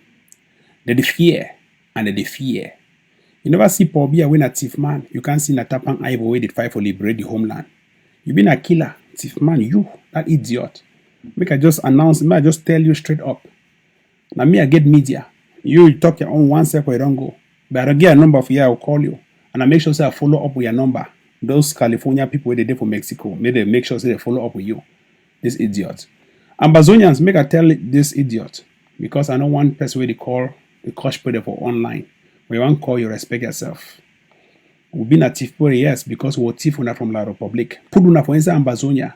Speaker 2: they fear and they fear. You never see Paul Bia win a thief man. You can't see Natapang Ivo where they fight for liberate the homeland. You been a killer, thief man, you, that idiot. Make I just announce, may I just tell you straight up. Now me I get media. You talk your own 1 second, you don't go. But I get a number for you, I'll call you. And I make sure say I follow up with your number. Those California people where they did for Mexico, may they make sure say they follow up with you. This idiot. Ambazonians, make I tell this idiot. Because I know one person where they call the coach player for online. We want to call you, respect yourself. We've been a thief boy, yes, because we're thief from La Republic. Put una for inside Ambazonia.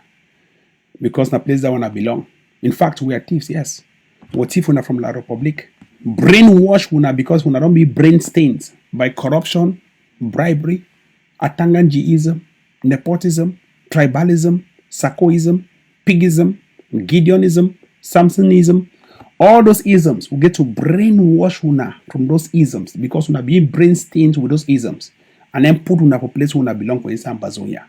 Speaker 2: Because na place that wanna belong. In fact, we are thieves, yes. We're thief from La Republic. Brainwash una because una don't be brain stained by corruption, bribery, Atanganjiism, nepotism, tribalism, Sakoism, pigism, Gideonism, Samsonism. All those isms will get to brainwash una from those isms because una being brain stained with those isms and then put una for place una belong for inside Ambazonia.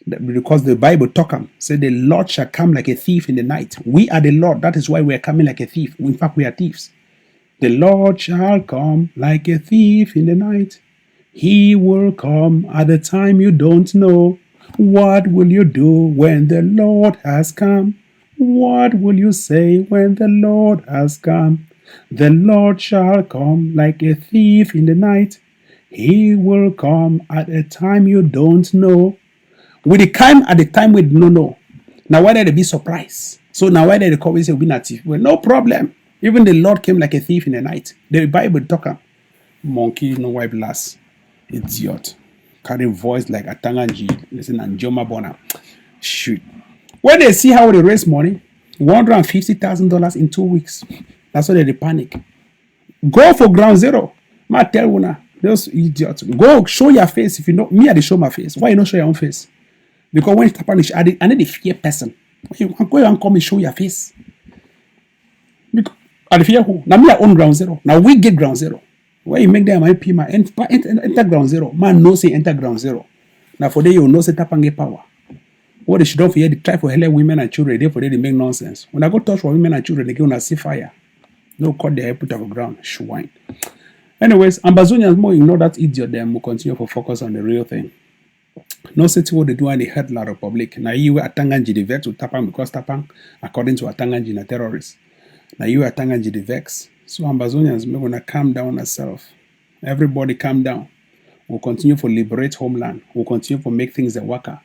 Speaker 2: Because the Bible talk say the Lord shall come like a thief in the night. We are the Lord. That is why we are coming like a thief. In fact, we are thieves. The Lord shall come like a thief in the night. He will come at a time you don't know. What will you do when the Lord has come? What will you say when the Lord has come? The Lord shall come like a thief in the night. He will come at a time you don't know. Will he come at the time we don't know? Now why did they be surprised? So now why did they come and say we'll be a thief? Well, no problem. Even the Lord came like a thief in the night. The Bible talk monkey no wipe last. Idiot. Carry voice like Atanganji. Listen and Joma Bona. Shoot. When they see how they raise money, $150,000 in 2 weeks. That's why they panic. Go for ground zero. Ma tell una, those idiots. Go show your face. If you know me, I show my face. Why you not show your own face? Because when it's punish, I need the fear person. You can go and come and show your face. Because I fear who? Now me I own ground zero. Now we get ground zero. Why you make them IP ma enter ground zero? Man no say enter ground zero. Now for them you know say tapange power. What they should don't fear, they try for hell women and children, they for they make nonsense. When I go touch for women and children, they go and see fire. No cut their head put on the ground. Swine. Anyways, Ambazonians more ignore that idiot them will continue to focus on the real thing. No city what they do and they hurt La Republic. Now you Atanganji the vex to Tapang because Tapang, according to Atanganji, a terrorist. Now you Atanganji the vex. So Ambazonians may gonna calm down ourselves. Everybody calm down. We'll continue to liberate homeland. We'll continue to make things a worker.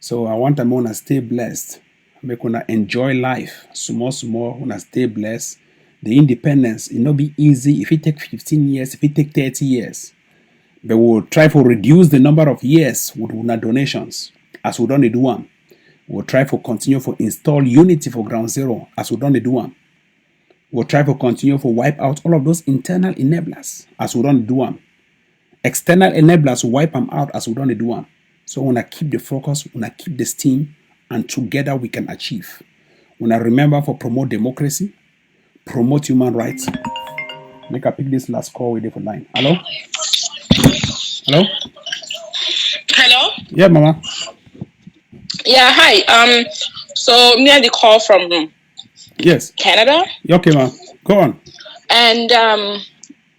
Speaker 2: So I want them to stay blessed. Make una enjoy life. Small, wanna stay blessed. The independence, it not be easy if it take 15 years, if it take 30 years. But we'll try to reduce the number of years with una donations, as we don't do one. We'll try to continue to install unity for ground zero, as we don't do one. We'll try to continue to wipe out all of those internal enablers, as we don't do one. External enablers, wipe them out, as we don't do one. So we want to keep the focus, we want to keep the steam, and together we can achieve. We want to remember to promote democracy, promote human rights. Make I pick this last call with the line. Hello? Hello?
Speaker 13: Hello?
Speaker 2: Yeah, Mama.
Speaker 13: Yeah, hi. So me and the call from
Speaker 2: Yes.
Speaker 13: Canada.
Speaker 2: Okay, ma'am. Go on.
Speaker 13: And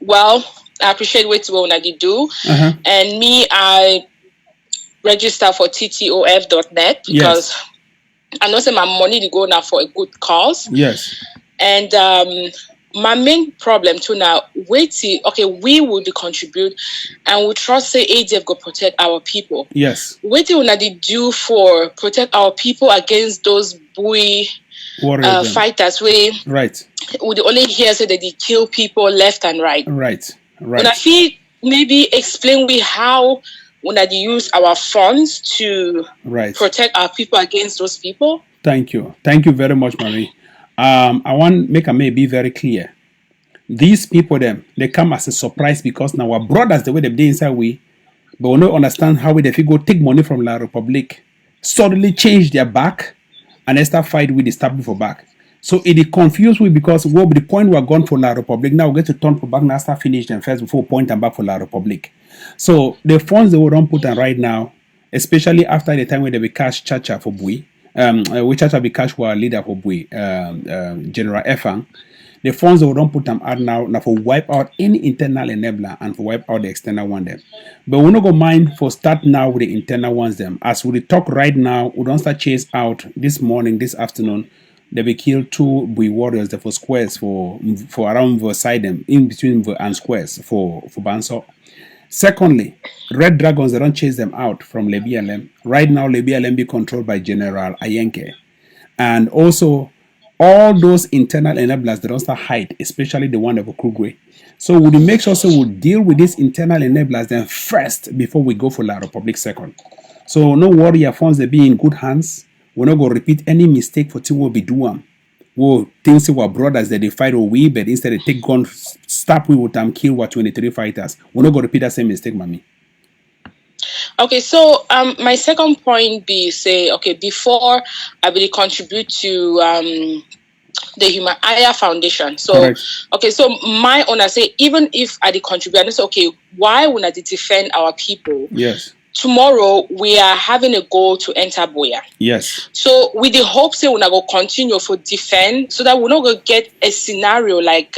Speaker 13: well, I appreciate what you do. And me, I register for ttof.net because I know say my money to go now for a good cause.
Speaker 2: Yes.
Speaker 13: And my main problem too now, we will contribute and we trust say ADF go protect our people.
Speaker 2: Yes.
Speaker 13: What do we do for protect our people against those fighters?
Speaker 2: Right.
Speaker 13: We only hear say that they kill people left and right.
Speaker 2: Right.
Speaker 13: And I feel maybe explain how when they use our funds to protect our people against those people.
Speaker 2: Thank you very much, Marie. I want make a be very clear. These people, they come as a surprise because now our brothers, the way they inside but we don't understand how they go take money from La Republic, suddenly change their back, and they start fight with the stab for back. So it confused me because the point we're gone for La Republic, now we get to turn for back, now start finish them first before point them back for La Republic. So the funds they will don't put on right now, especially after the time when they be cash Chacha for Bui, we Chacha be cash for our leader for Bui, General Efang. The funds they will don't put them out now for wipe out any internal enabler and for wipe out the external one them. But we're not going to mind for start now with the internal ones them. As we talk right now, we don't start chase out this morning, this afternoon. They will kill 2 Bui warriors for squares for around beside them, in between and squares for Banso. Secondly, Red Dragons, they don't chase them out from Lebialem. Right now, Lebialem be controlled by General Ayenke. And also, all those internal enablers, they don't start hide, especially the one of Okrugwe. So we make sure we'll deal with these internal enablers then first before we go for La Republic second. So no worry, your funds, they be in good hands. We're not going to repeat any mistake for what we do. We'll think our brothers that they fight or we, but instead they take gun, stop with them, kill 23 fighters. We're not going to repeat that same mistake, Mami.
Speaker 13: Okay, so my second point be say, before I really contribute to the Human Aya Foundation. So correct. Okay, so my owner say even if I did contribute, I say why would I defend our people?
Speaker 2: Yes.
Speaker 13: Tomorrow we are having a goal to enter Boya.
Speaker 2: Yes.
Speaker 13: So with the hope say we're not going to continue for defend so that we're not going to get a scenario like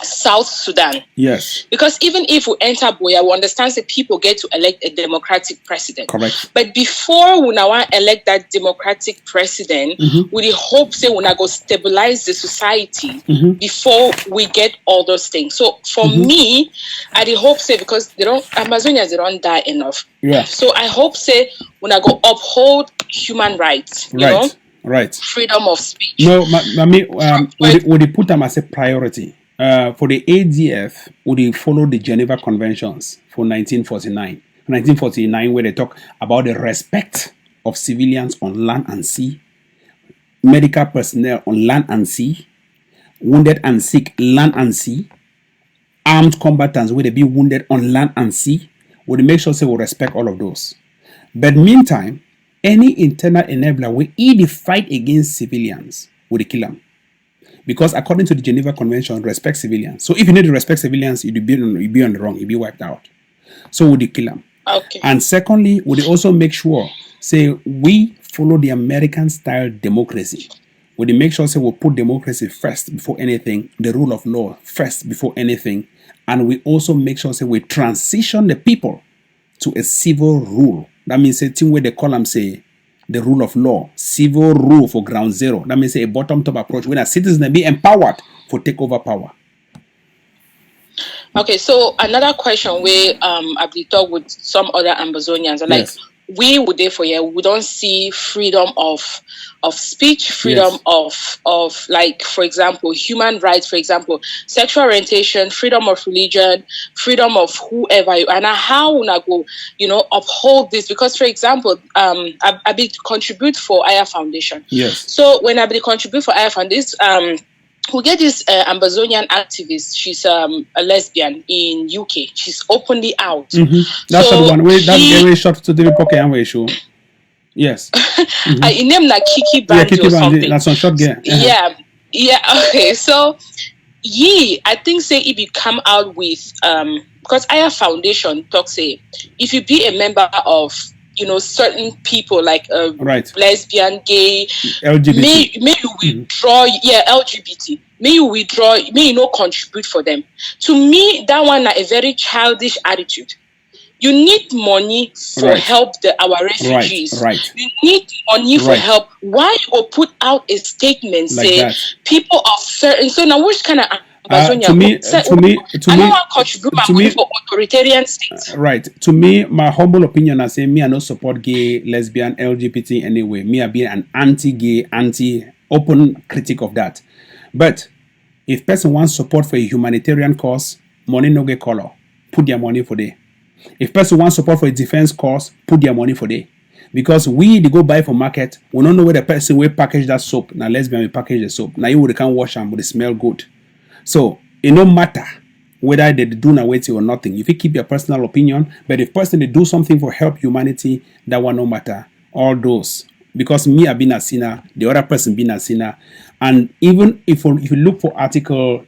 Speaker 13: South Sudan.
Speaker 2: Yes.
Speaker 13: Because even if we enter Boya, we understand that people get to elect a democratic president.
Speaker 2: Correct.
Speaker 13: But before we now elect that democratic president, with the hope say we're not going to stabilize the society before we get all those things. So for me, I the hope say because Amazonians they don't die enough.
Speaker 2: Yeah.
Speaker 13: So I hope say when I go uphold human rights, you know,
Speaker 2: right,
Speaker 13: freedom of speech.
Speaker 2: No, would they put them as a priority? For the ADF, would they follow the Geneva Conventions for 1949, where they talk about the respect of civilians on land and sea, medical personnel on land and sea, wounded and sick land and sea, armed combatants where they be wounded on land and sea. Would make sure we respect all of those. But meantime, any internal enabler will either fight against civilians, would kill them. Because according to the Geneva Convention, respect civilians. So if you need to respect civilians, you'll be on the wrong, you'll be wiped out. So would you kill them?
Speaker 13: Okay.
Speaker 2: And secondly, would also make sure, we follow the American style democracy. Would make sure we put democracy first before anything, the rule of law first before anything. And we also make sure we transition the people to a civil rule. That means a thing where they call them the rule of law, civil rule for ground zero. That means a bottom-top approach where a citizen be empowered for take over power.
Speaker 13: Okay, so another question where I've been talking with some other Amazonians, like we would therefore we don't see freedom of speech, freedom of like, for example, human rights, for example, sexual orientation, freedom of religion, freedom of whoever you are. And how una go, uphold this? Because, for example, I be contribute for Aya Foundation.
Speaker 2: Yes.
Speaker 13: So when I be contribute for Aya Foundation, we get this Ambazonian activist. She's a lesbian in UK. She's openly out.
Speaker 2: That's the one. That's the way shot to the pocket and way show. Yes.
Speaker 13: I name na Kiki Bandy or something.
Speaker 2: That's on short game.
Speaker 13: Yeah. Okay. So, I think say if you come out with because Aya Foundation talks say if you be a member of certain people like lesbian, gay,
Speaker 2: LGBT,
Speaker 13: may you withdraw, LGBT. May you withdraw, may you not contribute for them. To me, that one is a very childish attitude. You need money for help our refugees. You need money for help. Why you put out a statement like say that. People of certain? So now which kind of
Speaker 2: to me,
Speaker 13: for authoritarian states.
Speaker 2: Right. To me, my humble opinion, I say me, I don't support gay, lesbian, LGBT anyway. Me, I be an anti-gay, anti-open critic of that. But if person wants support for a humanitarian cause, money no get color. Put their money for there. If person wants support for a defense cause, put their money for there. Because they go buy for market, we don't know where the person will package that soap. Now lesbian will package the soap. Now you would can wash them, but they smell good. So it no matter whether they do naweti or nothing. If you keep your personal opinion, but if person they do something for help humanity, that one no matter. All those. Because me I've been a sinner, the other person been a sinner. And even if you look for Article 2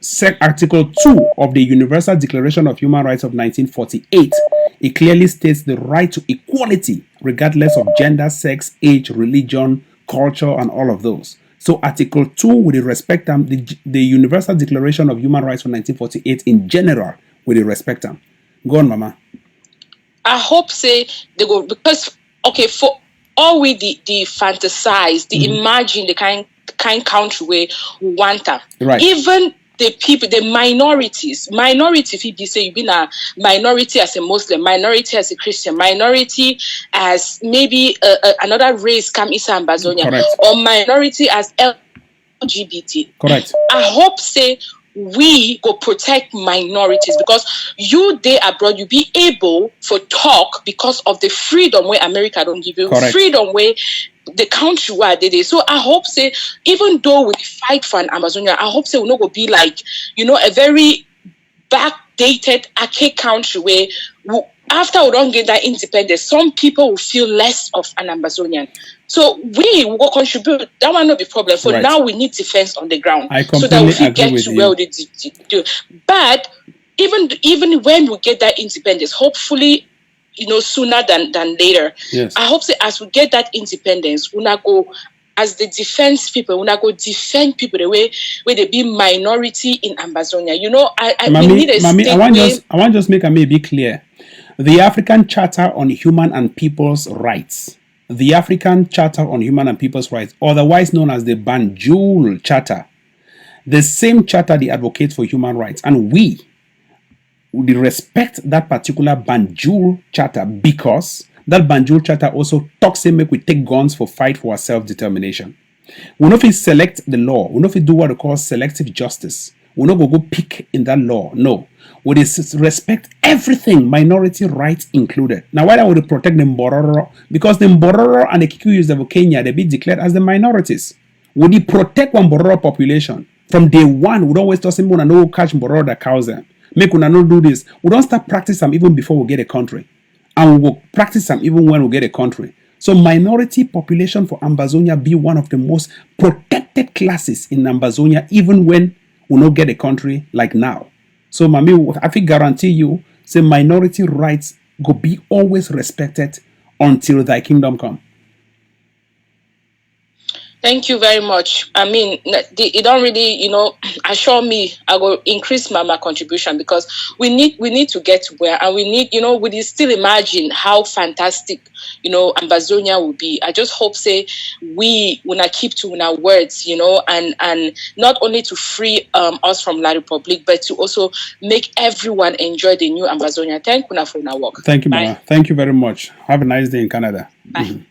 Speaker 2: of the Universal Declaration of Human Rights of 1948, it clearly states the right to equality regardless of gender, sex, age, religion, culture, and all of those. So Article 2 with respect them, the Universal Declaration of Human Rights from 1948 in general with respect them. Go on, Mama.
Speaker 13: I hope say they go because for all we the fantasize, the imagine the kind country where we want them.
Speaker 2: Right.
Speaker 13: Even the people, the minority, if you say you've been a minority as a Muslim, minority as a Christian, minority as maybe another race come Isa and Bazonia, or minority as LGBT.
Speaker 2: Correct.
Speaker 13: I hope say we go protect minorities because you there abroad you be able for talk because of the freedom where America don't give you.
Speaker 2: Correct.
Speaker 13: Freedom where the country where they did. So I hope say even though we fight for an Amazonia, I hope say we're not gonna be like a very backdated archaic country where after we don't get that independence, some people will feel less of an Amazonian. So we will contribute. That will not be a problem. So now we need defense on the ground so that we can get to where we do. But even when we get that independence, hopefully, sooner than later.
Speaker 2: Yes.
Speaker 13: I hope that as we get that independence, we'll not go as the defense people, we'll not go defend people the way where they be minority in Amazonia. We need a state
Speaker 2: I want just make a maybe clear. The African Charter on Human and People's Rights. The African Charter on Human and People's Rights, otherwise known as the Banjul Charter. The same charter they advocate for human rights. And we respect that particular Banjul Charter because that Banjul Charter also talks say make we take guns for fight for our self-determination. We know if we select the law, we know if we do what we call selective justice. We not go pick in that law. No. We respect everything, minority rights included. Now, why would we protect the Mbororo? Because the Mbororo and the Kikuyus of Kenya, they be declared as the minorities. Would we protect one Mbororo population? From day one, we don't always tell someone no catch Mbororo that cows them. Make una not do this. We don't start practice them even before we get a country. And we will practice them even when we get a country. So minority population for Ambazonia be one of the most protected classes in Ambazonia, even when we not get a country like now. So, Mami, I think guarantee you, say minority rights go be always respected until thy kingdom come.
Speaker 13: Thank you very much. I mean, it don't really, assure me I will increase my contribution, because we need to get where, and we need, we still imagine how fantastic, Ambazonia will be. I just hope say we will not keep to our words, and not only to free us from La Republic, but to also make everyone enjoy the new Ambazonia. Thank you for our work.
Speaker 2: Thank you,
Speaker 13: Bye.
Speaker 2: Mama. Thank you very much. Have a nice day in Canada.
Speaker 13: Bye.
Speaker 2: Mm-hmm.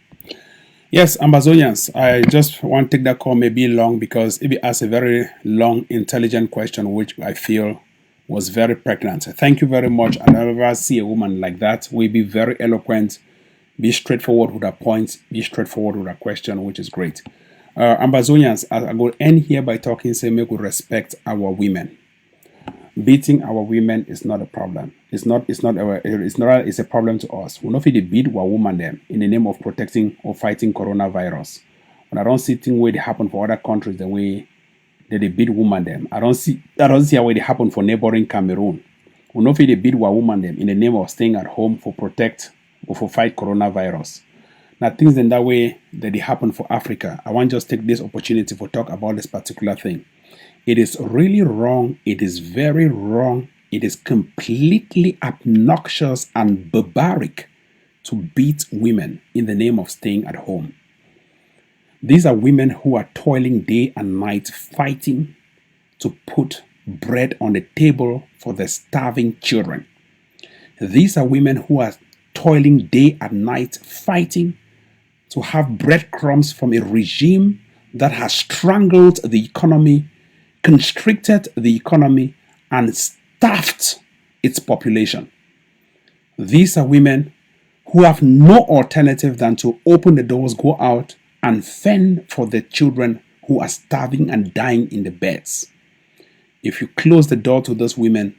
Speaker 2: Yes, Ambazonians, I just want to take that call maybe long, because it asked a very long, intelligent question, which I feel was very pregnant. Thank you very much. I never see a woman like that. We be very eloquent, be straightforward with her points, be straightforward with her question, which is great. Ambazonians, I will end here by talking, say, make we respect our women. Beating our women is not a problem. It's a problem to us. We not fit to beat our woman them in the name of protecting or fighting coronavirus. When I don't see things where they happen for other countries the way that they beat woman them. I don't see how they happen for neighboring Cameroon. We not fit to beat our woman them in the name of staying at home for protect or for fight coronavirus. Now things in that way that they happen for Africa. I want to just take this opportunity to talk about this particular thing. It is really wrong. It is very wrong. It is completely obnoxious and barbaric to beat women in the name of staying at home. These are women who are toiling day and night, fighting to put bread on the table for the starving children. These are women who are toiling day and night, fighting to have breadcrumbs from a regime that has strangled the economy, constricted the economy, and starved its population. These are women who have no alternative than to open the doors, go out, and fend for the children who are starving and dying in the beds. If you close the door to those women,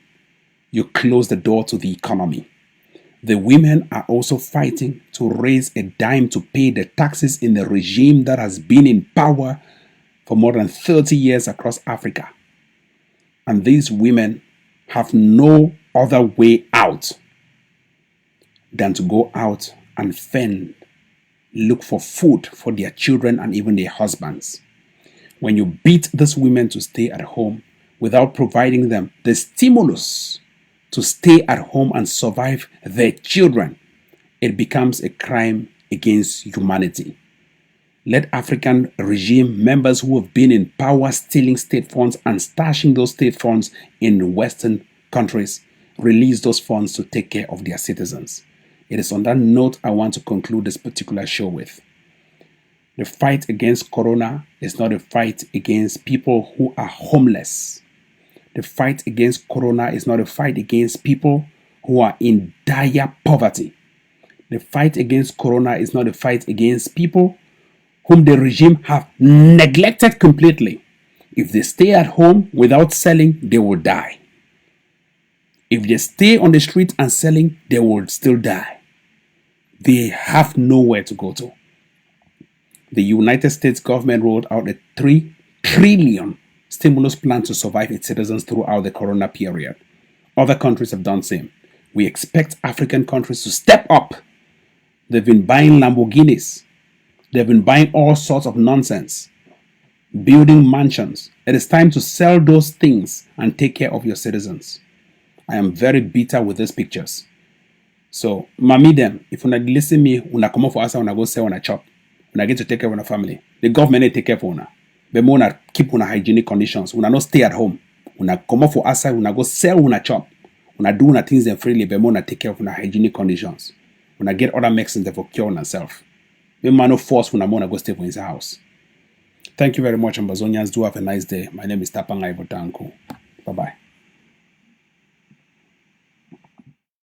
Speaker 2: you close the door to the economy. The women are also fighting to raise a dime to pay the taxes in the regime that has been in power for more than 30 years across Africa. And these women have no other way out than to go out and fend, look for food for their children and even their husbands. When you beat these women to stay at home without providing them the stimulus to stay at home and survive their children, it becomes a crime against humanity. Let African regime members who have been in power stealing state funds and stashing those state funds in Western countries release those funds to take care of their citizens. It is on that note I want to conclude this particular show with. The fight against corona is not a fight against people who are homeless. The fight against corona is not a fight against people who are in dire poverty. The fight against corona is not a fight against people whom the regime have neglected completely. If they stay at home without selling, they will die. If they stay on the street and selling, they will still die. They have nowhere to go to. The United States government rolled out a $3 trillion stimulus plan to survive its citizens throughout the corona period. Other countries have done the same. We expect African countries to step up. They've been buying Lamborghinis. They've been buying all sorts of nonsense, building mansions. It is time to sell those things and take care of your citizens. I am very bitter with these pictures. So, mami them, if you listen me, una come up for us, una go sell, una chop. Una get to take care of una family. The government they take care for una. But una keep una hygienic conditions. Una not stay at home. Una come up for us, una go sell, una chop. Una do una things them freely, but una take care of una hygienic conditions. Una get other medicines that for cure una self. We man no force una go stay for his house. Thank you very much, Ambazonians. Do have a nice day. My name is Tapanga Ivotanku. Bye-bye.